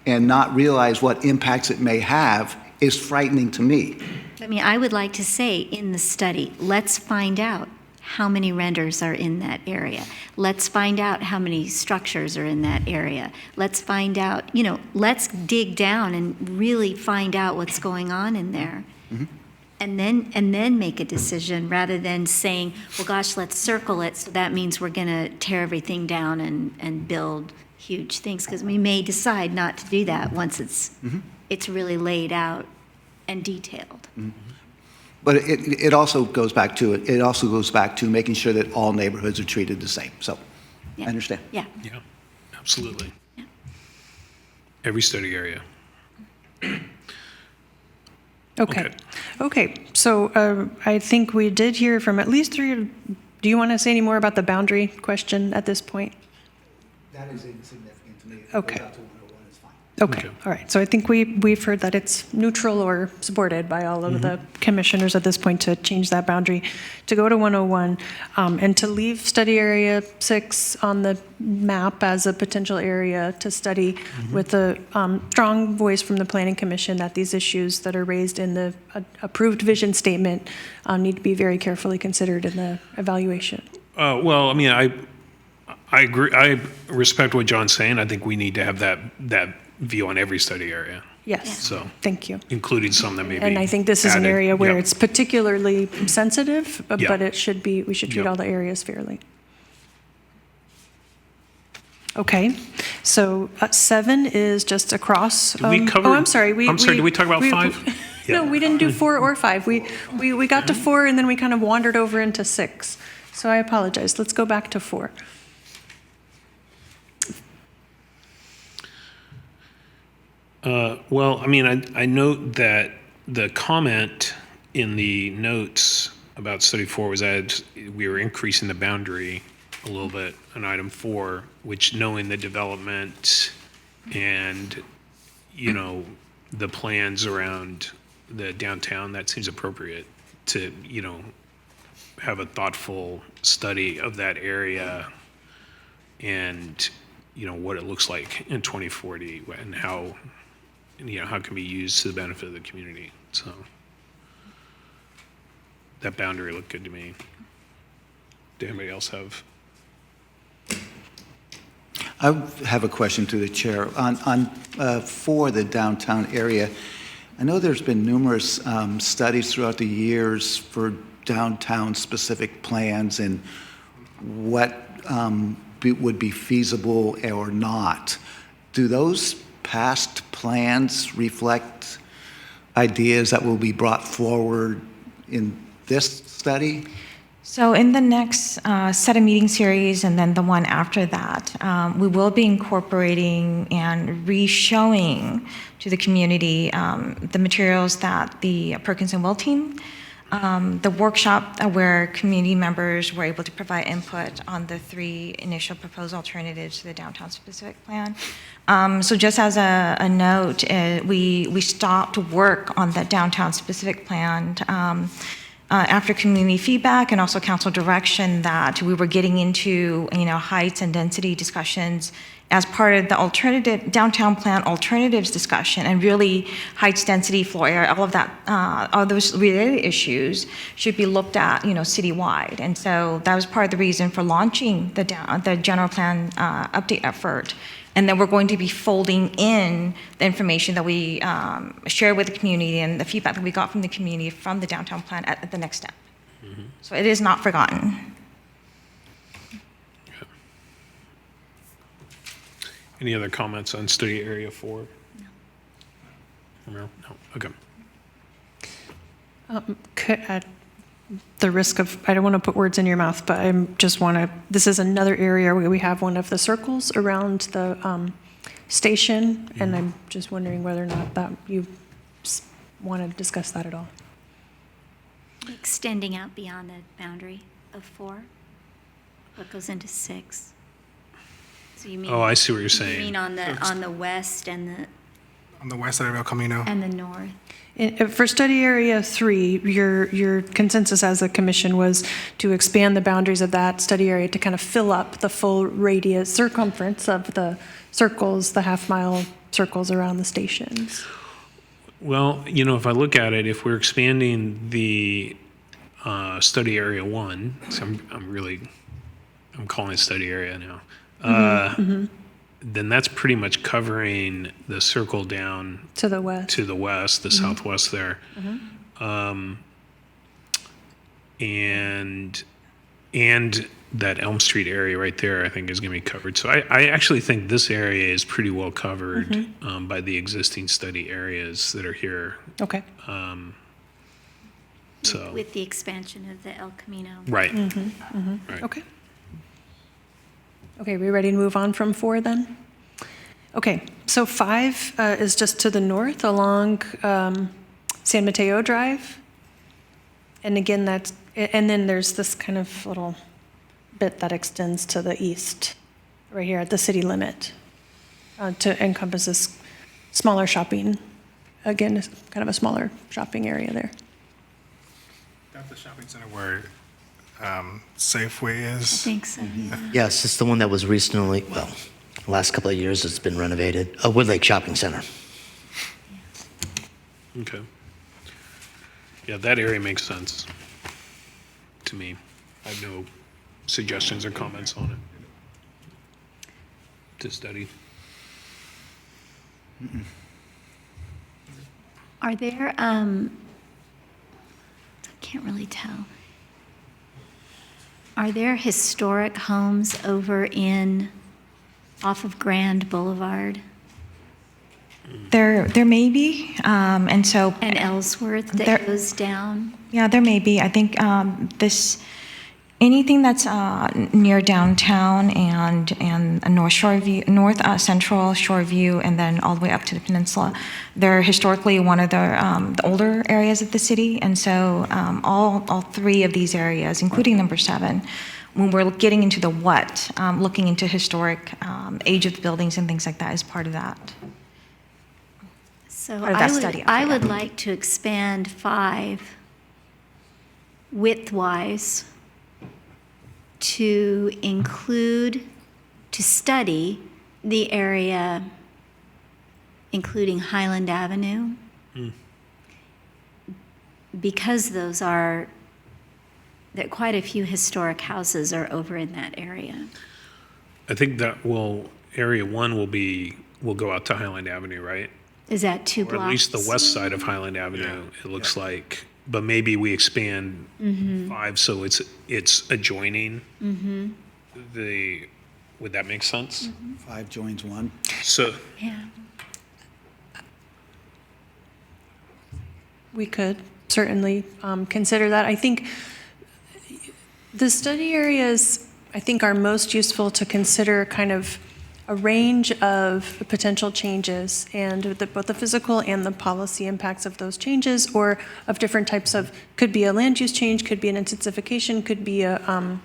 and not realize what impacts it may have is frightening to me. I would like to say in the study, let's find out how many renters are in that area. Let's find out how many structures are in that area. Let's find out, let's dig down and really find out what's going on in there. Mm-hmm. And then make a decision, rather than saying, well, gosh, let's circle it, so that means we're going to tear everything down and build huge things, because we may decide not to do that once it's really laid out and detailed. Mm-hmm. But it also goes back to making sure that all neighborhoods are treated the same. So I understand. Yeah. Yeah, absolutely. Every study area. Okay. So I think we did hear from at least 3. Do you want to say any more about the boundary question at this point? That is insignificant to me. If it Okay. goes out to 101, it's fine. Okay, all right. So I think we've heard that it's neutral or supported by all of the commissioners at this point to change that boundary, to go to 101, and to leave study area 6 on the map as a potential area to study with a strong voice from the Planning Commission that these issues that are raised in the approved vision statement need to be very carefully considered in the evaluation. Well, I mean, I agree. I respect what John's saying. I think we need to have that view on every study area. Yes. So, thank you. including some that may be And I think this is an added. area where Yep. it's particularly sensitive, but Yeah. it should be, we should treat Yep. all the areas fairly. Okay, so 7 is just across. Did we cover- Oh, I'm sorry. did we talk about 5? No, we didn't do 4 or 5. We got to 4 and then we kind of wandered over into 6. So I apologize. Let's go back to 4. Well, I mean, I note that the comment in the notes about study 4 was that we were increasing the boundary a little bit on item 4, which, knowing the development and, you know, the plans around the downtown, that seems appropriate to, you know, have a thoughtful study of that area and, you know, what it looks like in 2040 and how, you know, how it can be used to the benefit of the community. So that boundary looked good to me. Did anybody else have? I have a question to the chair. For the downtown area, I know there's been numerous studies throughout the years for downtown-specific plans and what would be feasible or not. Do those past plans reflect ideas that will be brought forward in this study? So in the next set of meeting series and then the one after that, we will be incorporating and re-showing to the community the materials that the Perkins and Will team, the workshop where community members were able to provide input on the 3 initial proposed alternatives to the downtown specific plan. So just as a note, we stopped work on the downtown specific plan after community feedback and also council direction that we were getting into, you know, heights and density discussions as part of the downtown plan alternatives discussion, and really heights, density, floor area, all of that, all those related issues should be looked at, you know, citywide. And so that was part of the reason for launching the general plan update effort. And then we're going to be folding in the information that we share with the community and the feedback that we got from the community from the downtown plan at the next step. So it is not forgotten. Any other comments on study area 4? No. Okay. At the risk of, I don't want to put words in your mouth, but I just want to, this is another area where we have one of the circles around the station, and I'm just wondering whether or not that you want to discuss that at all. Extending out beyond the boundary of 4, what goes into 6? So you mean? Oh, I see what you're saying. You mean on the west and On the west side of El Camino. the north? For study area 3, your consensus as a commission was to expand the boundaries of that study area to kind of fill up the full radius, circumference of the circles, the half-mile circles around the stations. Well, you know, if I look at it, if we're expanding the study area 1, so I'm calling it study area now, then that's pretty much covering the circle down to the west, the southwest there. And that Elm Street area right there, I think, is going to be covered. So I actually think this area is pretty well covered by the existing study areas that are here. Okay. So With the expansion of the El Camino. Right. Right. Okay. Okay, we ready to move on from 4 then? Okay, so 5 is just to the north along San Mateo Drive. And again, and then there's this kind of little bit that extends to the east, right here at the city limit, to encompass this smaller shopping, again, it's kind of a smaller shopping area there. That's the shopping center where Safeway is. I think so. Yes, it's the one that was recently, well, the last couple of years it's been renovated. Wood Lake Shopping Center. Okay. Yeah, that area makes sense to me. I have no suggestions or comments on it to study. Are there, I can't really tell. Are there historic homes over off of Grand Boulevard There may be, and so. and Ellsworth that goes down? Yeah, there may be. I think anything that's near downtown and North Shore View, North Central Shore View, and then all the way up to the peninsula, they're historically one of the older areas of the city, and so all three of these areas, including number 7, when we're getting into the what, looking into historic age of the buildings and things like that is part of that. So Part of that study, I would like to expand 5 width-wise to include, to study the area including Highland Avenue, because that quite a few historic houses are over in that area. I think that area 1 will go out to Highland Avenue, right? Is that 2 blocks? Or at least the west side of Highland Avenue, it looks like. But maybe we expand 5 so it's adjoining would that make sense? 5 joins 1. So, Yeah. We could certainly consider that. I think the study areas, I think, are most useful to consider kind of a range of potential changes and both the physical and the policy impacts of those changes, or of different types of, could be a land use change, could be an intensification, could be a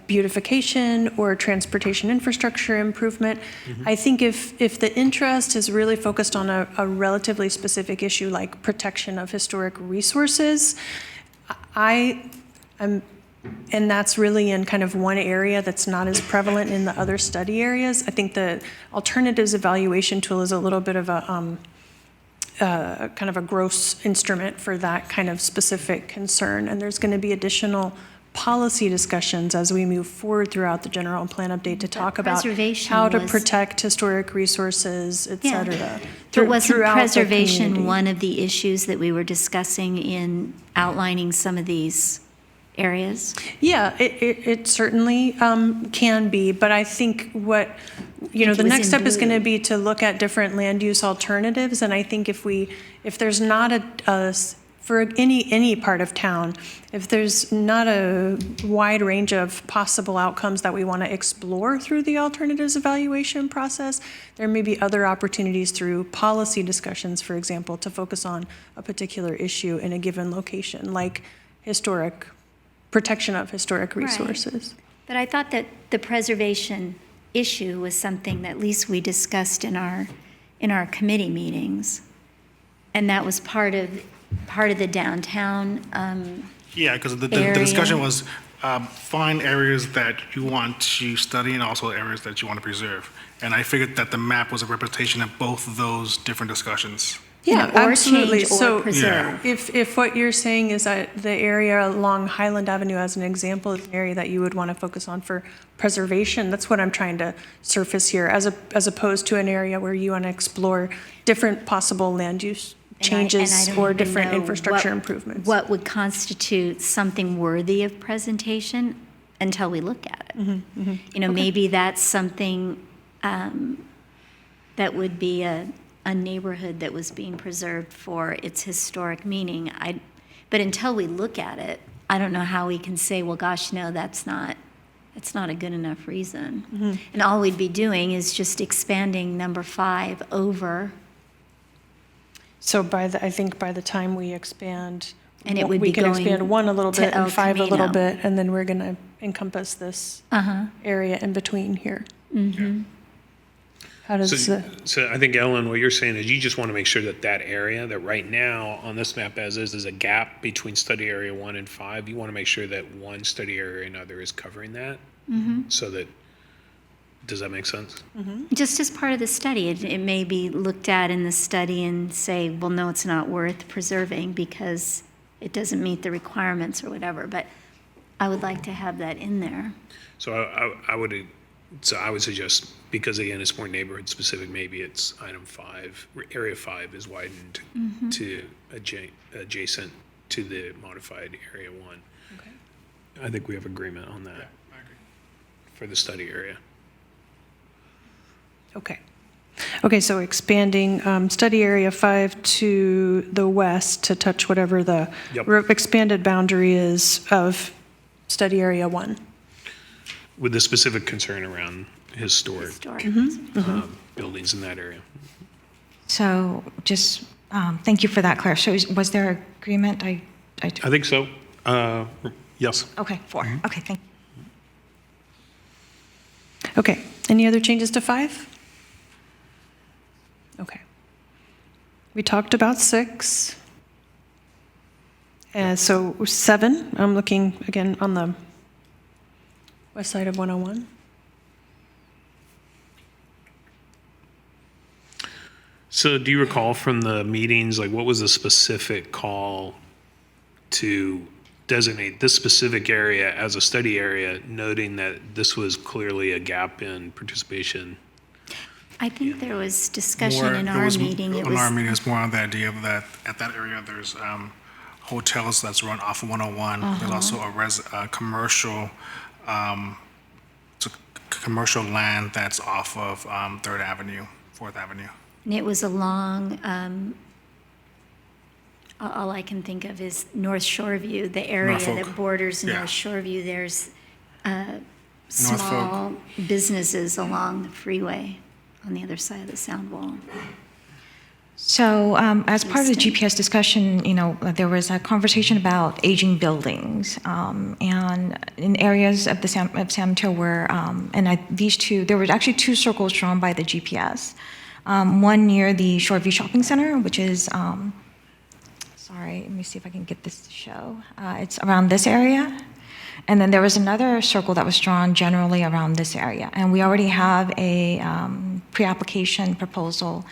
beautification or transportation infrastructure improvement. I think if the interest is really focused on a relatively specific issue like protection of historic resources, and that's really in kind of one area that's not as prevalent in the other study areas. I think the alternatives evaluation tool is a little bit of a kind of a gross instrument for that kind of specific concern. And there's going to be additional policy discussions as we move forward throughout the general plan update to talk about how to protect historic resources, et cetera. But wasn't throughout the preservation community. one of the issues that we were discussing in outlining some of these areas? Yeah, it certainly can be, but I think the it was next in step is going to blue. be to look at different land use alternatives, and I think if there's not for any part of town, if there's not a wide range of possible outcomes that we want to explore through the alternatives evaluation process, there may be other opportunities through policy discussions, for example, to focus on a particular issue in a given location, like protection of historic resources. Right. But I thought that the preservation issue was something that at least we discussed in our committee meetings, and that was part of the downtown Yeah, because the area. discussion was find areas that you want to study and also areas that you want to preserve. And I figured that the map was a representation of both of those different discussions. Yeah, or absolutely. change or So preserve. if what you're saying is that the area along Highland Avenue as an example is an area that you would want to focus on for preservation, that's what I'm trying to surface here, as opposed to an area where you want to explore different possible land use changes And I don't or even different know infrastructure what- improvements. What would constitute something worthy of presentation until we look at it? Maybe that's something that would be a neighborhood that was being preserved for its historic meaning. But until we look at it, I don't know how we can say, well, gosh, no, that's not a good enough reason. And all we'd be doing is just expanding number 5 over. So I think by the time we expand, And it would we be can going expand 1 a little to bit El and 5 a little Camino. bit, and then we're going to encompass this area in between here. How does the, So I think, Ellen, what you're saying is you just want to make sure that that area, that right now on this map as is a gap between study area 1 and 5. You want to make sure that one study area or another is covering that. So that, does that make sense? Just as part of the study, it may be looked at in the study and say, well, no, it's not worth preserving because it doesn't meet the requirements or whatever, but I would like to have that in there. So I would suggest, because again, it's more neighborhood specific, maybe it's item 5, area 5 is widened to adjacent to the modified area 1. Okay. I think we have agreement on that. I agree. For the study area. okay. Okay, so expanding study area 5 to the west to touch whatever the Yep. expanded boundary is of study area 1. With the specific concern around historic buildings in that area. So just, thank you for that, Claire. So was there agreement? I think so. Yes. Okay, 4. Okay, thank you. Okay, any other changes to 5? Okay. We talked about 6. And so 7, I'm looking again on the west side of 101. So do you recall from the meetings, like what was the specific call to designate this specific area as a study area, noting that this was clearly a gap in participation? I think there was discussion More- in there our was- meeting. It On our was, meeting, it's more on the idea of that, at that area, there's hotels that's run off of 101. There's also a commercial, it's a commercial land that's off of 3rd Avenue, 4th Avenue. and it was along, all I can think of is North Shoreview, the area Norfolk. that borders Yeah. North Shoreview. There's small businesses along the freeway on the other side of the sound wall. So as part of the GPS discussion, there was a conversation about aging buildings, and in areas of San Mateo where, there were actually 2 circles drawn by the GPS. One near the Shoreview Shopping Center, which is, sorry, let me see if I can get this to show. It's around this area. And then there was another circle that was drawn generally around this area. And we already have a pre-application proposal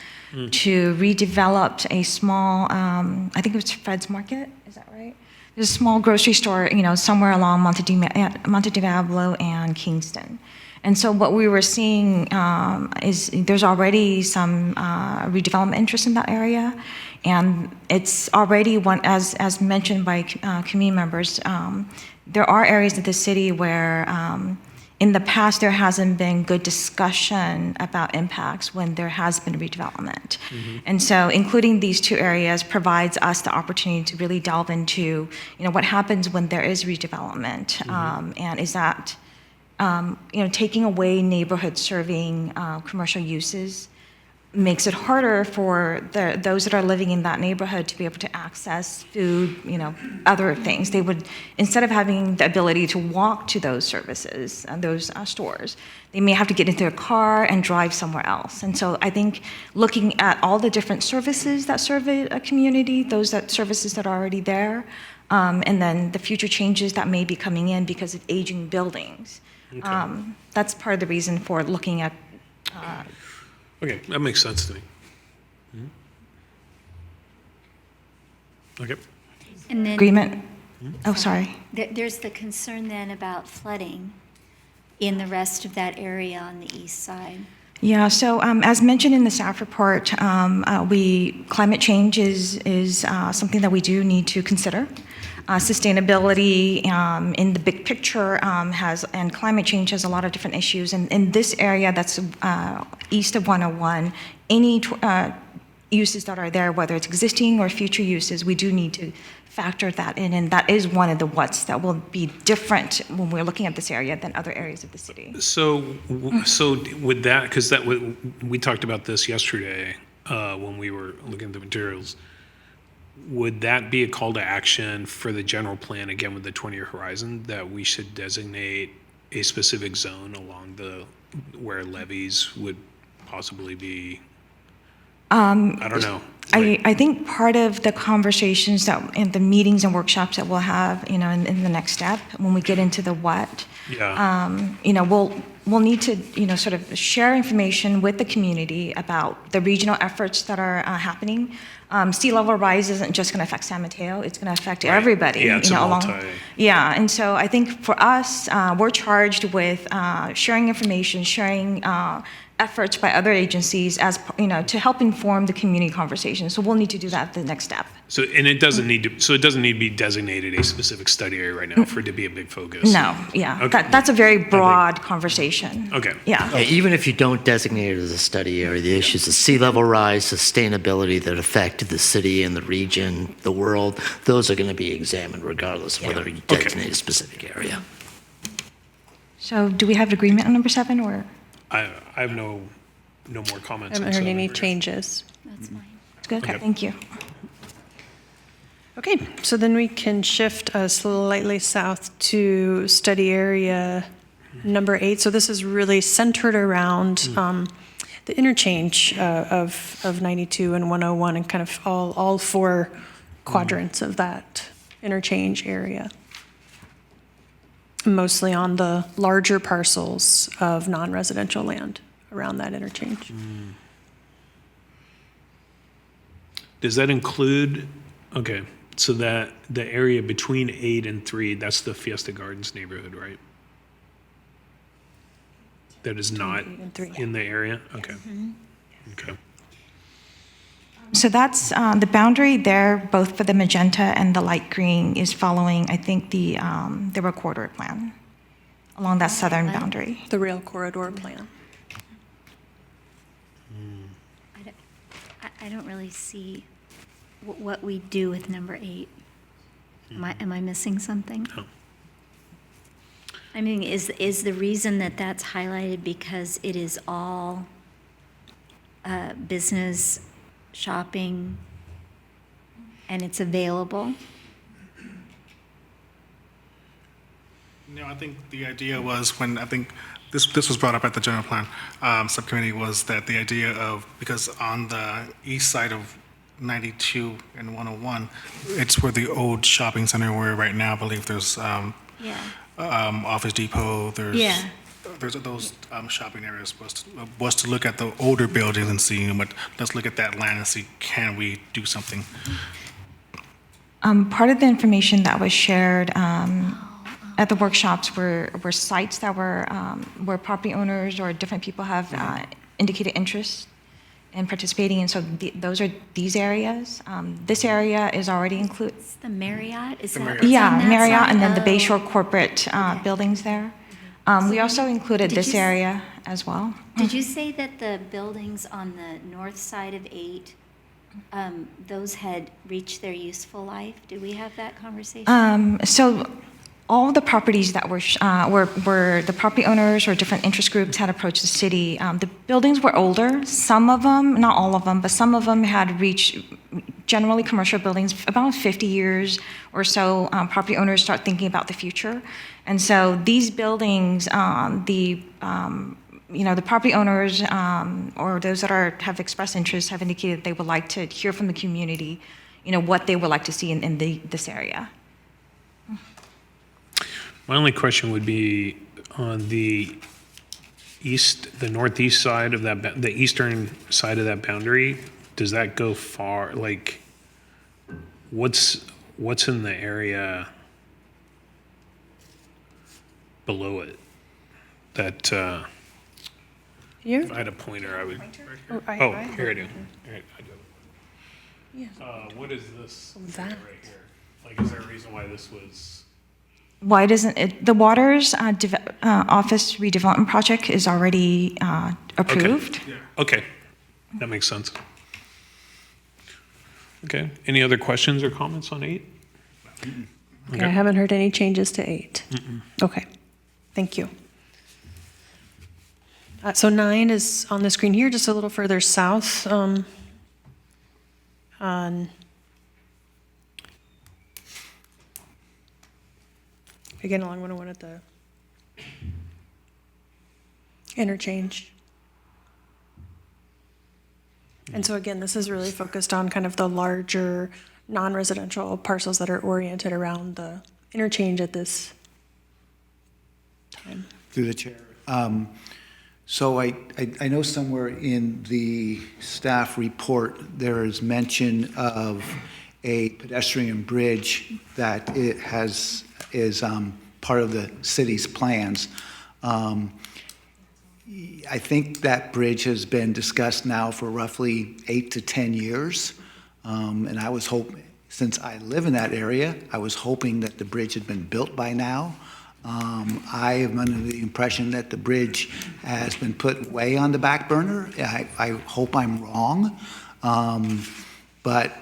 to redevelop a small, I think it was Fred's Market, is that right? There's a small grocery store, somewhere along Monte Diablo and Kingston. And so what we were seeing is there's already some redevelopment interest in that area. And it's already one, as mentioned by community members, there are areas of the city where in the past there hasn't been good discussion about impacts when there has been redevelopment. And so including these 2 areas provides us the opportunity to really delve into, what happens when there is redevelopment. And is that, taking away neighborhood serving commercial uses makes it harder for those that are living in that neighborhood to be able to access food, other things. They would, instead of having the ability to walk to those services and those stores, they may have to get into a car and drive somewhere else. And so I think looking at all the different services that serve a community, services that are already there, and then the future changes that may be coming in because of aging buildings. That's part of the reason for looking at Okay, that makes sense to me. Okay. And then agreement. Oh, sorry. there's the concern then about flooding in the rest of that area on the east side. Yeah, so as mentioned in the staff report, climate change is something that we do need to consider. Sustainability in the big picture and climate change has a lot of different issues. And in this area that's east of 101, any uses that are there, whether it's existing or future uses, we do need to factor that in. And that is one of the what's that will be different when we're looking at this area than other areas of the city. So with that, because we talked about this yesterday when we were looking at the materials, would that be a call to action for the general plan, again, with the 20-year horizon, that we should designate a specific zone along where levees would possibly be, Um, I don't know. I think part of the conversations that, in the meetings and workshops that we'll have, in the next step, when we get into the what, we'll need to, sort of share information with the community about the regional efforts that are happening. Sea level rise isn't just going to affect San Mateo; it's going to affect everybody. Yeah, it's a Yeah, and so I think for us, we're charged with sharing information, sharing efforts by other agencies to help inform the community conversation. So we'll need to do that at the next step. So, and it doesn't need to be designated a specific study area right now for it to be a big focus. No, yeah, Okay. that's a very broad conversation. Okay. Yeah. Even if you don't designate it as a study area, the issues of sea level rise, sustainability that affect the city and the region, the world, those are going to be examined regardless of whether you designate a specific area. So do we have agreement on number 7, or? I have no more comments. I haven't on heard seven. any changes. That's mine. It's good, Okay. thank you. Okay, so then we can shift slightly south to study area number 8. So this is really centered around the interchange of 92 and 101 and kind of all 4 quadrants of that interchange area. Mostly on the larger parcels of non-residential land around that interchange. Does that include, okay, so that the area between 8 and 3, that's the Fiesta Gardens neighborhood, right? That is not 8 and 3. in the area? Okay. Okay. So that's the boundary there, both for the magenta and the light green, is following, I think, the rail corridor plan along that southern boundary. The rail corridor plan. I don't really see what we do with number 8. Am I missing something? No. I mean, is the reason that that's highlighted because it is all business, shopping, and it's available? No, I think the idea was when I think this was brought up at the general plan subcommittee was that the idea of, because on the east side of 92 and 101, it's where the old shopping center where right now I believe there's Office Depot, there's those shopping areas was to look at the older buildings and see, but let's look at that land and see, can we do something? Part of the information that was shared at the workshops were sites that were where property owners or different people have indicated interest in participating, and so those are these areas. This area is already included. It's the Marriott? Is that Marriott. it's Yeah, on that Marriott, side? and then the Oh. Bayshore corporate buildings there. We also included Did this you s- area as well. Did you say that the buildings on the north side of 8, those had reached their useful life? Did we have that conversation? So all the properties that were the property owners or different interest groups had approached the city. The buildings were older. Some of them, not all of them, but some of them had reached, generally commercial buildings, about 50 years or so. Property owners start thinking about the future. And so these buildings, the property owners or those that have expressed interest have indicated they would like to hear from the community, what they would like to see in this area. My only question would be on the northeast side of that, the eastern side of that boundary, does that go far? Like, what's in the area below it? That, Here? if I had a pointer, I would. Oh, Here I do. Here I do. What is this that? right here? Like, is there a reason why this was? Why doesn't it, the Waters Office redevelopment project is already approved. Okay, that makes sense. Okay, any other questions or comments on 8? Okay, I haven't heard any changes to 8. Okay, thank you. So 9 is on the screen here, just a little further south. Again, along 101 at the interchange. And so again, this is really focused on kind of the larger non-residential parcels that are oriented around the interchange at this time. Through the chair. So I know somewhere in the staff report, there is mention of a pedestrian bridge that is part of the city's plans. I think that bridge has been discussed now for roughly 8 to 10 years. And I was hoping, since I live in that area, I was hoping that the bridge had been built by now. I am under the impression that the bridge has been put way on the back burner. I hope I'm wrong. But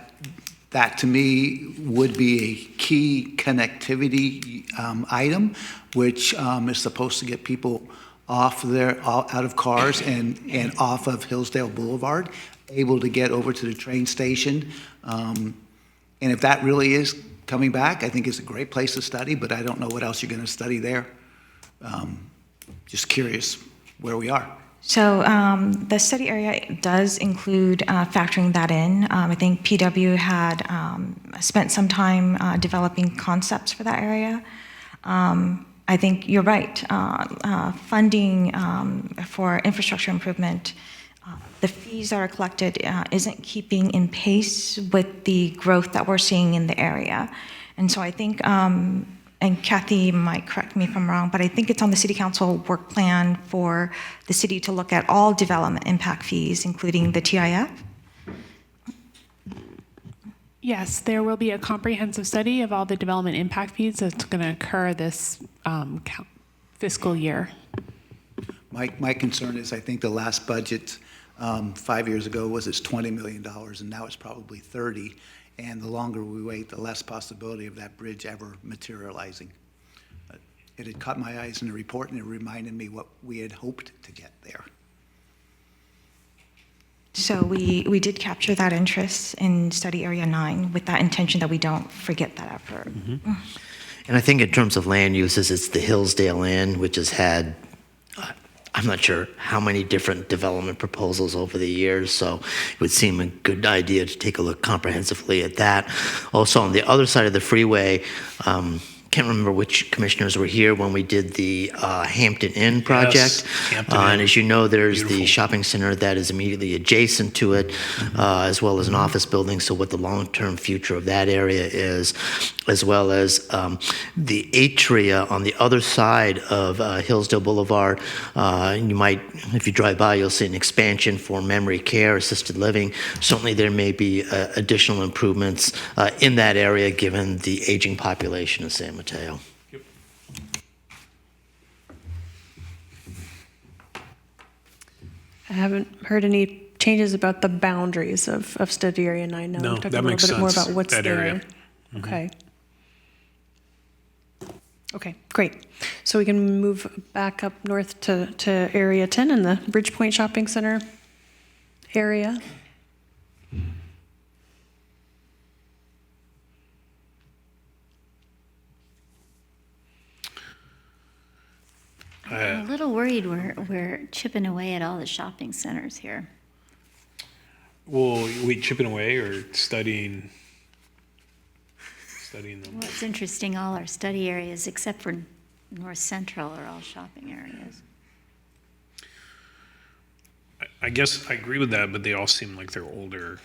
that to me would be a key connectivity item, which is supposed to get people out of cars and off of Hillsdale Boulevard, able to get over to the train station. And if that really is coming back, I think it's a great place to study, but I don't know what else you're going to study there. Just curious where we are. So the study area does include factoring that in. I think PW had spent some time developing concepts for that area. I think you're right. Funding for infrastructure improvement, the fees that are collected isn't keeping in pace with the growth that we're seeing in the area. And so I think, and Kathy might correct me if I'm wrong, but I think it's on the City Council work plan for the city to look at all development impact fees, including the TIF. Yes, there will be a comprehensive study of all the development impact fees that's going to occur this fiscal year. My concern is I think the last budget 5 years ago was $20 million, and now it's probably 30. And the longer we wait, the less possibility of that bridge ever materializing. It had caught my eyes in the report, and it reminded me what we had hoped to get there. So we did capture that interest in Study Area 9 with that intention that we don't forget that effort. Mm-hmm. And I think in terms of land uses, it's the Hillsdale Inn, which has had, I'm not sure how many different development proposals over the years, so it would seem a good idea to take a look comprehensively at that. Also, on the other side of the freeway, can't remember which commissioners were here when we did the Hampton Inn project. Yes, Hampton Inn. And as you know, there's Beautiful. the shopping center that is immediately adjacent to it, as well as an office building. So what the long-term future of that area is, as well as the atria on the other side of Hillsdale Boulevard. You might, if you drive by, you'll see an expansion for memory care, assisted living. Certainly there may be additional improvements in that area given the aging population of San Mateo. Yep. I haven't heard any changes about the boundaries of Study Area 9. Now No, we're talking that a little makes bit more sense, about what's that there. area. Okay. Okay, great. So we can move back up north to Area 10 in the Bridgepoint Shopping Center area. I'm a little worried we're chipping away at all the shopping centers here. Well, we chipping away or studying them? Well, it's interesting, all our study areas, except for North Central, are all shopping areas. I guess I agree with that, but they all seem like they're older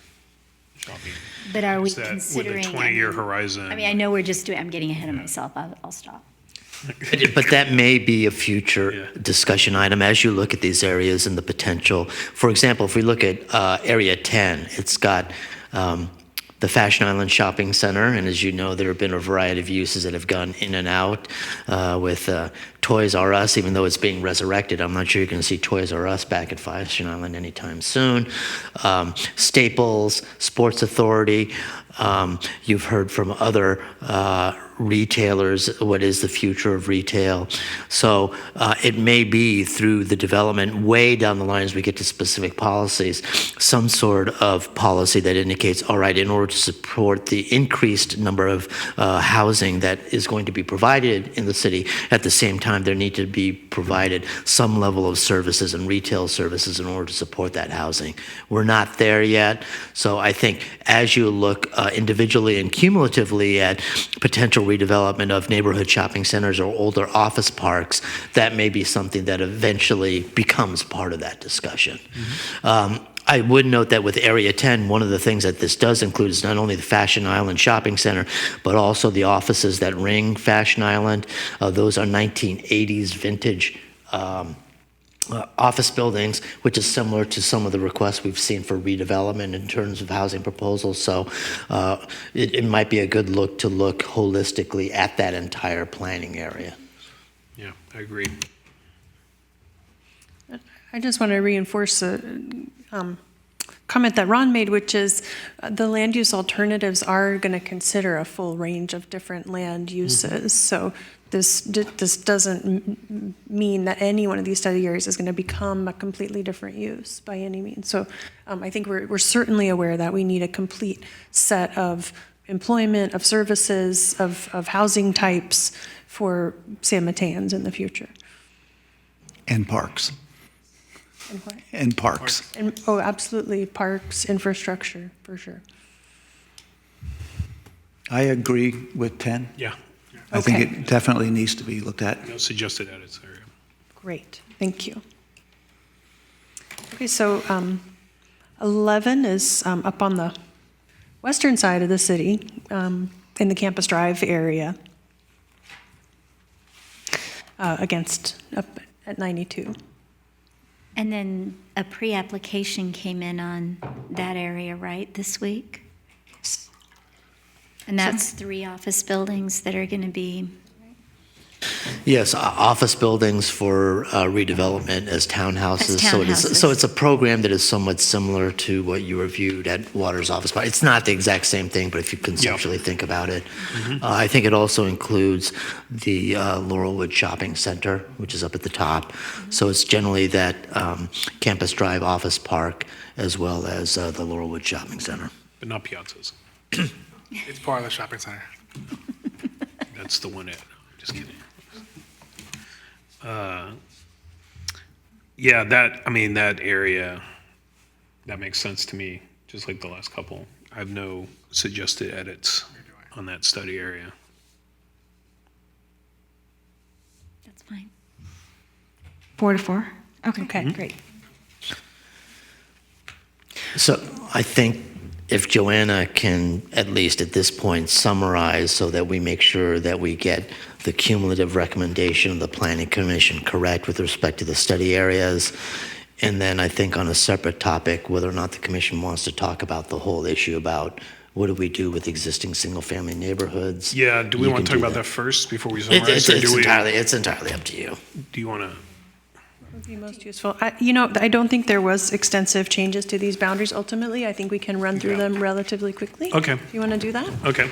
shopping. But are we Is that considering? with a 20-year horizon? I mean, I know we're just doing, I'm getting ahead of myself. I'll stop. But that may be a future discussion item as you look at these areas and the potential. For example, if we look at Area 10, it's got the Fashion Island Shopping Center, and as you know, there have been a variety of uses that have gone in and out with Toys R Us, even though it's being resurrected. I'm not sure you're going to see Toys R Us back at Fashion Island anytime soon. Staples, Sports Authority. You've heard from other retailers, what is the future of retail. So it may be through the development way down the line as we get to specific policies, some sort of policy that indicates, all right, in order to support the increased number of housing that is going to be provided in the city, at the same time, there need to be provided some level of services and retail services in order to support that housing. We're not there yet. So I think as you look individually and cumulatively at potential redevelopment of neighborhood shopping centers or older office parks, that may be something that eventually becomes part of that discussion. I would note that with Area 10, one of the things that this does include is not only the Fashion Island Shopping Center, but also the offices that ring Fashion Island. Those are 1980s vintage office buildings, which is similar to some of the requests we've seen for redevelopment in terms of housing proposals. So it might be a good look to look holistically at that entire planning area. Yeah, I agree. I just want to reinforce a comment that Ron made, which is the land use alternatives are going to consider a full range of different land uses. So this doesn't mean that any one of these study areas is going to become a completely different use by any means. So I think we're certainly aware that we need a complete set of employment, of services, of housing types for San Mateans in the future. And parks. And what? And parks. And, oh, absolutely, parks, infrastructure, for sure. I agree with 10. Yeah. I think it definitely needs to be looked at. No suggested edits there. Great, thank you. Okay, so 11 is up on the western side of the city, in the Campus Drive area, up at 92. And then a pre-application came in on that area, right, this week? And that's 3 office buildings that are going to be... Yes, office buildings for redevelopment as townhouses. As townhouses. So it's a program that is somewhat similar to what you reviewed at Waters Office Park. It's not the exact same thing, but if you conceptually think about it. I think it also includes the Laurelwood Shopping Center, which is up at the top. So it's generally that Campus Drive Office Park as well as the Laurelwood Shopping Center. But not Piazzas. It's part of the shopping center. That's the one. Just kidding. Yeah, that area, that makes sense to me, just like the last couple. I have no suggested edits on that study area. That's fine. 4-4? Okay, great. So I think if Joanna can, at least at this point, summarize so that we make sure that we get the cumulative recommendation of the Planning Commission correct with respect to the study areas. And then I think on a separate topic, whether or not the commission wants to talk about the whole issue about what do we do with existing single-family neighborhoods. Yeah, do we want to talk about that first before we summarize? It's entirely up to you. Do you want to? Would be most useful. I don't think there was extensive changes to these boundaries ultimately. I think we can run through them relatively quickly. Okay. You want to do that? Okay.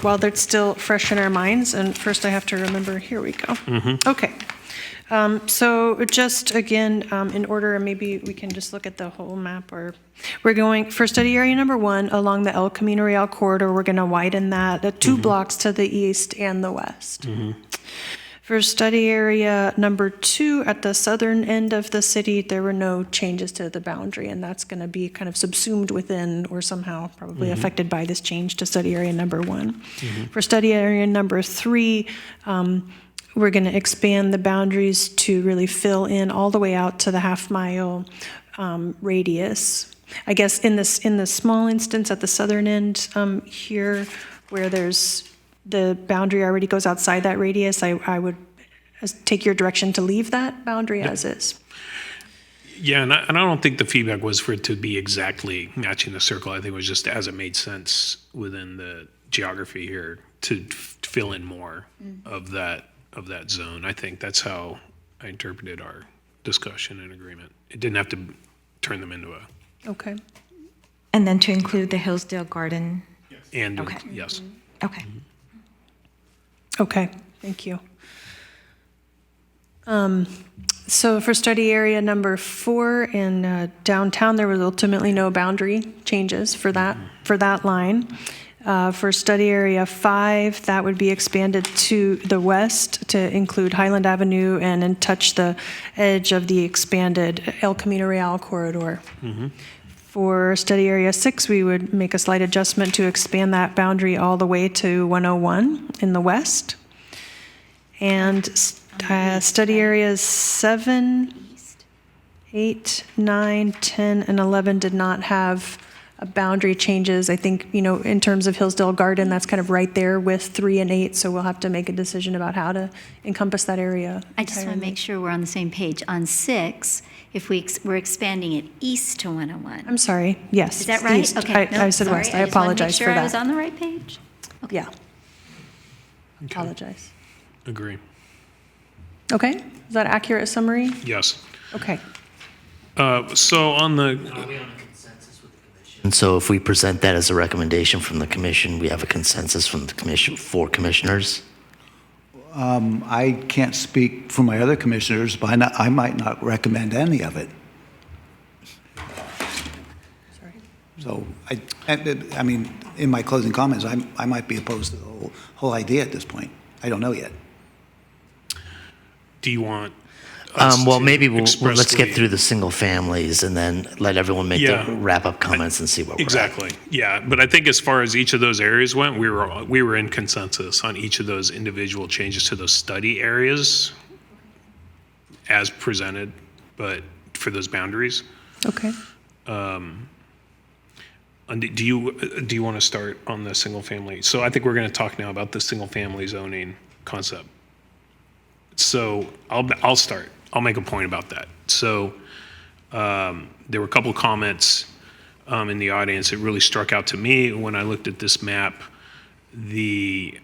While they're still fresh in our minds, and first I have to remember, here we go. Okay. So just again, in order, and maybe we can just look at the whole map, or we're going for study area number 1 along the El Camino Real corridor. We're going to widen that 2 blocks to the east and the west. For study area number 2 at the southern end of the city, there were no changes to the boundary, and that's going to be kind of subsumed within or somehow probably affected by this change to study area number 1. For study area number 3, we're going to expand the boundaries to really fill in all the way out to the half-mile radius. I guess in the small instance at the southern end here, where there's the boundary already goes outside that radius, I would take your direction to leave that boundary as is. Yeah, and I don't think the feedback was for it to be exactly matching the circle. I think it was just as it made sense within the geography here to fill in more of that zone. I think that's how I interpreted our discussion and agreement. It didn't have to turn them into a... Okay. And then to include the Hillsdale Garden And, Okay. yes. Okay. Okay, thank you. So for study area number 4 in downtown, there was ultimately no boundary changes for that line. For study area 5, that would be expanded to the west to include Highland Avenue and then touch the edge of the expanded El Camino Real corridor. For study area 6, we would make a slight adjustment to expand that boundary all the way to 101 in the west. And study areas 7, 8, 9, 10, and 11 did not have boundary changes. I think, in terms of Hillsdale Garden, that's kind of right there with 3 and 8, so we'll have to make a decision about how to encompass that area. I just want to make sure we're on the same page. On 6, if we're expanding it east to 101. I'm sorry, yes. Is that right? east. Okay. I said sorry. west. I apologize for I that. was on the right page. Okay. Yeah. Apologize. Agree. Okay, is that accurate summary? Yes. Okay. So on the, And so if we present that as a recommendation from the commission, we have a consensus from the commission, 4 commissioners? I can't speak for my other commissioners, but I might not recommend any of it. Sorry. So, I mean, in my closing comments, I might be opposed to the whole idea at this point. I don't know yet. do you want us Well, to maybe let's get expressly- through the single families and then let everyone make Yeah. the wrap-up comments and see what we're at. Exactly. Yeah, but I think as far as each of those areas went, we were in consensus on each of those individual changes to those study areas as presented, but for those boundaries. Okay. And do you want to start on the single family? So I think we're going to talk now about the single family zoning concept. So I'll start. I'll make a point about that. So there were a couple of comments in the audience that really struck out to me when I looked at this map. The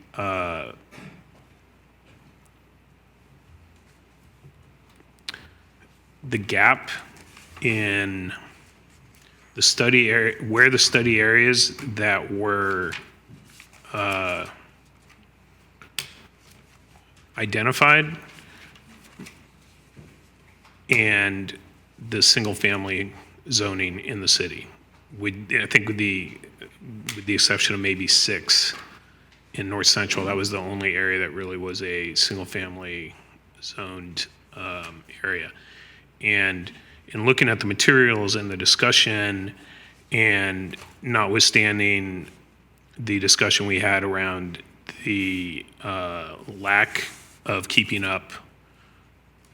gap in the study area, where the study areas that were identified and the single-family zoning in the city. I think with the exception of maybe 6 in North Central, that was the only area that really was a single-family zoned area. And in looking at the materials and the discussion, and notwithstanding the discussion we had around the lack of keeping up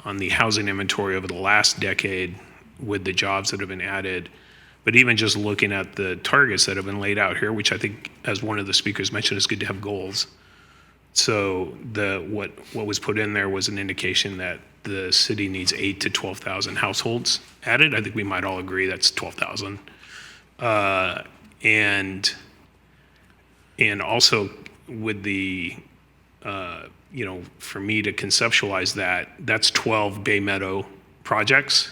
on the housing inventory over the last decade with the jobs that have been added, but even just looking at the targets that have been laid out here, which I think, as one of the speakers mentioned, it's good to have goals. So what was put in there was an indication that the city needs 8,000 to 12,000 households added. I think we might all agree that's 12,000. And also with the, for me to conceptualize that, that's 12 Bay Meadow projects.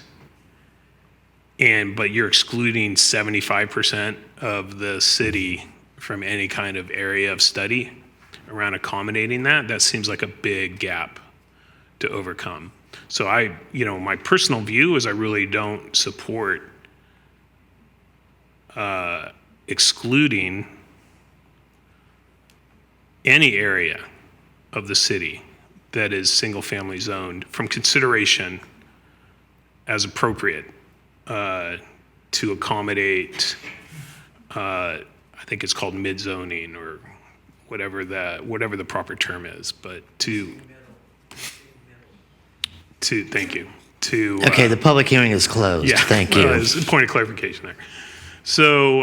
But you're excluding 75% of the city from any kind of area of study around accommodating that. That seems like a big gap to overcome. So my personal view is I really don't support excluding any area of the city that is single-family zoned from consideration as appropriate to accommodate, I think it's called mid-zoning or whatever the proper term is, but thank you. Okay, the public hearing is closed. Yeah, Thank you. It's a point of clarification there. So,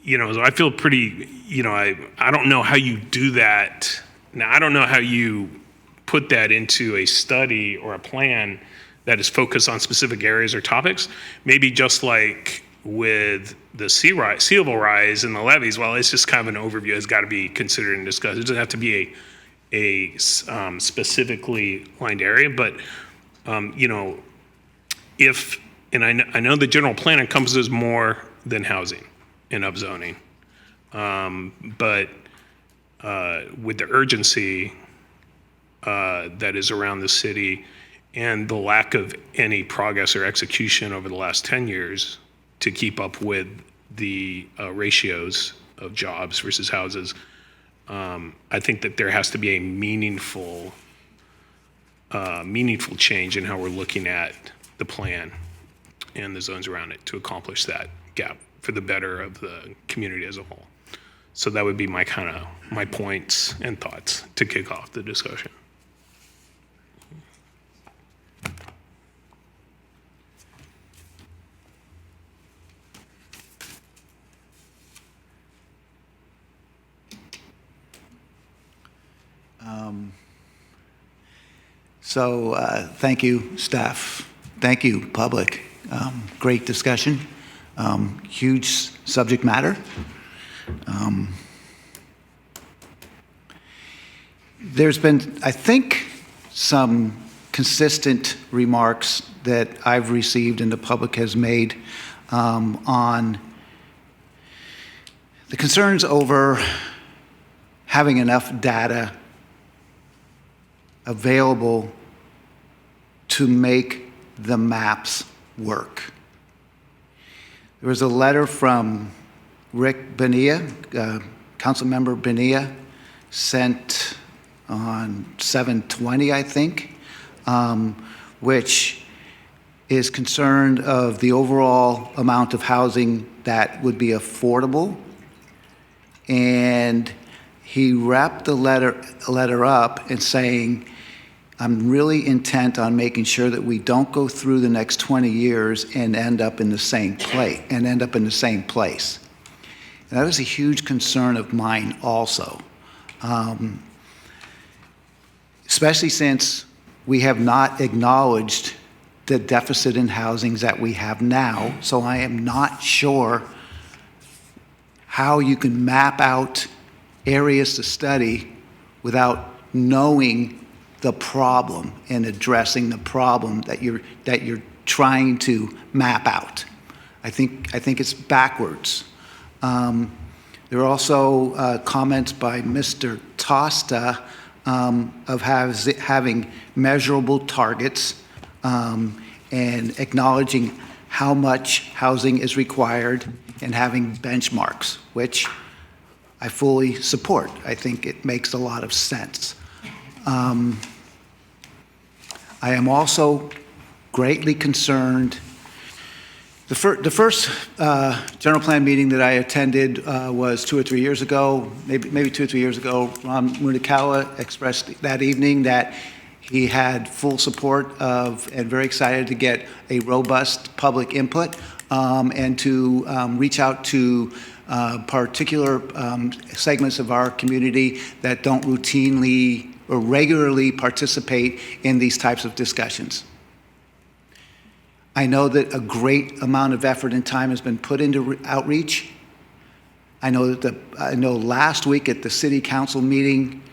so I feel pretty, I don't know how you do that. Now, I don't know how you put that into a study or a plan that is focused on specific areas or topics. Maybe just like with the sea level rise and the levees, well, it's just kind of an overview. It's got to be considered and discussed. It doesn't have to be a specifically lined area, but I know the general plan encompasses more than housing and upzoning, But with the urgency that is around the city and the lack of any progress or execution over the last 10 years to keep up with the ratios of jobs versus houses, I think that there has to be a meaningful change in how we're looking at the plan and the zones around it to accomplish that gap for the better of the community as a whole. So that would be my points and thoughts to kick off the discussion. Thank you, staff. Thank you, public. Great discussion. Huge subject matter. There's been, I think, some consistent remarks that I've received and the public has made on the concerns over having enough data available to make the maps work. There was a letter from Rick Bonilla, Councilmember Bonilla, sent on 7/20, I think, which is concerned of the overall amount of housing that would be affordable. And he wrapped the letter up in saying, I'm really intent on making sure that we don't go through the next 20 years and end up in the same place. And that is a huge concern of mine also, especially since we have not acknowledged the deficit in housings that we have now. So I am not sure how you can map out areas to study without knowing the problem and addressing the problem that you're trying to map out. I think it's backwards. There are also comments by Mr. Tosta of having measurable targets and acknowledging how much housing is required and having benchmarks, which I fully support. I think it makes a lot of sense. I am also greatly concerned. The first general plan meeting that I attended was 2 or 3 years ago, maybe 2 or 3 years ago. Ron Mutakawa expressed that evening that he had full support of and very excited to get a robust public input and to reach out to particular segments of our community that don't routinely or regularly participate in these types of discussions. I know that a great amount of effort and time has been put into outreach. I know last week at the city council meeting,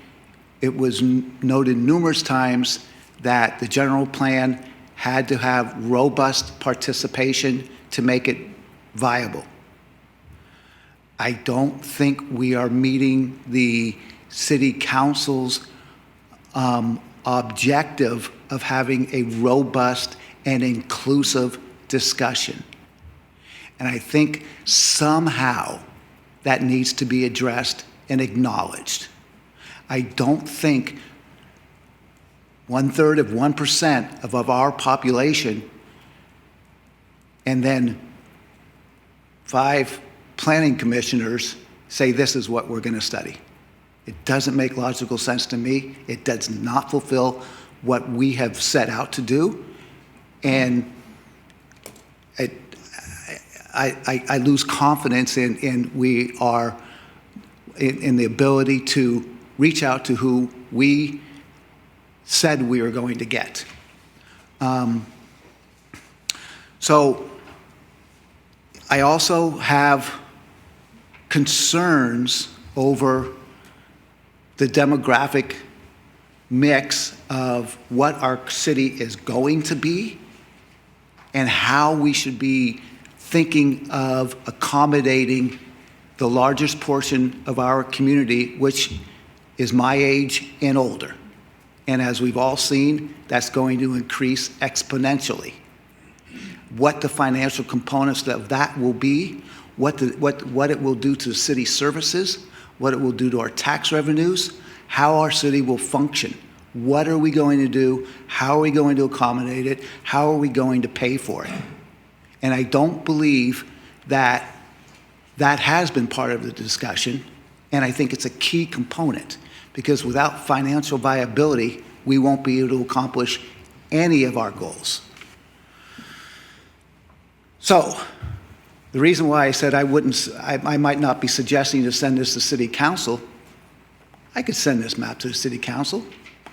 it was noted numerous times that the general plan had to have robust participation to make it viable. I don't think we are meeting the city council's objective of having a robust and inclusive discussion. And I think somehow that needs to be addressed and acknowledged. I don't think 1/3 of 1% of our population and then 5 planning commissioners say this is what we're going to study. It doesn't make logical sense to me. It does not fulfill what we have set out to do. And I lose confidence in we are in the ability to reach out to who we said we were going to get. So I also have concerns over the demographic mix of what our city is going to be and how we should be thinking of accommodating the largest portion of our community, which is my age and older. And as we've all seen, that's going to increase exponentially. What the financial components of that will be, what it will do to city services, what it will do to our tax revenues, how our city will function. What are we going to do? How are we going to accommodate it? How are we going to pay for it? And I don't believe that that has been part of the discussion, and I think it's a key component, because without financial viability, we won't be able to accomplish any of our goals. So, the reason why I said I might not be suggesting to send this to City Council, I could send this map to the City Council.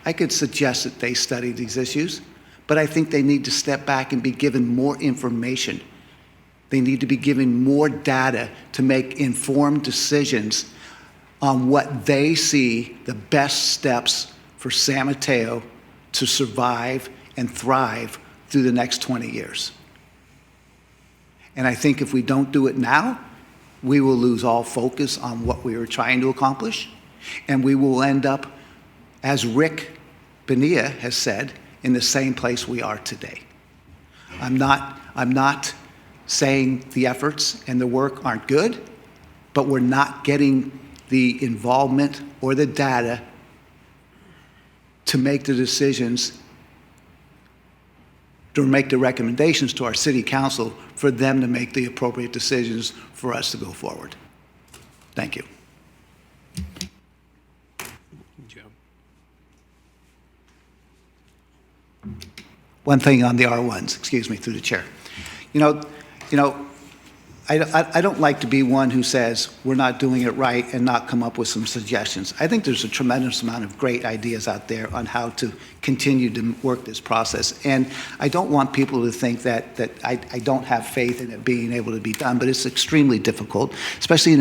I could suggest that they study these issues, but I think they need to step back and be given more information. They need to be given more data to make informed decisions on what they see the best steps for San Mateo to survive and thrive through the next 20 years. And I think if we don't do it now, we will lose all focus on what we were trying to accomplish, and we will end up, as Rick Bonilla has said, in the same place we are today. I'm not saying the efforts and the work aren't good, but we're not getting the involvement or the data to make the decisions, to make the recommendations to our city council for them to make the appropriate decisions for us to go forward. Thank you. One thing on the R1s, excuse me, through the chair. You know, I don't like to be one who says we're not doing it right and not come up with some suggestions. I think there's a tremendous amount of great ideas out there on how to continue to work this process. And I don't want people to think that I don't have faith in it being able to be done, but it's extremely difficult, especially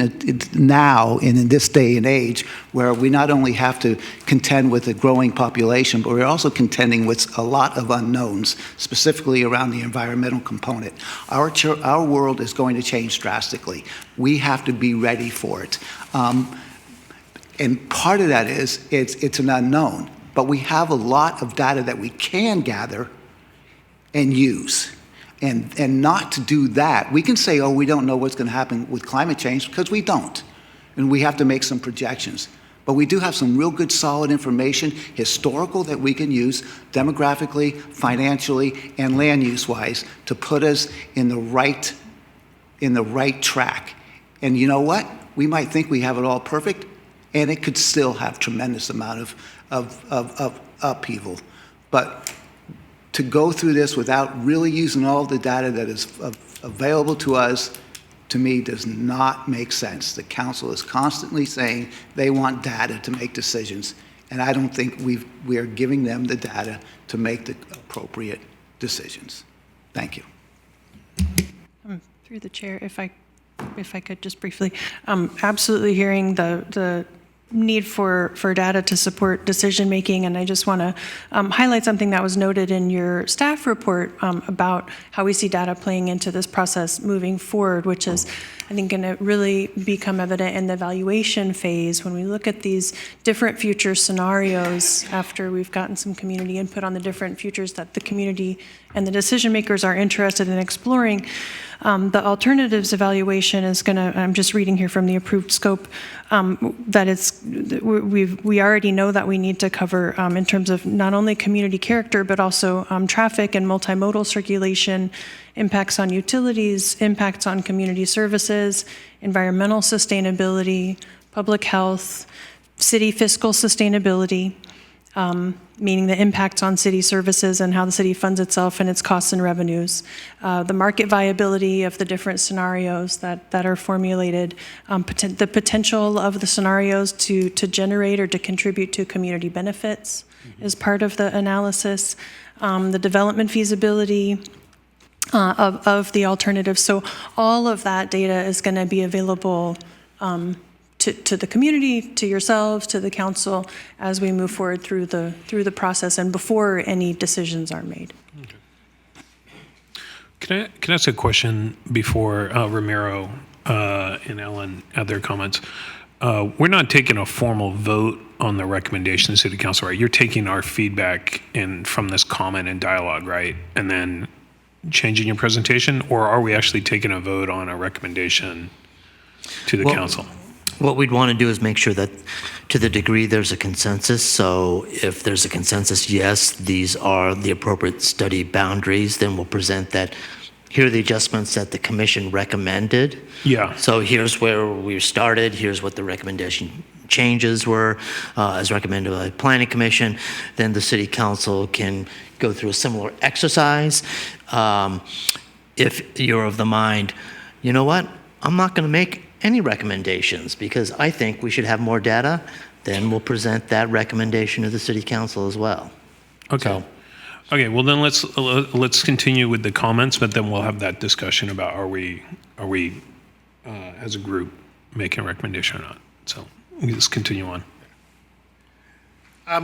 now and in this day and age where we not only have to contend with a growing population, but we're also contending with a lot of unknowns, specifically around the environmental component. Our world is going to change drastically. We have to be ready for it. And part of that is it's an unknown, but we have a lot of data that we can gather and use. And not to do that, we can say, oh, we don't know what's going to happen with climate change, because we don't. And we have to make some projections. But we do have some real good solid information, historical, that we can use demographically, financially, and land use-wise to put us in the right track. And you know what? We might think we have it all perfect, and it could still have tremendous amount of upheaval. But to go through this without really using all the data that is available to us, to me, does not make sense. The council is constantly saying they want data to make decisions, and I don't think we are giving them the data to make the appropriate decisions. Thank you. Through the chair, if I could just briefly, absolutely hearing the need for data to support decision making, and I just want to highlight something that was noted in your staff report about how we see data playing into this process moving forward, which is, I think, going to really become evident in the evaluation phase when we look at these different future scenarios after we've gotten some community input on the different futures that the community and the decision makers are interested in exploring. The alternatives evaluation is going to, I'm just reading here from the approved scope, that we already know that we need to cover in terms of not only community character, but also traffic and multimodal circulation, impacts on utilities, impacts on community services, environmental sustainability, public health, city fiscal sustainability, meaning the impacts on city services and how the city funds itself and its costs and revenues, the market viability of the different scenarios that are formulated, the potential of the scenarios to generate or to contribute to community benefits is part of the analysis, the development feasibility of the alternatives. So all of that data is going to be available to the community, to yourselves, to the council, as we move forward through the process and before any decisions are made. Okay. Can I ask a question before Ramiro and Ellen add their comments. We're not taking a formal vote on the recommendation of City Council, right? You're taking our feedback from this comment and dialogue, right? And then changing your presentation, or are we actually taking a vote on a recommendation to the council? What we'd want to do is make sure that to the degree there's a consensus, so if there's a consensus, yes, these are the appropriate study boundaries, then we'll present that. Here are the adjustments that the commission recommended. Yeah. So here's where we started, here's what the recommendation changes were as recommended by the Planning Commission. Then the City Council can go through a similar exercise. If you're of the mind, you know what, I'm not going to make any recommendations because I think we should have more data, then we'll present that recommendation to the City Council as well. Okay. Okay, well then let's continue with the comments, but then we'll have that discussion about are we as a group making a recommendation or not. So let's continue on.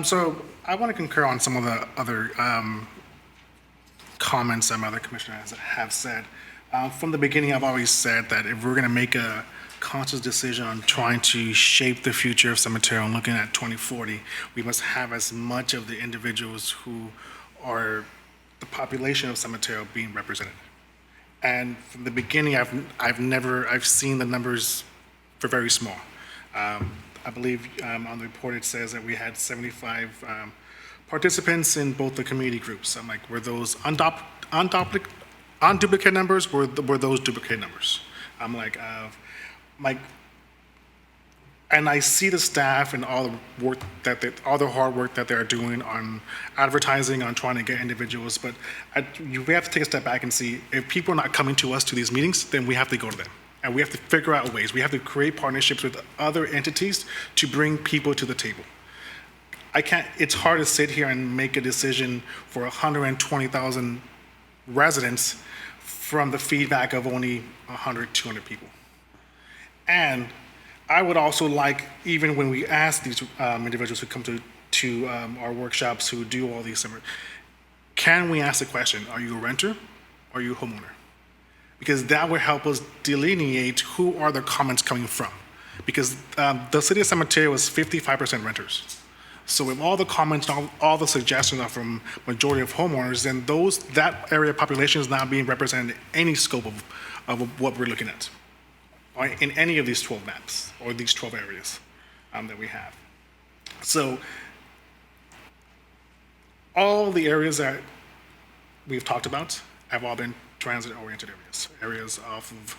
So I want to concur on some of the other comments some other commissioners have said. From the beginning, I've always said that if we're going to make a conscious decision on trying to shape the future of San Mateo and looking at 2040, we must have as much of the individuals who are the population of San Mateo being represented. And from the beginning, I've seen the numbers for very small. I believe on the report it says that we had 75 participants in both the community groups. I'm like, were those unduplicate numbers? Were those duplicate numbers? I'm like, and I see the staff and all the work all the hard work that they're doing on advertising, on trying to get individuals. But we have to take a step back and see if people are not coming to us to these meetings, then we have to go to them. And we have to figure out ways. We have to create partnerships with other entities to bring people to the table. It's hard to sit here and make a decision for 120,000 residents from the feedback of only 100, 200 people. And I would also like, even when we ask these individuals who come to our workshops, who do all these summer, can we ask the question, are you a renter or are you a homeowner? Because that will help us delineate who are the comments coming from. Because the city of San Mateo is 55% renters. So if all the comments, all the suggestions are from majority of homeowners, then that area population is not being represented in any scope of what we're looking at, or in any of these 12 maps, or these 12 areas that we have. So all the areas that we've talked about have all been transit-oriented areas off of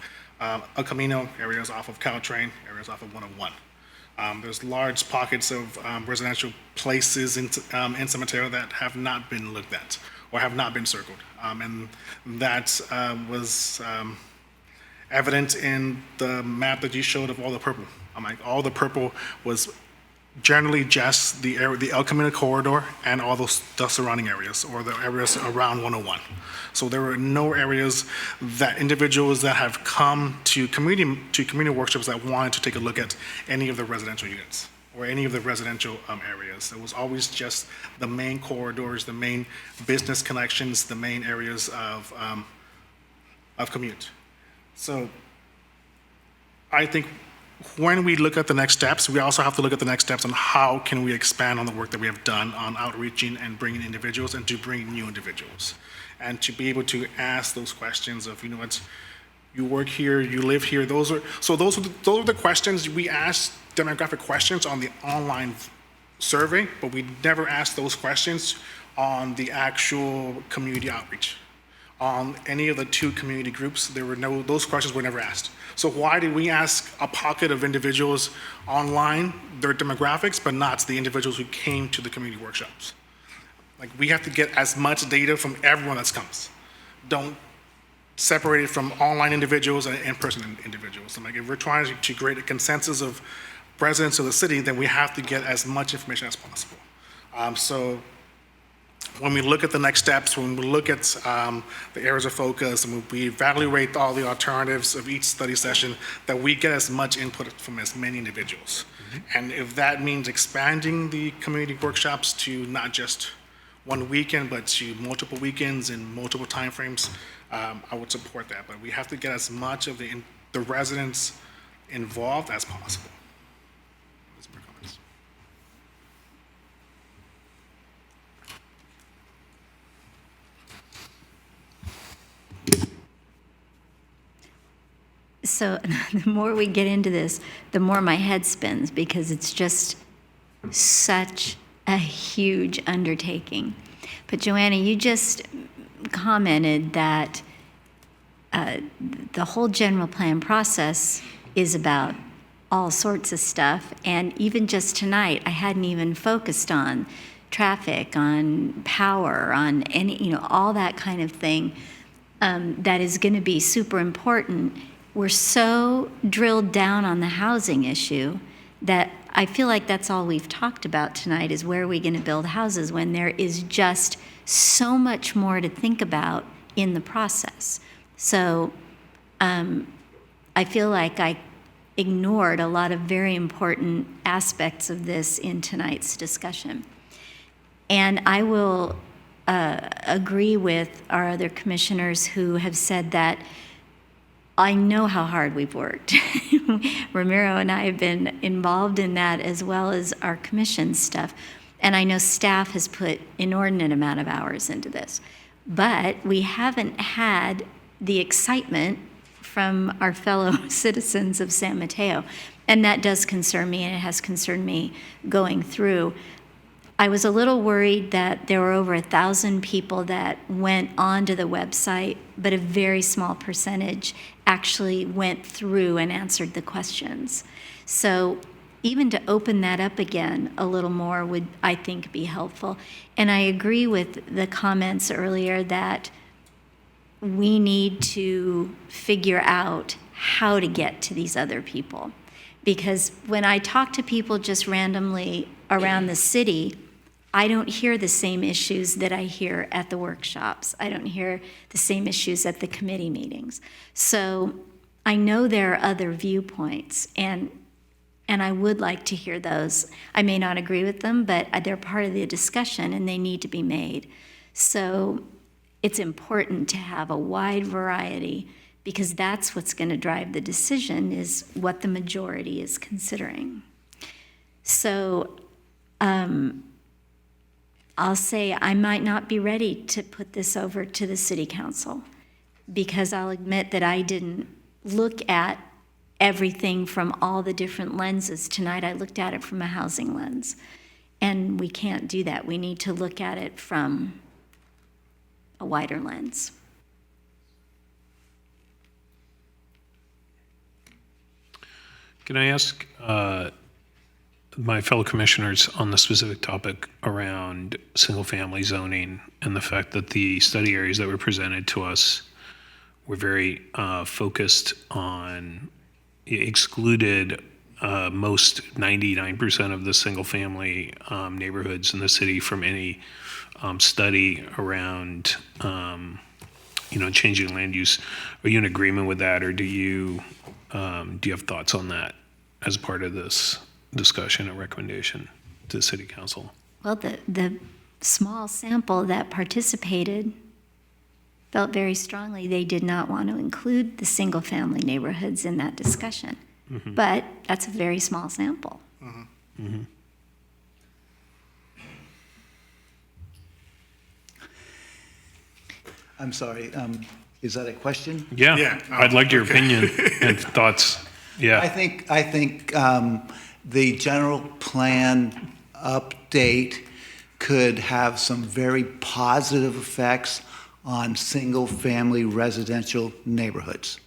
El Camino, areas off of Caltrain, areas off of 101. There's large pockets of residential places in San Mateo that have not been looked at or have not been circled. And that was evident in the map that you showed of all the purple. All the purple was generally just the El Camino corridor and all the surrounding areas, or the areas around 101. So there were no areas that individuals that have come to community workshops that wanted to take a look at any of the residential units or any of the residential areas. It was always just the main corridors, the main business connections, the main areas of commute. So I think when we look at the next steps, we also have to look at the next steps on how can we expand on the work that we have done on outreaching and bringing individuals and to bring new individuals. And to be able to ask those questions of, you know what, you work here, you live here, those are the questions we ask, demographic questions on the online survey, but we never ask those questions on the actual community outreach. On any of the 2 community groups, those questions were never asked. So why did we ask a pocket of individuals online, their demographics, but not the individuals who came to the community workshops? We have to get as much data from everyone that comes. Don't separate it from online individuals and in-person individuals. If we're trying to create a consensus of residents of the city, then we have to get as much information as possible. So when we look at the next steps, when we look at the areas of focus, and we evaluate all the alternatives of each study session, that we get as much input from as many individuals. And if that means expanding the community workshops to not just one weekend, but to multiple weekends and multiple timeframes, I would support that. But we have to get as much of the the residents involved as possible. Those are my comments. So the more we get into this, the more my head spins because it's just such a huge undertaking. But Joanna, you just commented that the whole general plan process is about all sorts of stuff. And even just tonight, I hadn't even focused on traffic, on power, on any, all that kind of thing that is going to be super important. We're so drilled down on the housing issue that I feel like that's all we've talked about tonight is where are we going to build houses when there is just so much more to think about in the process. So I feel like I ignored a lot of very important aspects of this in tonight's discussion. And I will agree with our other commissioners who have said that I know how hard we've worked. Ramiro and I have been involved in that as well as our commission stuff. And I know staff has put inordinate amount of hours into this. But we haven't had the excitement from our fellow citizens of San Mateo. And that does concern me, and it has concerned me going through. I was a little worried that there were over 1,000 people that went onto the website, but a very small percentage actually went through and answered the questions. So even to open that up again a little more would, I think, be helpful. And I agree with the comments earlier that we need to figure out how to get to these other people. Because when I talk to people just randomly around the city, I don't hear the same issues that I hear at the workshops. I don't hear the same issues at the committee meetings. So I know there are other viewpoints, and I would like to hear those. I may not agree with them, but they're part of the discussion and they need to be made. So it's important to have a wide variety because that's what's going to drive the decision is what the majority is considering. So I'll say I might not be ready to put this over to the city council because I'll admit that I didn't look at everything from all the different lenses tonight. I looked at it from a housing lens, and we can't do that. We need to look at it from a wider lens. Can I ask my fellow commissioners on the specific topic around single-family zoning and the fact that the study areas that were presented to us were very focused on, excluded most 99% of the single-family neighborhoods in the city from any study around, changing land use. Are you in agreement with that, or do you have thoughts on that as part of this discussion or recommendation to the city council? Well, the small sample that participated felt very strongly they did not want to include the single-family neighborhoods in that discussion. Mm-hmm. But that's a very small sample. Mm-hmm. Mm-hmm. I'm sorry, is that a question? Yeah. I'd like your opinion and thoughts. Yeah. I think the general plan update could have some very positive effects on single-family residential neighborhoods.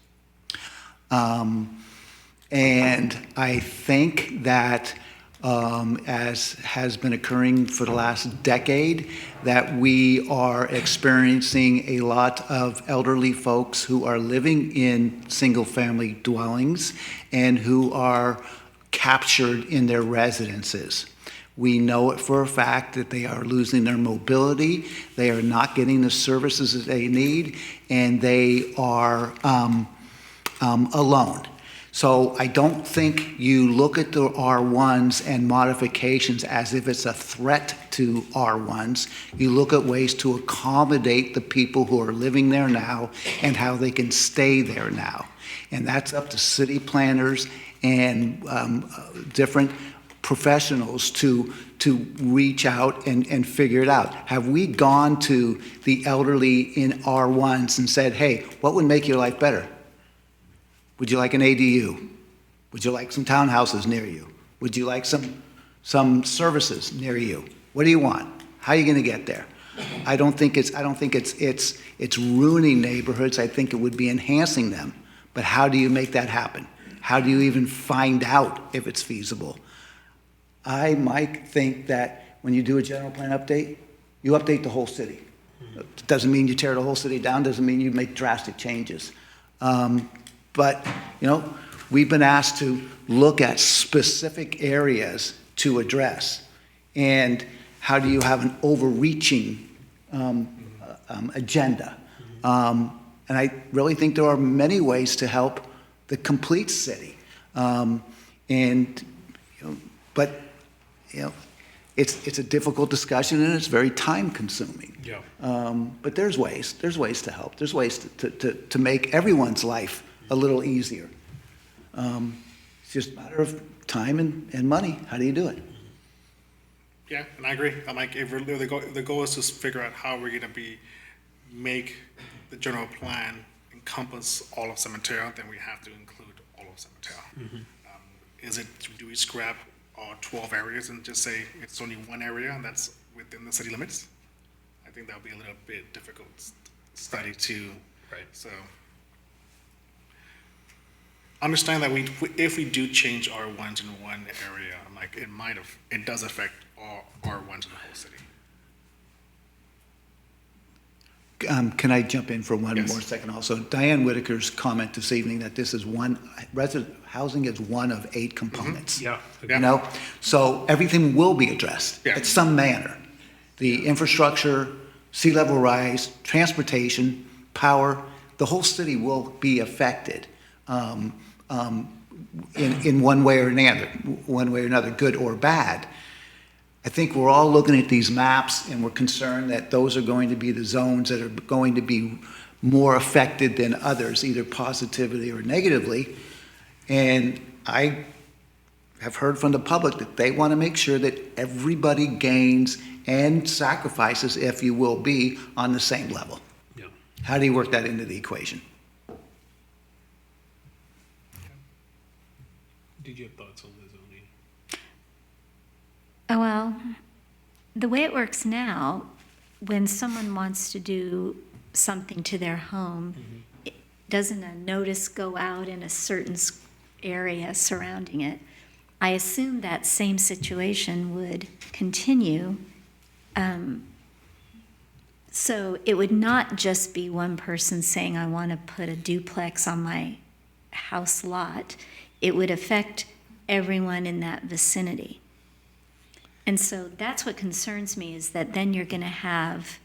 And I think that, as has been occurring for the last decade, that we are experiencing a lot of elderly folks who are living in single-family dwellings and who are captured in their residences. We know it for a fact that they are losing their mobility, they are not getting the services that they need, and they are alone. So I don't think you look at the R1s and modifications as if it's a threat to R1s. You look at ways to accommodate the people who are living there now and how they can stay there now. And that's up to city planners and different professionals to reach out and figure it out. Have we gone to the elderly in R1s and said, hey, what would make your life better? Would you like an ADU? Would you like some townhouses near you? Would you like some services near you? What do you want? How are you going to get there? I don't think it's ruining neighborhoods. I think it would be enhancing them. But how do you make that happen? How do you even find out if it's feasible? I might think that when you do a general plan update, you update the whole city. It doesn't mean you tear the whole city down, doesn't mean you make drastic changes. But, you know, we've been asked to look at specific areas to address. And how do you have an overreaching agenda? And I really think there are many ways to help the complete city. But it's a difficult discussion and it's very time consuming. Yeah. But there's ways to help. There's ways to make everyone's life a little easier. It's just a matter of time and money. How do you do it? Yeah, and I agree. I'm like, if the goal is to figure out how we're going to make the general plan encompass all of San Mateo, then we have to include all of San Mateo. Do we scrap all 12 areas and just say it's only one area and that's within the city limits? I think that would be a little bit difficult study to. Right. So understand that if we do change R1s in one area, like it does affect all R1s in the whole city. Can I jump in for one Yes. more second also? Diane Whitaker's comment this evening that this is housing is one of 8 components. Yeah. You know, so everything will be addressed in some manner. The infrastructure, sea level rise, transportation, power, the whole city will be affected in one way or another, good or bad. I think we're all looking at these maps and we're concerned that those are going to be the zones that are going to be more affected than others, either positively or negatively. And I have heard from the public that they want to make sure that everybody gains and sacrifices, if you will be, on the same level. Yeah. How do you work that into the equation? Did you have thoughts on the zoning? Well, the way it works now, when someone wants to do something to their home, doesn't a notice go out in a certain area surrounding it? I assume that same situation would continue. So it would not just be one person saying, I want to put a duplex on my house lot. It would affect everyone in that vicinity. And so that's what concerns me, is that then you're going to have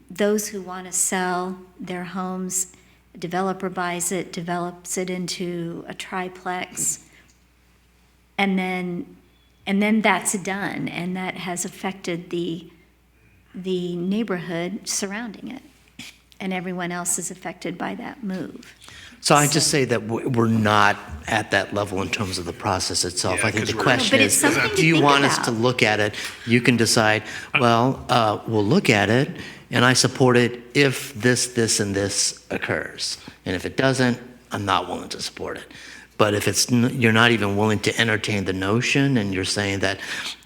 those who want to sell their homes, a developer buys it, develops it into a triplex, and then that's done, and that has affected the neighborhood surrounding it, and everyone else is affected by that move. So I just say that we're not at that level in terms of the process itself. Yeah, I think the 'cause question it's is, something to do you think want us about. to look at it? You can decide, well, we'll look at it, and I support it if this, this, and this occurs. And if it doesn't, I'm not willing to support it. But if you're not even willing to entertain the notion, and you're saying that,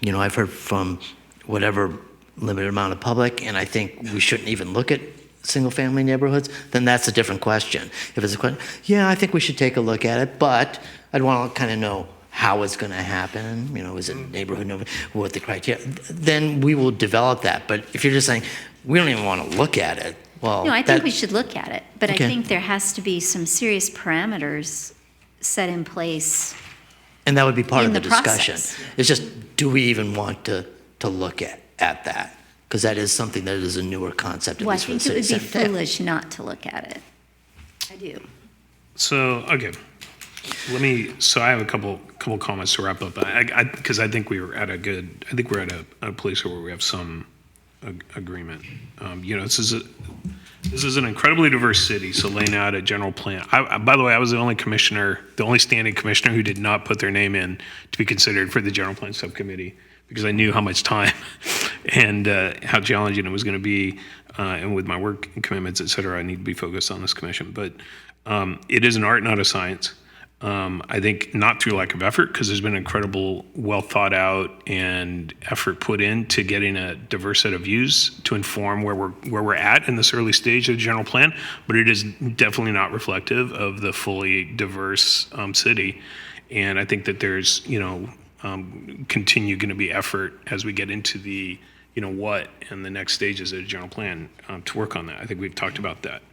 I've heard from whatever limited amount of public, and I think we shouldn't even look at single-family neighborhoods, then that's a different question. If it's a question, yeah, I think we should take a look at it, but I'd want to kind of know how it's going to happen. Is it neighborhood, what the criteria? Then we will develop that. But if you're just saying, we don't even want to look at it, well, No, I think we should look at it, but Okay. I think there has to be some serious parameters set in place. and that would be part in of the the discussion. process. It's just, do we even want to look at that? Because that is something that is a newer concept, at Well, I least for the think it city would of be San Mateo. foolish not to look at it. I do. So, okay. So I have a couple couple comments to wrap up. Because I think we're at a place where we have some agreement. This is an incredibly diverse city, so laying out a general plan. By the way, I was the only standing commissioner who did not put their name in to be considered for the general plan subcommittee, because I knew how much time and how challenging it was going to be, and with my work commitments, et cetera, I need to be focused on this commission. But it is an art, not a science. I think not through lack of effort, because there's been incredible, well thought out and effort put into getting a diverse set of views to inform where we're at in this early stage of the general plan. But it is definitely not reflective of the fully diverse city. And I think that there's continue going to be effort as we get into the what and the next stages of the general plan to work on that. I think we've talked about that.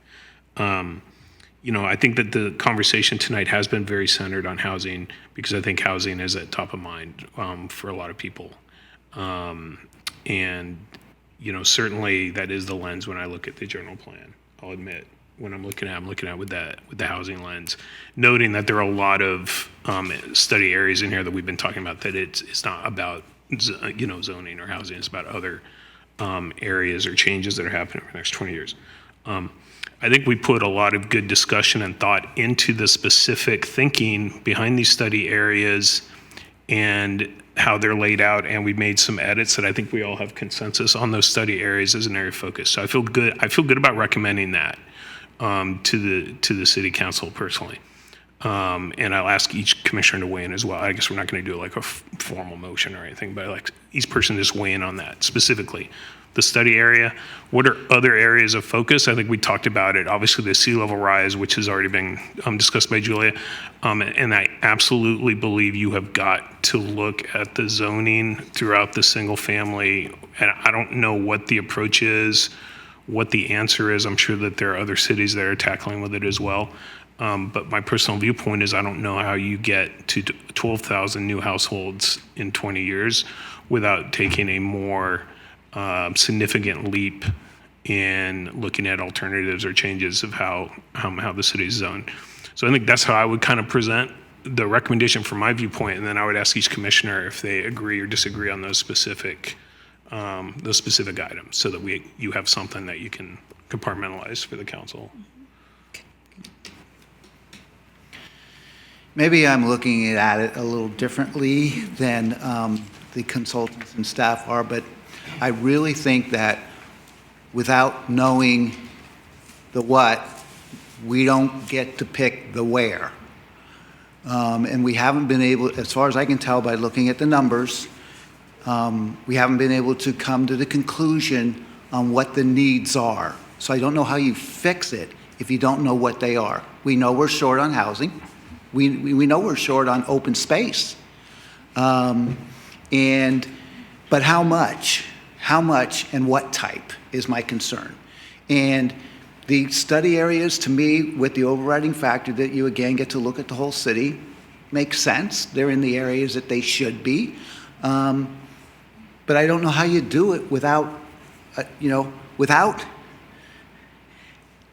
I think that the conversation tonight has been very centered on housing, because I think housing is at top of mind for a lot of people. Certainly that is the lens when I look at the general plan. I'll admit, when I'm looking at it with the housing lens, noting that there are a lot of study areas in here that we've been talking about, that it's not about zoning or housing. It's about other areas or changes that are happening over the next 20 years. I think we put a lot of good discussion and thought into the specific thinking behind these study areas and how they're laid out, and we made some edits that I think we all have consensus on those study areas as an area of focus. So I feel good about recommending that to the city council personally. And I'll ask each commissioner to weigh in as well. I guess we're not going to do like a formal motion or anything, but like each person just weigh in on that specifically. The study area, what are other areas of focus? I think we talked about it. Obviously, the sea level rise, which has already been discussed by Julia. And I absolutely believe you have got to look at the zoning throughout the single family. And I don't know what the approach is, what the answer is. I'm sure that there are other cities that are tackling with it as well. But my personal viewpoint is I don't know how you get to 12,000 new households in 20 years without taking a more significant leap in looking at alternatives or changes of how the city is zoned. So I think that's how I would kind of present the recommendation from my viewpoint, and then I would ask each commissioner if they agree or disagree on those specific items, so that you have something that you can compartmentalize for the council. Maybe I'm looking at it a little differently than the consultants and staff are, but I really think that without knowing the what, we don't get to pick the where. And we haven't been able, as far as I can tell by looking at the numbers, we haven't been able to come to the conclusion on what the needs are. So I don't know how you fix it if you don't know what they are. We know we're short on housing. We know we're short on open space. But how much? How much and what type is my concern. And the study areas, to me, with the overriding factor that you again get to look at the whole city, makes sense. They're in the areas that they should be. But I don't know how you do it without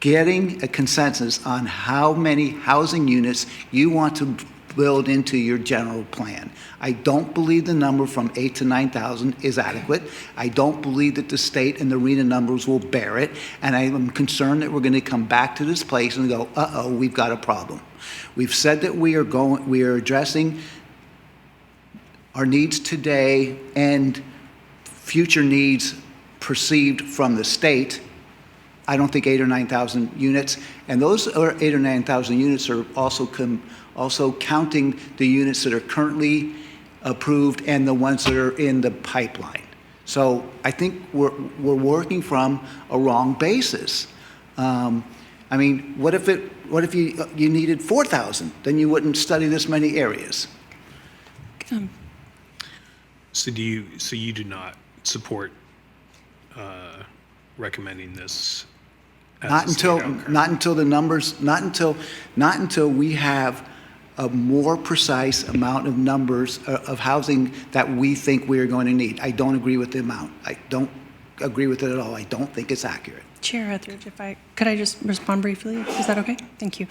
getting a consensus on how many housing units you want to build into your general plan. I don't believe the number from 8,000 to 9,000 is adequate. I don't believe that the state and the RHNA numbers will bear it. And I am concerned that we're going to come back to this place and go, uh-oh, we've got a problem. We've said that we are addressing our needs today and future needs perceived from the state. I don't think 8,000 or 9,000 units. And those 8,000 or 9,000 units are also counting the units that are currently approved and the ones that are in the pipeline. So I think we're working from a wrong basis. I mean, what if you needed 4,000? Then you wouldn't study this many areas. So you do not support recommending this? Not until we have a more precise amount of numbers of housing that we think we are going to need. I don't agree with the amount. I don't agree with it at all. I don't think it's accurate. Chair Etheridge, could I just respond briefly? Is that okay? Thank you.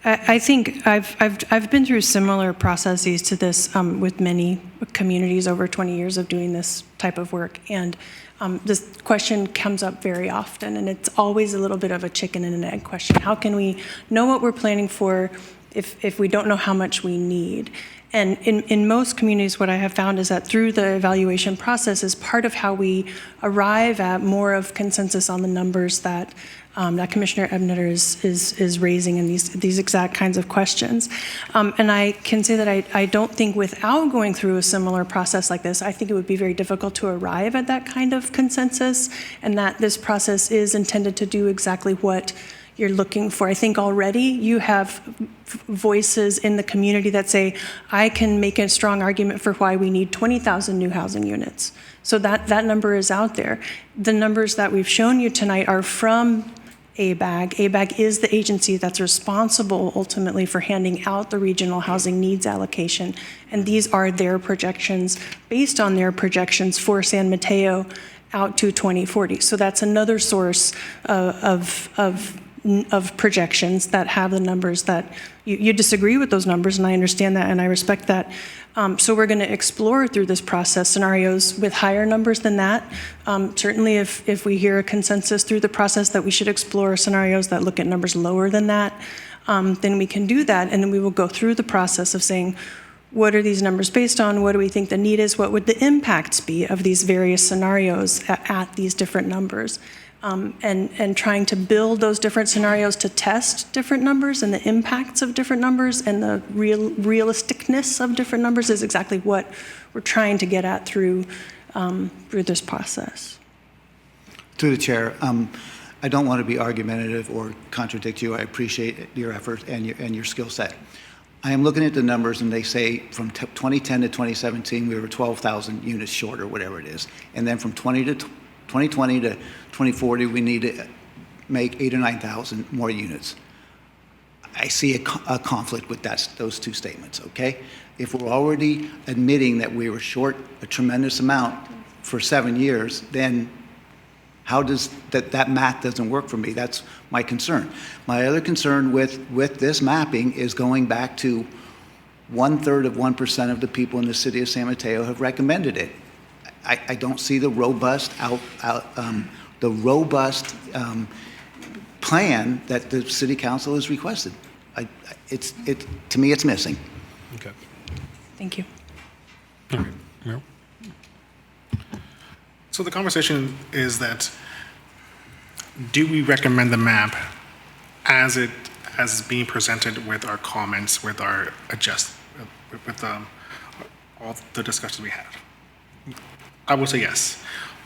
I think I've been through similar processes to this with many communities over 20 years of doing this type of work, and this question comes up very often, and it's always a little bit of a chicken and an egg question. How can we know what we're planning for if we don't know how much we need? And in most communities, what I have found is that through the evaluation process is part of how we arrive at more of consensus on the numbers that that Commissioner Ebneter is raising in these exact kinds of questions. And I can say that I don't think without going through a similar process like this, I think it would be very difficult to arrive at that kind of consensus, and that this process is intended to do exactly what you're looking for. I think already you have voices in the community that say, I can make a strong argument for why we need 20,000 new housing units. So that number is out there. The numbers that we've shown you tonight are from ABAG. ABAG is the agency that's responsible ultimately for handing out the regional housing needs allocation. And these are their projections based on their projections for San Mateo out to 2040. So that's another source of projections that have the numbers that you disagree with those numbers, and I understand that and I respect that. So we're going to explore through this process scenarios with higher numbers than that. Certainly if we hear a consensus through the process that we should explore scenarios that look at numbers lower than that, then we can do that, and then we will go through the process of saying, what are these numbers based on? What do we think the need is? What would the impacts be of these various scenarios at these different numbers? And trying to build those different scenarios to test different numbers and the impacts of different numbers and the realisticness of different numbers is exactly what we're trying to get at through this process. Through the chair, I don't want to be argumentative or contradict you. I appreciate your effort and your skill set. I am looking at the numbers, and they say from 2010 to 2017, we were 12,000 units short, or whatever it is. And then from 2020 to 2040, we need to make 8,000 or 9,000 more units. I see a conflict with those two statements, okay? If we're already admitting that we were short a tremendous amount for 7 years, then how does that math doesn't work for me? That's my concern. My other concern with this mapping is going back to 1/3 of 1% of the people in the city of San Mateo have recommended it. I don't see the robust plan that the city council has requested. To me, it's missing. Okay. Thank you. All right. Merrill? So the conversation is that, do we recommend the map as being presented with our comments, with our all the discussions we had? I would say yes.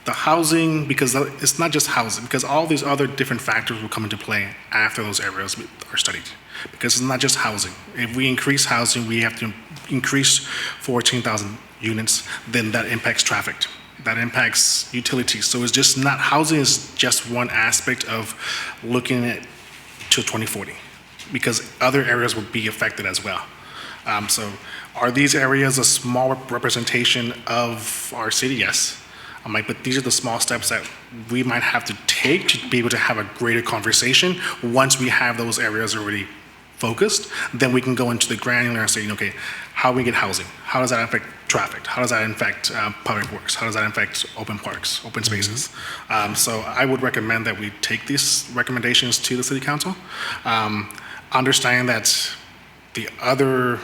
The housing, because it's not just housing, because all these other different factors will come into play after those areas are studied. Because it's not just housing. If we increase housing, we have to increase 14,000 units, then that impacts traffic. That impacts utilities. So it's just not, housing is just one aspect of looking at to 2040, because other areas will be affected as well. So are these areas a small representation of our city? Yes. But these are the small steps that we might have to take to be able to have a greater conversation. Once we have those areas already focused, then we can go into the granular and say, okay, how do we get housing? How does that affect traffic? How does that affect public works? How does that affect open parks, open spaces? So I would recommend that we take these recommendations to the city council, understanding that the other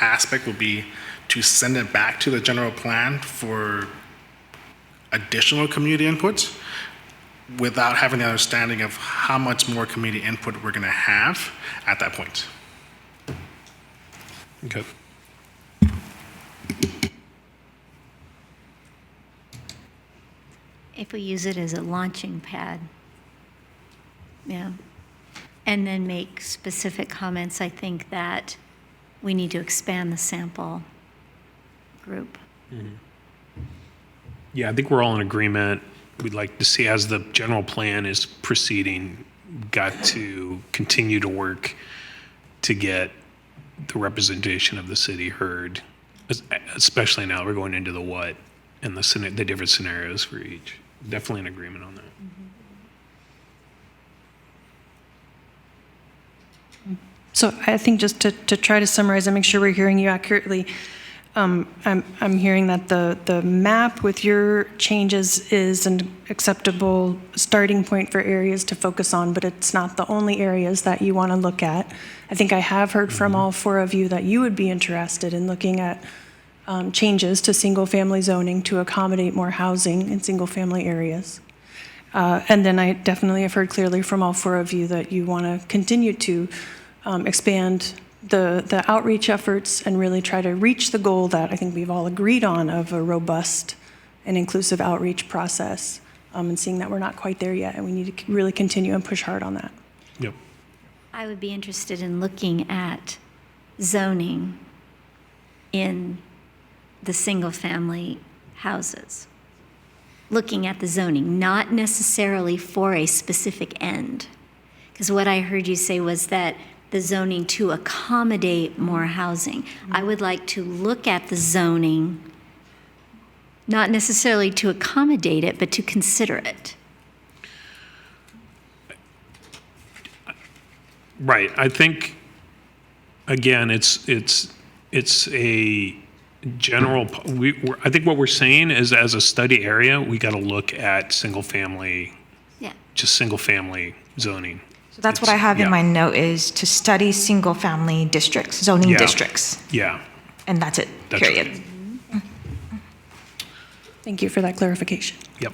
aspect would be to send it back to the general plan for additional community input without having the understanding of how much more community input we're going to have at that point. Okay. If we use it as a launching pad, yeah, and then make specific comments, I think that we need to expand the sample group. Mm-hmm. Yeah, I think we're all in agreement. We'd like to see, as the general plan is proceeding, got to continue to work to get the representation of the city heard, especially now we're going into the what. and the different scenarios for each. Definitely in agreement on that. So I think just to try to summarize and make sure we're hearing you accurately, I'm hearing that the map with your changes is an acceptable starting point for areas to focus on, but it's not the only areas that you want to look at. I think I have heard from all four of you that you would be interested in looking at changes to single-family zoning to accommodate more housing in single-family areas. And then I definitely have heard clearly from all four of you that you want to continue to expand the outreach efforts and really try to reach the goal that I think we've all agreed on of a robust and inclusive outreach process, and seeing that we're not quite there yet, and we need to really continue and push hard on that. Yep. I would be interested in looking at zoning in the single-family houses. Looking at the zoning, not necessarily for a specific end. Because what I heard you say was that the zoning to accommodate more housing. I would like to look at the zoning, not necessarily to accommodate it, but to consider it. Right. I think, again, it's a general. I think what we're saying is, as a study area, we got to look at single family, just single family zoning. So that's what I have in my note, is to study single-family districts, zoning districts. Yeah. And that's it, That's period. right. Thank you for that clarification. Yep.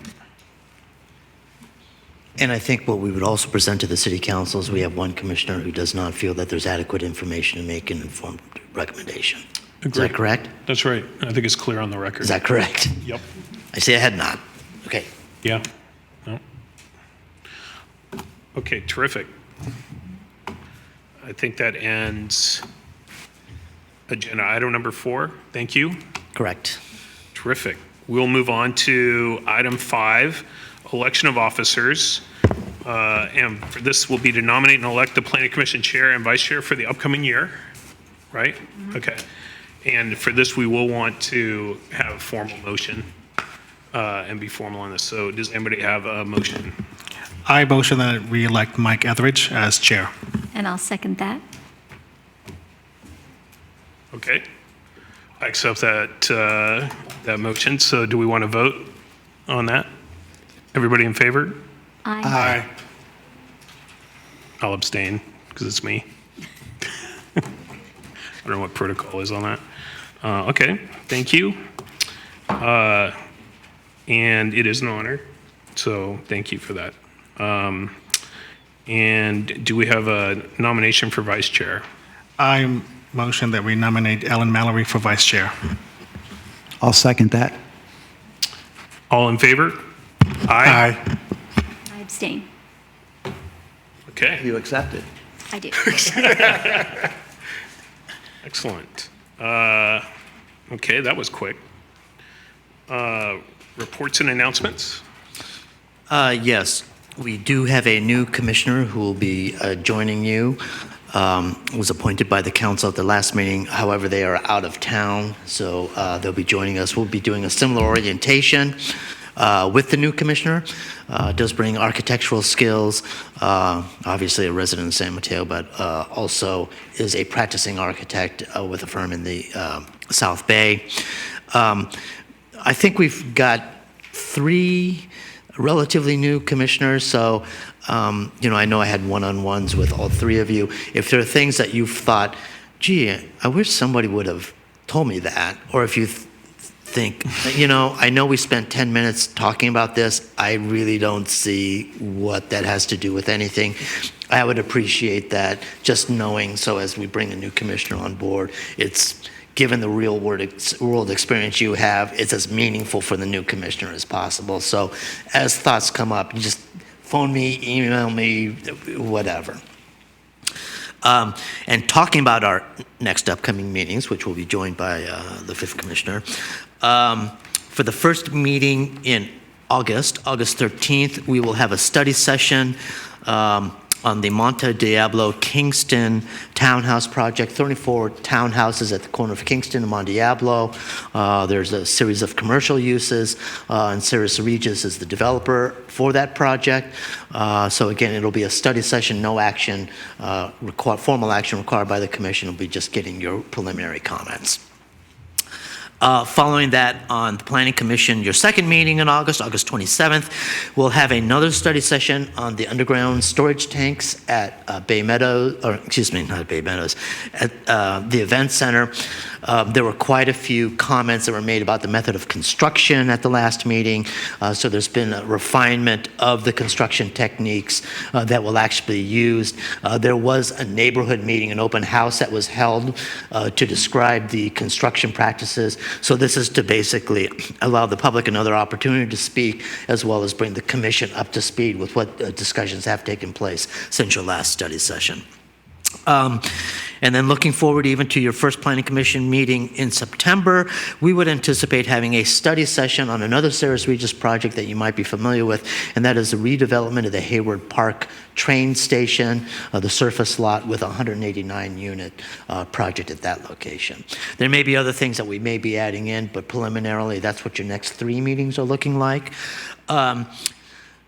And I think what we would also present to the city council is we have one commissioner who does not feel that there's adequate information to make an informed recommendation. Is that correct? That's right. I think it's clear on the record. Is that correct? Yep. I say I had not. Okay. Yeah. No. Okay, terrific. I think that ends agenda item number 4. Thank you. Correct. Terrific. We'll move on to item 5, election of officers. And for this will be to nominate and elect the planning commission chair and vice chair for the upcoming year, right? Okay. And for this, we will want to have a formal motion and be formal on this. So does anybody have a motion? I motion that we elect Mike Etheridge as chair. And I'll second that. Okay. I accept that, that motion. So do we want to vote on that? Everybody in favor? Aye. I'll abstain because it's me. I don't know what protocol is on that. Okay, thank you. And it is an honor, so thank you for that. And do we have a nomination for vice chair? I motion that we nominate Ellen Mallory for vice chair. I'll second that. All in favor? Aye. I abstain. Okay. You accept it. I do. Excellent. Okay, that was quick. Reports and announcements? Yes, we do have a new commissioner who will be joining you. Was appointed by the council at the last meeting. However, they are out of town, so they'll be joining us. We'll be doing a similar orientation with the new commissioner. Does bring architectural skills, obviously a resident of San Mateo, but also is a practicing architect with a firm in the South Bay. I think we've got 3 relatively new commissioners, so I know I had one-on-ones with all 3 of you. If there are things that you've thought, gee, I wish somebody would have told me that, or if you think, I know we spent 10 minutes talking about this, I really don't see what that has to do with anything. I would appreciate that, just knowing, so as we bring a new commissioner on board, it's, given the real world experience you have, it's as meaningful for the new commissioner as possible. So as thoughts come up, you just phone me, email me, whatever. And talking about our next upcoming meetings, which will be joined by the 5th commissioner, for the first meeting in August 13th, we will have a study session on the Monte Diablo Kingston Townhouse Project, 34 townhouses at the corner of Kingston and Monte Diablo. There's a series of commercial uses, and Cirrus Regis is the developer for that project. So again, it'll be a study session, no action, formal action required by the commission. It'll be just getting your preliminary comments. Following that, on the Planning Commission, your second meeting in August 27th, we'll have another study session on the underground storage tanks at Bay Meadows, or excuse me, not at Bay Meadows, at the Event Center. There were quite a few comments that were made about the method of construction at the last meeting. So there's been a refinement of the construction techniques that will actually be used. There was a neighborhood meeting, an open house that was held to describe the construction practices. So this is to basically allow the public another opportunity to speak, as well as bring the commission up to speed with what discussions have taken place since your last study session. And then looking forward even to your first Planning Commission meeting in September, we would anticipate having a study session on another Cirrus Regis project that you might be familiar with, and that is the redevelopment of the Hayward Park train station, the surface lot with a 189-unit project at that location. There may be other things that we may be adding in, but preliminarily, that's what your next 3 meetings are looking like.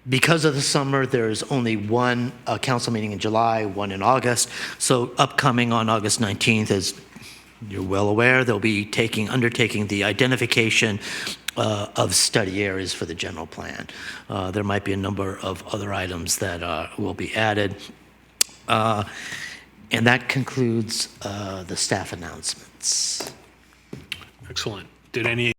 Because of the summer, there's only one council meeting in July, one in August. So upcoming on August 19th, as you're well aware, they'll be undertaking the identification of study areas for the general plan. There might be a number of other items that will be added. And that concludes the staff announcements. Excellent. Did any